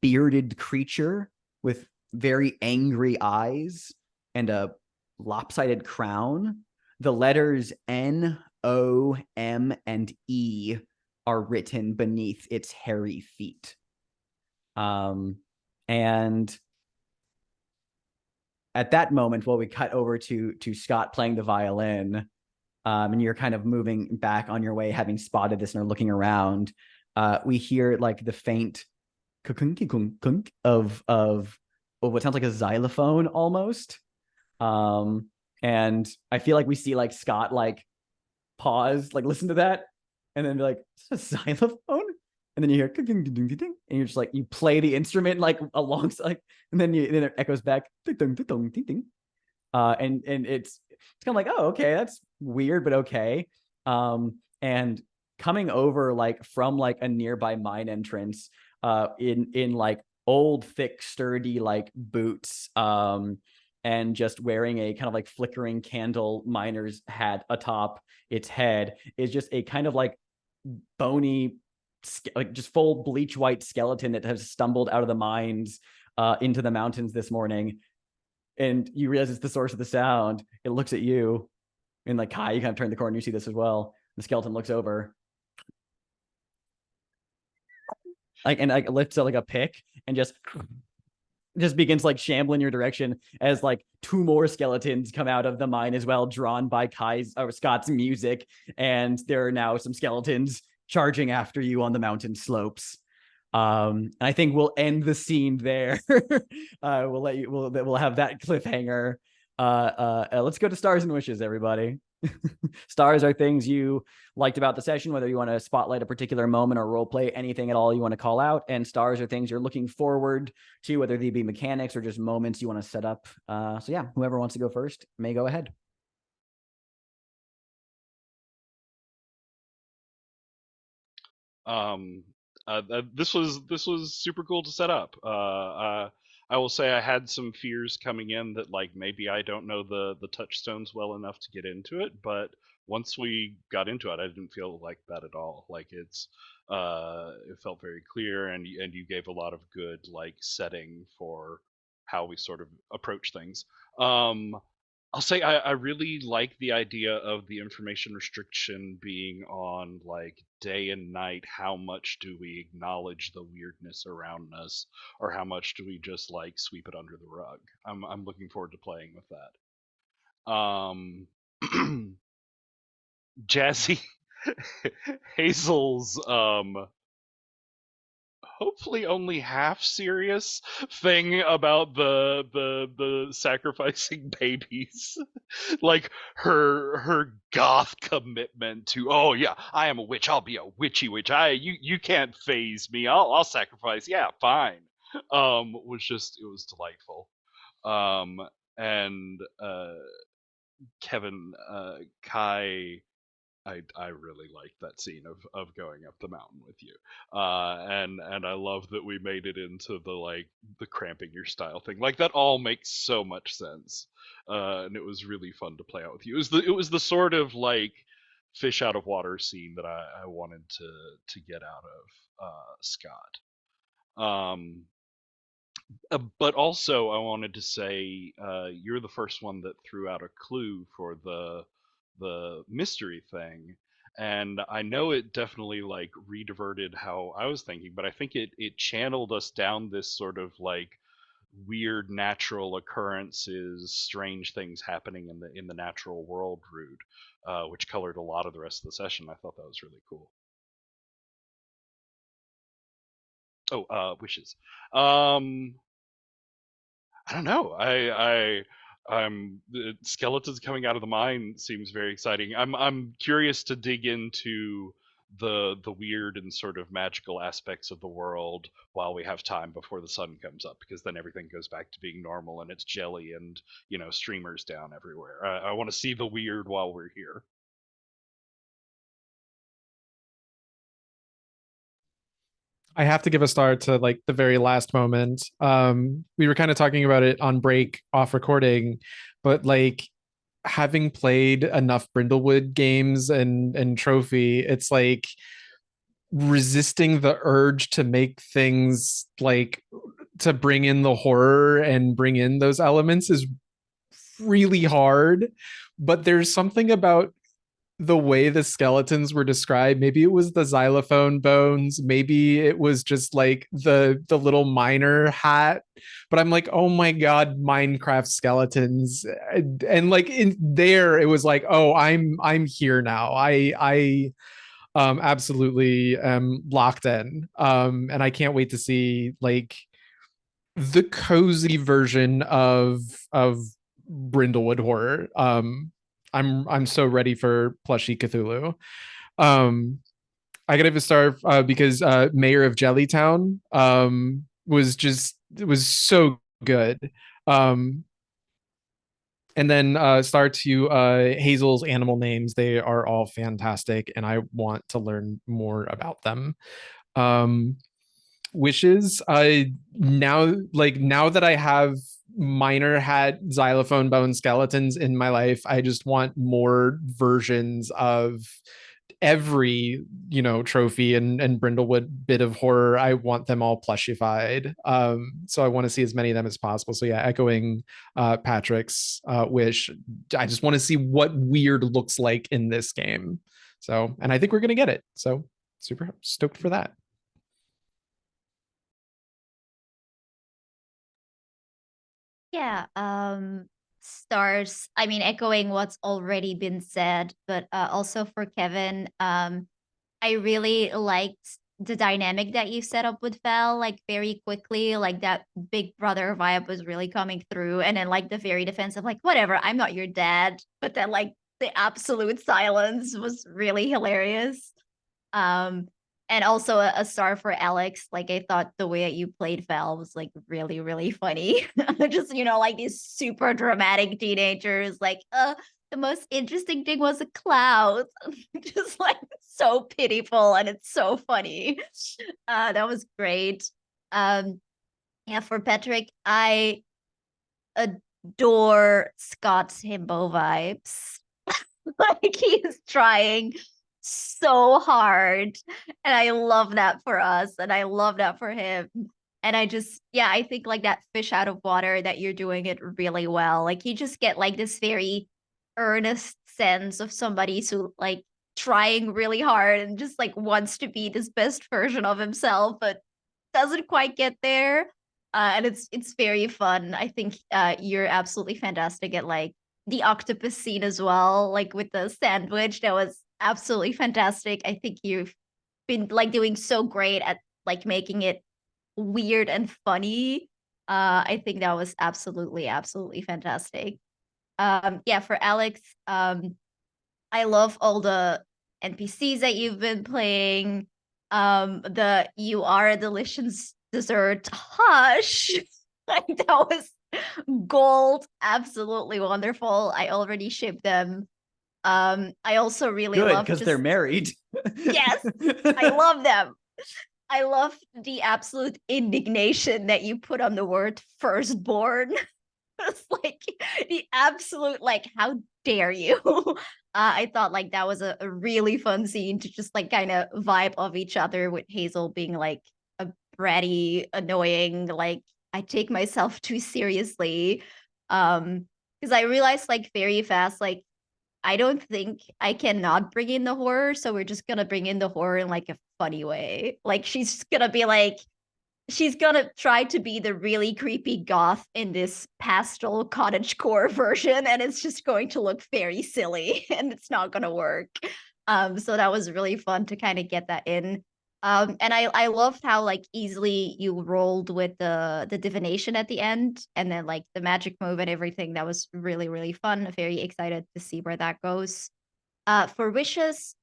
A: bearded creature with very angry eyes and a lopsided crown. The letters N, O, M, and E are written beneath its hairy feet. And at that moment, we cut over to Scott playing the violin, and you're kind of moving back on your way, having spotted this and are looking around. We hear like the faint kunk of what sounds like a xylophone almost. And I feel like we see like Scott like pause, like listen to that, and then be like, is that a xylophone? And then you hear and you're just like, you play the instrument like alongside, and then it echoes back. And it's kind of like, oh, okay, that's weird, but okay. And coming over like from like a nearby mine entrance, in like old, thick, sturdy like boots, and just wearing a kind of like flickering candle miner's hat atop its head, is just a kind of like bony, like just full bleach white skeleton that has stumbled out of the mines into the mountains this morning. And you realize it's the source of the sound. It looks at you, and like Kai, you kind of turn the corner, you see this as well. The skeleton looks over, like, and like lifts up like a pick and just begins like shambling your direction as like two more skeletons come out of the mine as well, drawn by Kai's or Scott's music, and there are now some skeletons charging after you on the mountain slopes. I think we'll end the scene there. We'll let you. We'll have that cliffhanger. Let's go to stars and wishes, everybody. Stars are things you liked about the session, whether you want to spotlight a particular moment or role play anything at all you want to call out. And stars are things you're looking forward to, whether they be mechanics or just moments you want to set up. So yeah, whoever wants to go first may go ahead.
D: This was super cool to set up. I will say I had some fears coming in that like maybe I don't know the touchstones well enough to get into it, but once we got into it, I didn't feel like that at all. Like it felt very clear, and you gave a lot of good like setting for how we sort of approach things. I'll say I really like the idea of the information restriction being on like day and night. How much do we acknowledge the weirdness around us, or how much do we just like sweep it under the rug? I'm looking forward to playing with that. Jazzy Hazel's hopefully only half serious thing about the sacrificing babies. Like her goth commitment to, oh yeah, I am a witch, I'll be a witchy witch, you can't phase me, I'll sacrifice, yeah, fine. Was just, it was delightful. And Kevin, Kai, I really liked that scene of going up the mountain with you, and I love that we made it into the like the cramping your style thing. Like that all makes so much sense, and it was really fun to play out with you. It was the sort of like fish out of water scene that I wanted to get out of Scott. But also I wanted to say you're the first one that threw out a clue for the mystery thing, and I know it definitely like rediverted how I was thinking, but I think it channeled us down this sort of like weird natural occurrences, strange things happening in the natural world route, which colored a lot of the rest of the session. I thought that was really cool. Oh, wishes. I don't know. The skeletons coming out of the mine seems very exciting. I'm curious to dig into the weird and sort of magical aspects of the world while we have time before the sun comes up, because then everything goes back to being normal and it's jelly and streamers down everywhere. I want to see the weird while we're here.
B: I have to give a star to like the very last moment. We were kind of talking about it on break off recording, but like having played enough Brindlewood games and Trophy, it's like resisting the urge to make things like to bring in the horror and bring in those elements is really hard. But there's something about the way the skeletons were described. Maybe it was the xylophone bones, maybe it was just like the little miner hat, but I'm like, oh my god, Minecraft skeletons. And like in there it was like, oh, I'm here now. I absolutely am locked in, and I can't wait to see like the cozy version of Brindlewood horror. I'm so ready for plushy Cthulhu. Um, I gotta give a star because Mayor of Jellytown was so good. Um, and then star to Hazel's animal names. They are all fantastic, and I want to learn more about them. Wishes, now that I have miner hat xylophone bone skeletons in my life, I just want more versions of every trophy and Brindlewood bit of horror. I want them all plushified, so I want to see as many of them as possible. So yeah, echoing Patrick's wish, I just want to see what weird looks like in this game. So, and I think we're gonna get it, so super stoked for that.
C: Yeah, stars. I mean, echoing what's already been said, but also for Kevin, I really liked the dynamic that you set up with Val, like very quickly, like that big brother vibe was really coming through, and then like the very defensive, like whatever, I'm not your dad, but then like the absolute silence was really hilarious. Um, and also a star for Alex. Like I thought the way that you played Val was like really, really funny. Just, like these super dramatic teenagers, like, the most interesting thing was the clouds. Just like so pitiful and it's so funny. That was great. Yeah, for Patrick, I adore Scott's himbo vibes. Like he is trying so hard, and I love that for us, and I love that for him. And I think like that fish out of water that you're doing it really well. Like you just get like this very earnest sense of somebody who like trying really hard and just like wants to be this best version of himself, but doesn't quite get there. And it's very fun. I think you're absolutely fantastic at like the octopus scene as well, like with the sandwich. That was absolutely fantastic. I think you've been like doing so great at like making it weird and funny. I think that was absolutely, absolutely fantastic. Yeah, for Alex, I love all the NPCs that you've been playing. The you are a delicious dessert. Hush. Like that was gold. Absolutely wonderful. I already shipped them. I also really
A: Good,
C: love
A: because they're married.
C: Yes, I love them. I love the absolute indignation that you put on the word firstborn. It's like the absolute like, how dare you? I thought like that was a really fun scene to just like kind of vibe of each other, with Hazel being like a bratty, annoying, like I take myself too seriously. Because I realized like very fast, like I don't think I cannot bring in the horror, so we're just gonna bring in the horror in like a funny way. Like she's gonna be like, she's gonna try to be the really creepy goth in this pastoral cottagecore version, and it's just going to look very silly and it's not gonna work. So that was really fun to kind of get that in. And I loved how like easily you rolled with the divination at the end, and then like the magic move and everything. That was really, really fun. Very excited to see where that goes. For wishes,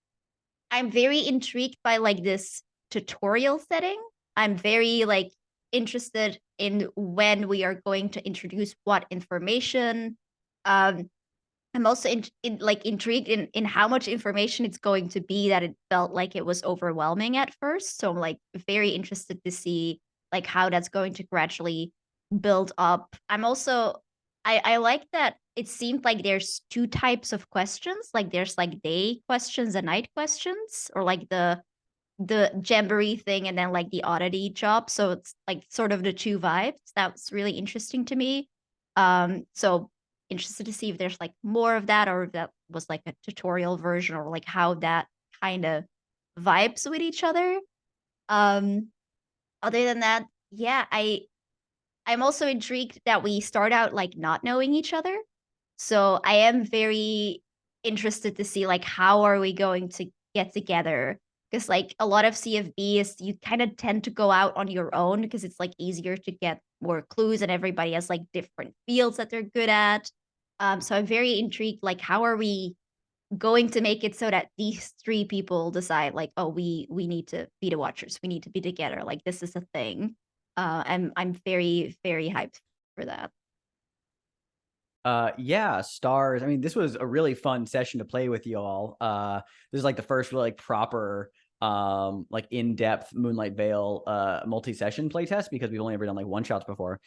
C: I'm very intrigued by like this tutorial setting. I'm very like interested in when we are going to introduce what information. Um, I'm also like intrigued in how much information it's going to be, that it felt like it was overwhelming at first. So I'm like very interested to see like how that's going to gradually build up. I'm also I like that it seemed like there's two types of questions. Like there's like day questions and night questions, or like the jamboree thing and then like the oddity job. So it's like sort of the two vibes. That's really interesting to me. So interested to see if there's like more of that, or if that was like a tutorial version, or like how that kind of vibes with each other. Um, Other than that, yeah, I'm also intrigued that we start out like not knowing each other. So I am very interested to see like how are we going to get together, because like a lot of CFB is you kind of tend to go out on your own because it's like easier to get more clues, and everybody has like different fields that they're good at. So I'm very intrigued like how are we going to make it so that these three people decide like, oh, we need to be the watchers, we need to be together, like this is a thing. I'm very, very hyped for that.
A: Yeah, stars. I mean, this was a really fun session to play with y'all. This is like the first really like proper like in-depth Moonlight Vale multi-session playtest, because we've only ever done like one shots before.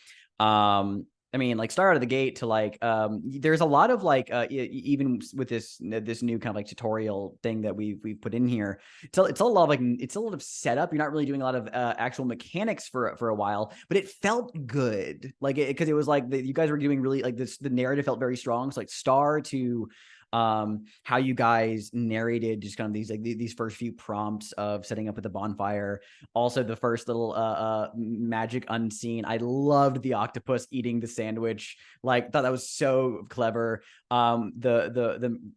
A: I mean, like start out of the gate to like there's a lot of like even with this new kind of like tutorial thing that we've put in here, it's a lot of like it's a lot of setup. You're not really doing a lot of actual mechanics for a while, but it felt good, like because it was like you guys were doing really like this, the narrative felt very strong. So like star to how you guys narrated just kind of these like these first few prompts of setting up at the bonfire. Also the first little magic unseen. I loved the octopus eating the sandwich. Like thought that was so clever. The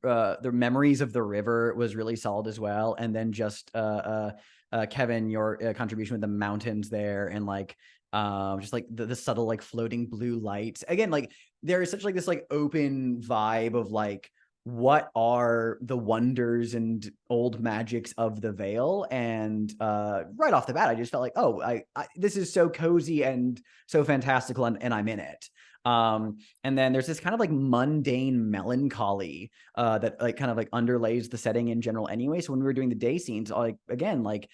A: memories of the river was really solid as well. And then just Kevin, your contribution with the mountains there, and like just like the subtle like floating blue lights. Again, like there is such like this like open vibe of like what are the wonders and old magics of the Vale. And right off the bat, I just felt like, oh, I this is so cozy and so fantastical, and I'm in it. And then there's this kind of like mundane melancholy that like kind of like underlays the setting in general anyway. So when we were doing the day scenes, like again, like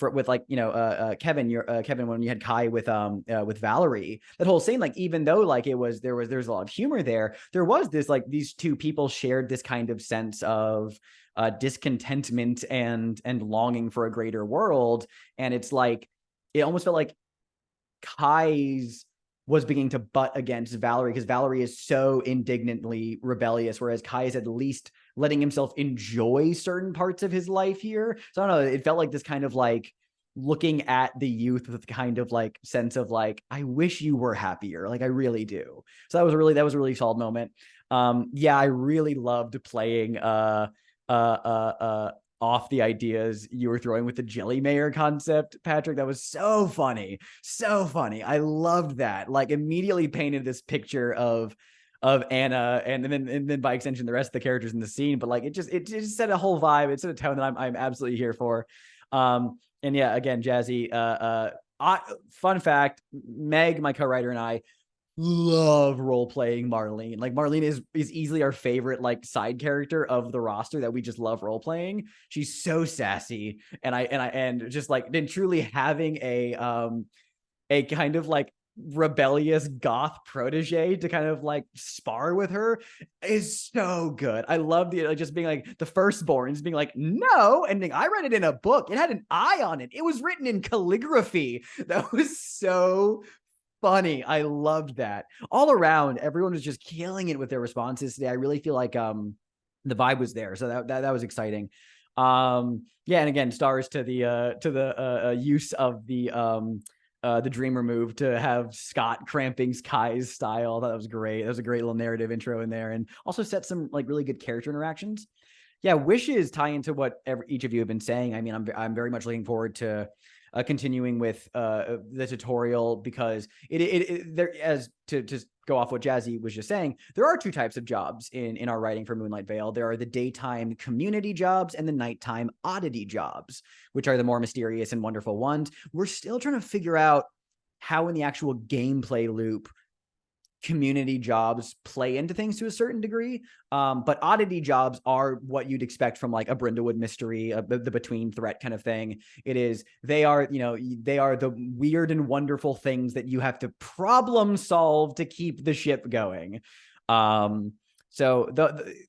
A: with like, you know, Kevin, Kevin, when you had Kai with Valerie, that whole scene, like even though like there's a lot of humor there was this like these two people shared this kind of sense of discontentment and longing for a greater world. And it's like it almost felt like Kai's was beginning to butt against Valerie, because Valerie is so indignantly rebellious, whereas Kai is at least letting himself enjoy certain parts of his life here. So I don't know, it felt like this kind of like looking at the youth with kind of like sense of like, I wish you were happier. Like I really do. So that was a really solid moment. Yeah, I really loved playing off the ideas you were throwing with the jelly mayor concept, Patrick. That was so funny. So funny. I loved that. Like immediately painted this picture of Anna and then by extension the rest of the characters in the scene. But like it just set a whole vibe. It set a tone that I'm absolutely here for. And yeah, again, Jazzy, fun fact, Meg, my co-writer, and I love role-playing Marlene. Like Marlene is easily our favorite like side character of the roster that we just love role-playing. She's so sassy, and just like then truly having a kind of like rebellious goth protege to kind of like spar with her is so good. I love the just being like the firstborns being like no, and being, I read it in a book, it had an eye on it, it was written in calligraphy. That was so funny. I loved that. All around, everyone was just killing it with their responses today. I really feel like the vibe was there, so that was exciting. Yeah, and again, stars to the use of the dream remove to have Scott cramping Kai's style. I thought that was great. That was a great little narrative intro in there, and also set some like really good character interactions. Yeah, wishes tie into what each of you have been saying. I mean, I'm very much looking forward to continuing with the tutorial, because there, as to just go off what Jazzy was just saying, there are two types of jobs in our writing for Moonlight Vale. There are the daytime community jobs and the nighttime oddity jobs, which are the more mysterious and wonderful ones. We're still trying to figure out how in the actual gameplay loop community jobs play into things to a certain degree. But oddity jobs are what you'd expect from like a Brindlewood mystery, the between threat kind of thing. They are the weird and wonderful things that you have to problem solve to keep the ship going. So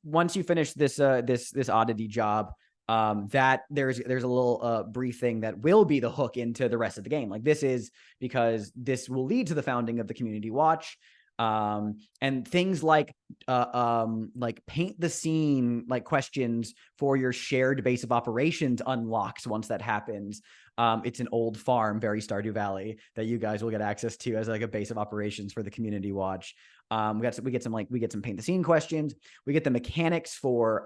A: once you finish this oddity job, that there's a little brief thing that will be the hook into the rest of the game. Like, this is because this will lead to the founding of the community watch. And things like paint the scene, like questions for your shared base of operations unlocks once that happens. It's an old farm, very Stardew Valley, that you guys will get access to as like a base of operations for the community watch. We get some paint the scene questions. We get the mechanics for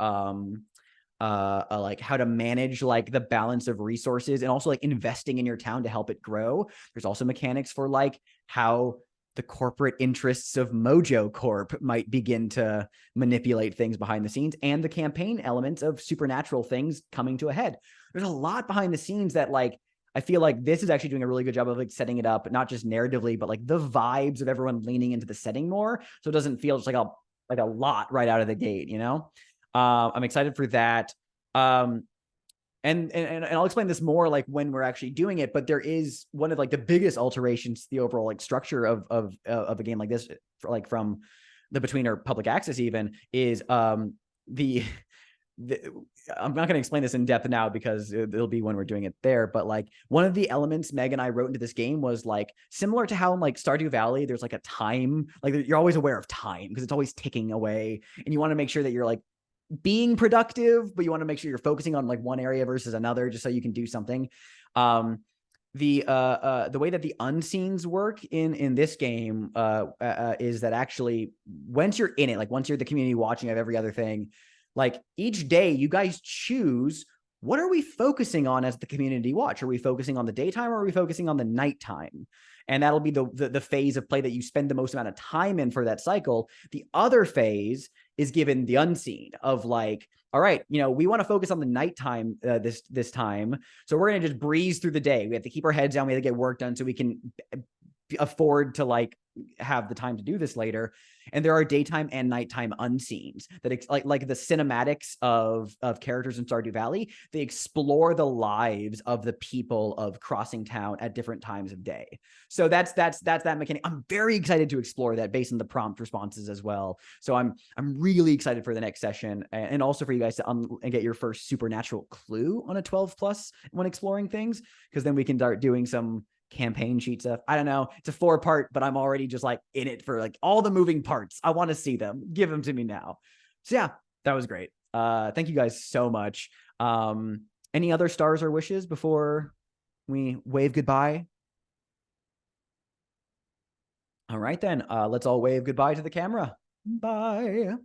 A: like how to manage like the balance of resources and also like investing in your town to help it grow. There's also mechanics for like how the corporate interests of Mojo Corp might begin to manipulate things behind the scenes, and the campaign elements of supernatural things coming to a head. There's a lot behind the scenes that, like, I feel like this is actually doing a really good job of like setting it up, not just narratively, but like the vibes of everyone leaning into the setting more. So it doesn't feel just like a lot right out of the gate, you know? I'm excited for that. And I'll explain this more like when we're actually doing it, but there is one of like the biggest alterations to the overall like structure of a game like this, like from the between or public access even, is I'm not going to explain this in depth now because it'll be when we're doing it there, but like one of the elements Meg and I wrote into this game was like similar to how in like Stardew Valley there's like a time, like you're always aware of time because it's always ticking away, and you want to make sure that you're like being productive, but you want to make sure you're focusing on like one area versus another just so you can do something. The way that the unseens work in this game is that actually once you're in it, like once you're the community watching of every other thing, like each day you guys choose, what are we focusing on as the community watch? Are we focusing on the daytime or are we focusing on the nighttime? And that'll be the phase of play that you spend the most amount of time in for that cycle. The other phase is given the unseen of like, all right, you know, we want to focus on the nighttime this time. So we're going to just breeze through the day. We have to keep our heads down. We have to get work done so we can afford to like have the time to do this later. And there are daytime and nighttime unseens that like the cinematics of characters in Stardew Valley. They explore the lives of the people of Crossing Town at different times of day. So that's that mechanic. I'm very excited to explore that based on the prompt responses as well. So I'm really excited for the next session, and also for you guys to get your first supernatural clue on a 12+ when exploring things, because then we can start doing some campaign sheet stuff. I don't know. It's a 4-part, but I'm already just like in it for like all the moving parts. I want to see them. Give them to me now. So yeah, that was great. Thank you guys so much. Any other stars or wishes before we wave goodbye? All right, then. Let's all wave goodbye to the camera. Bye.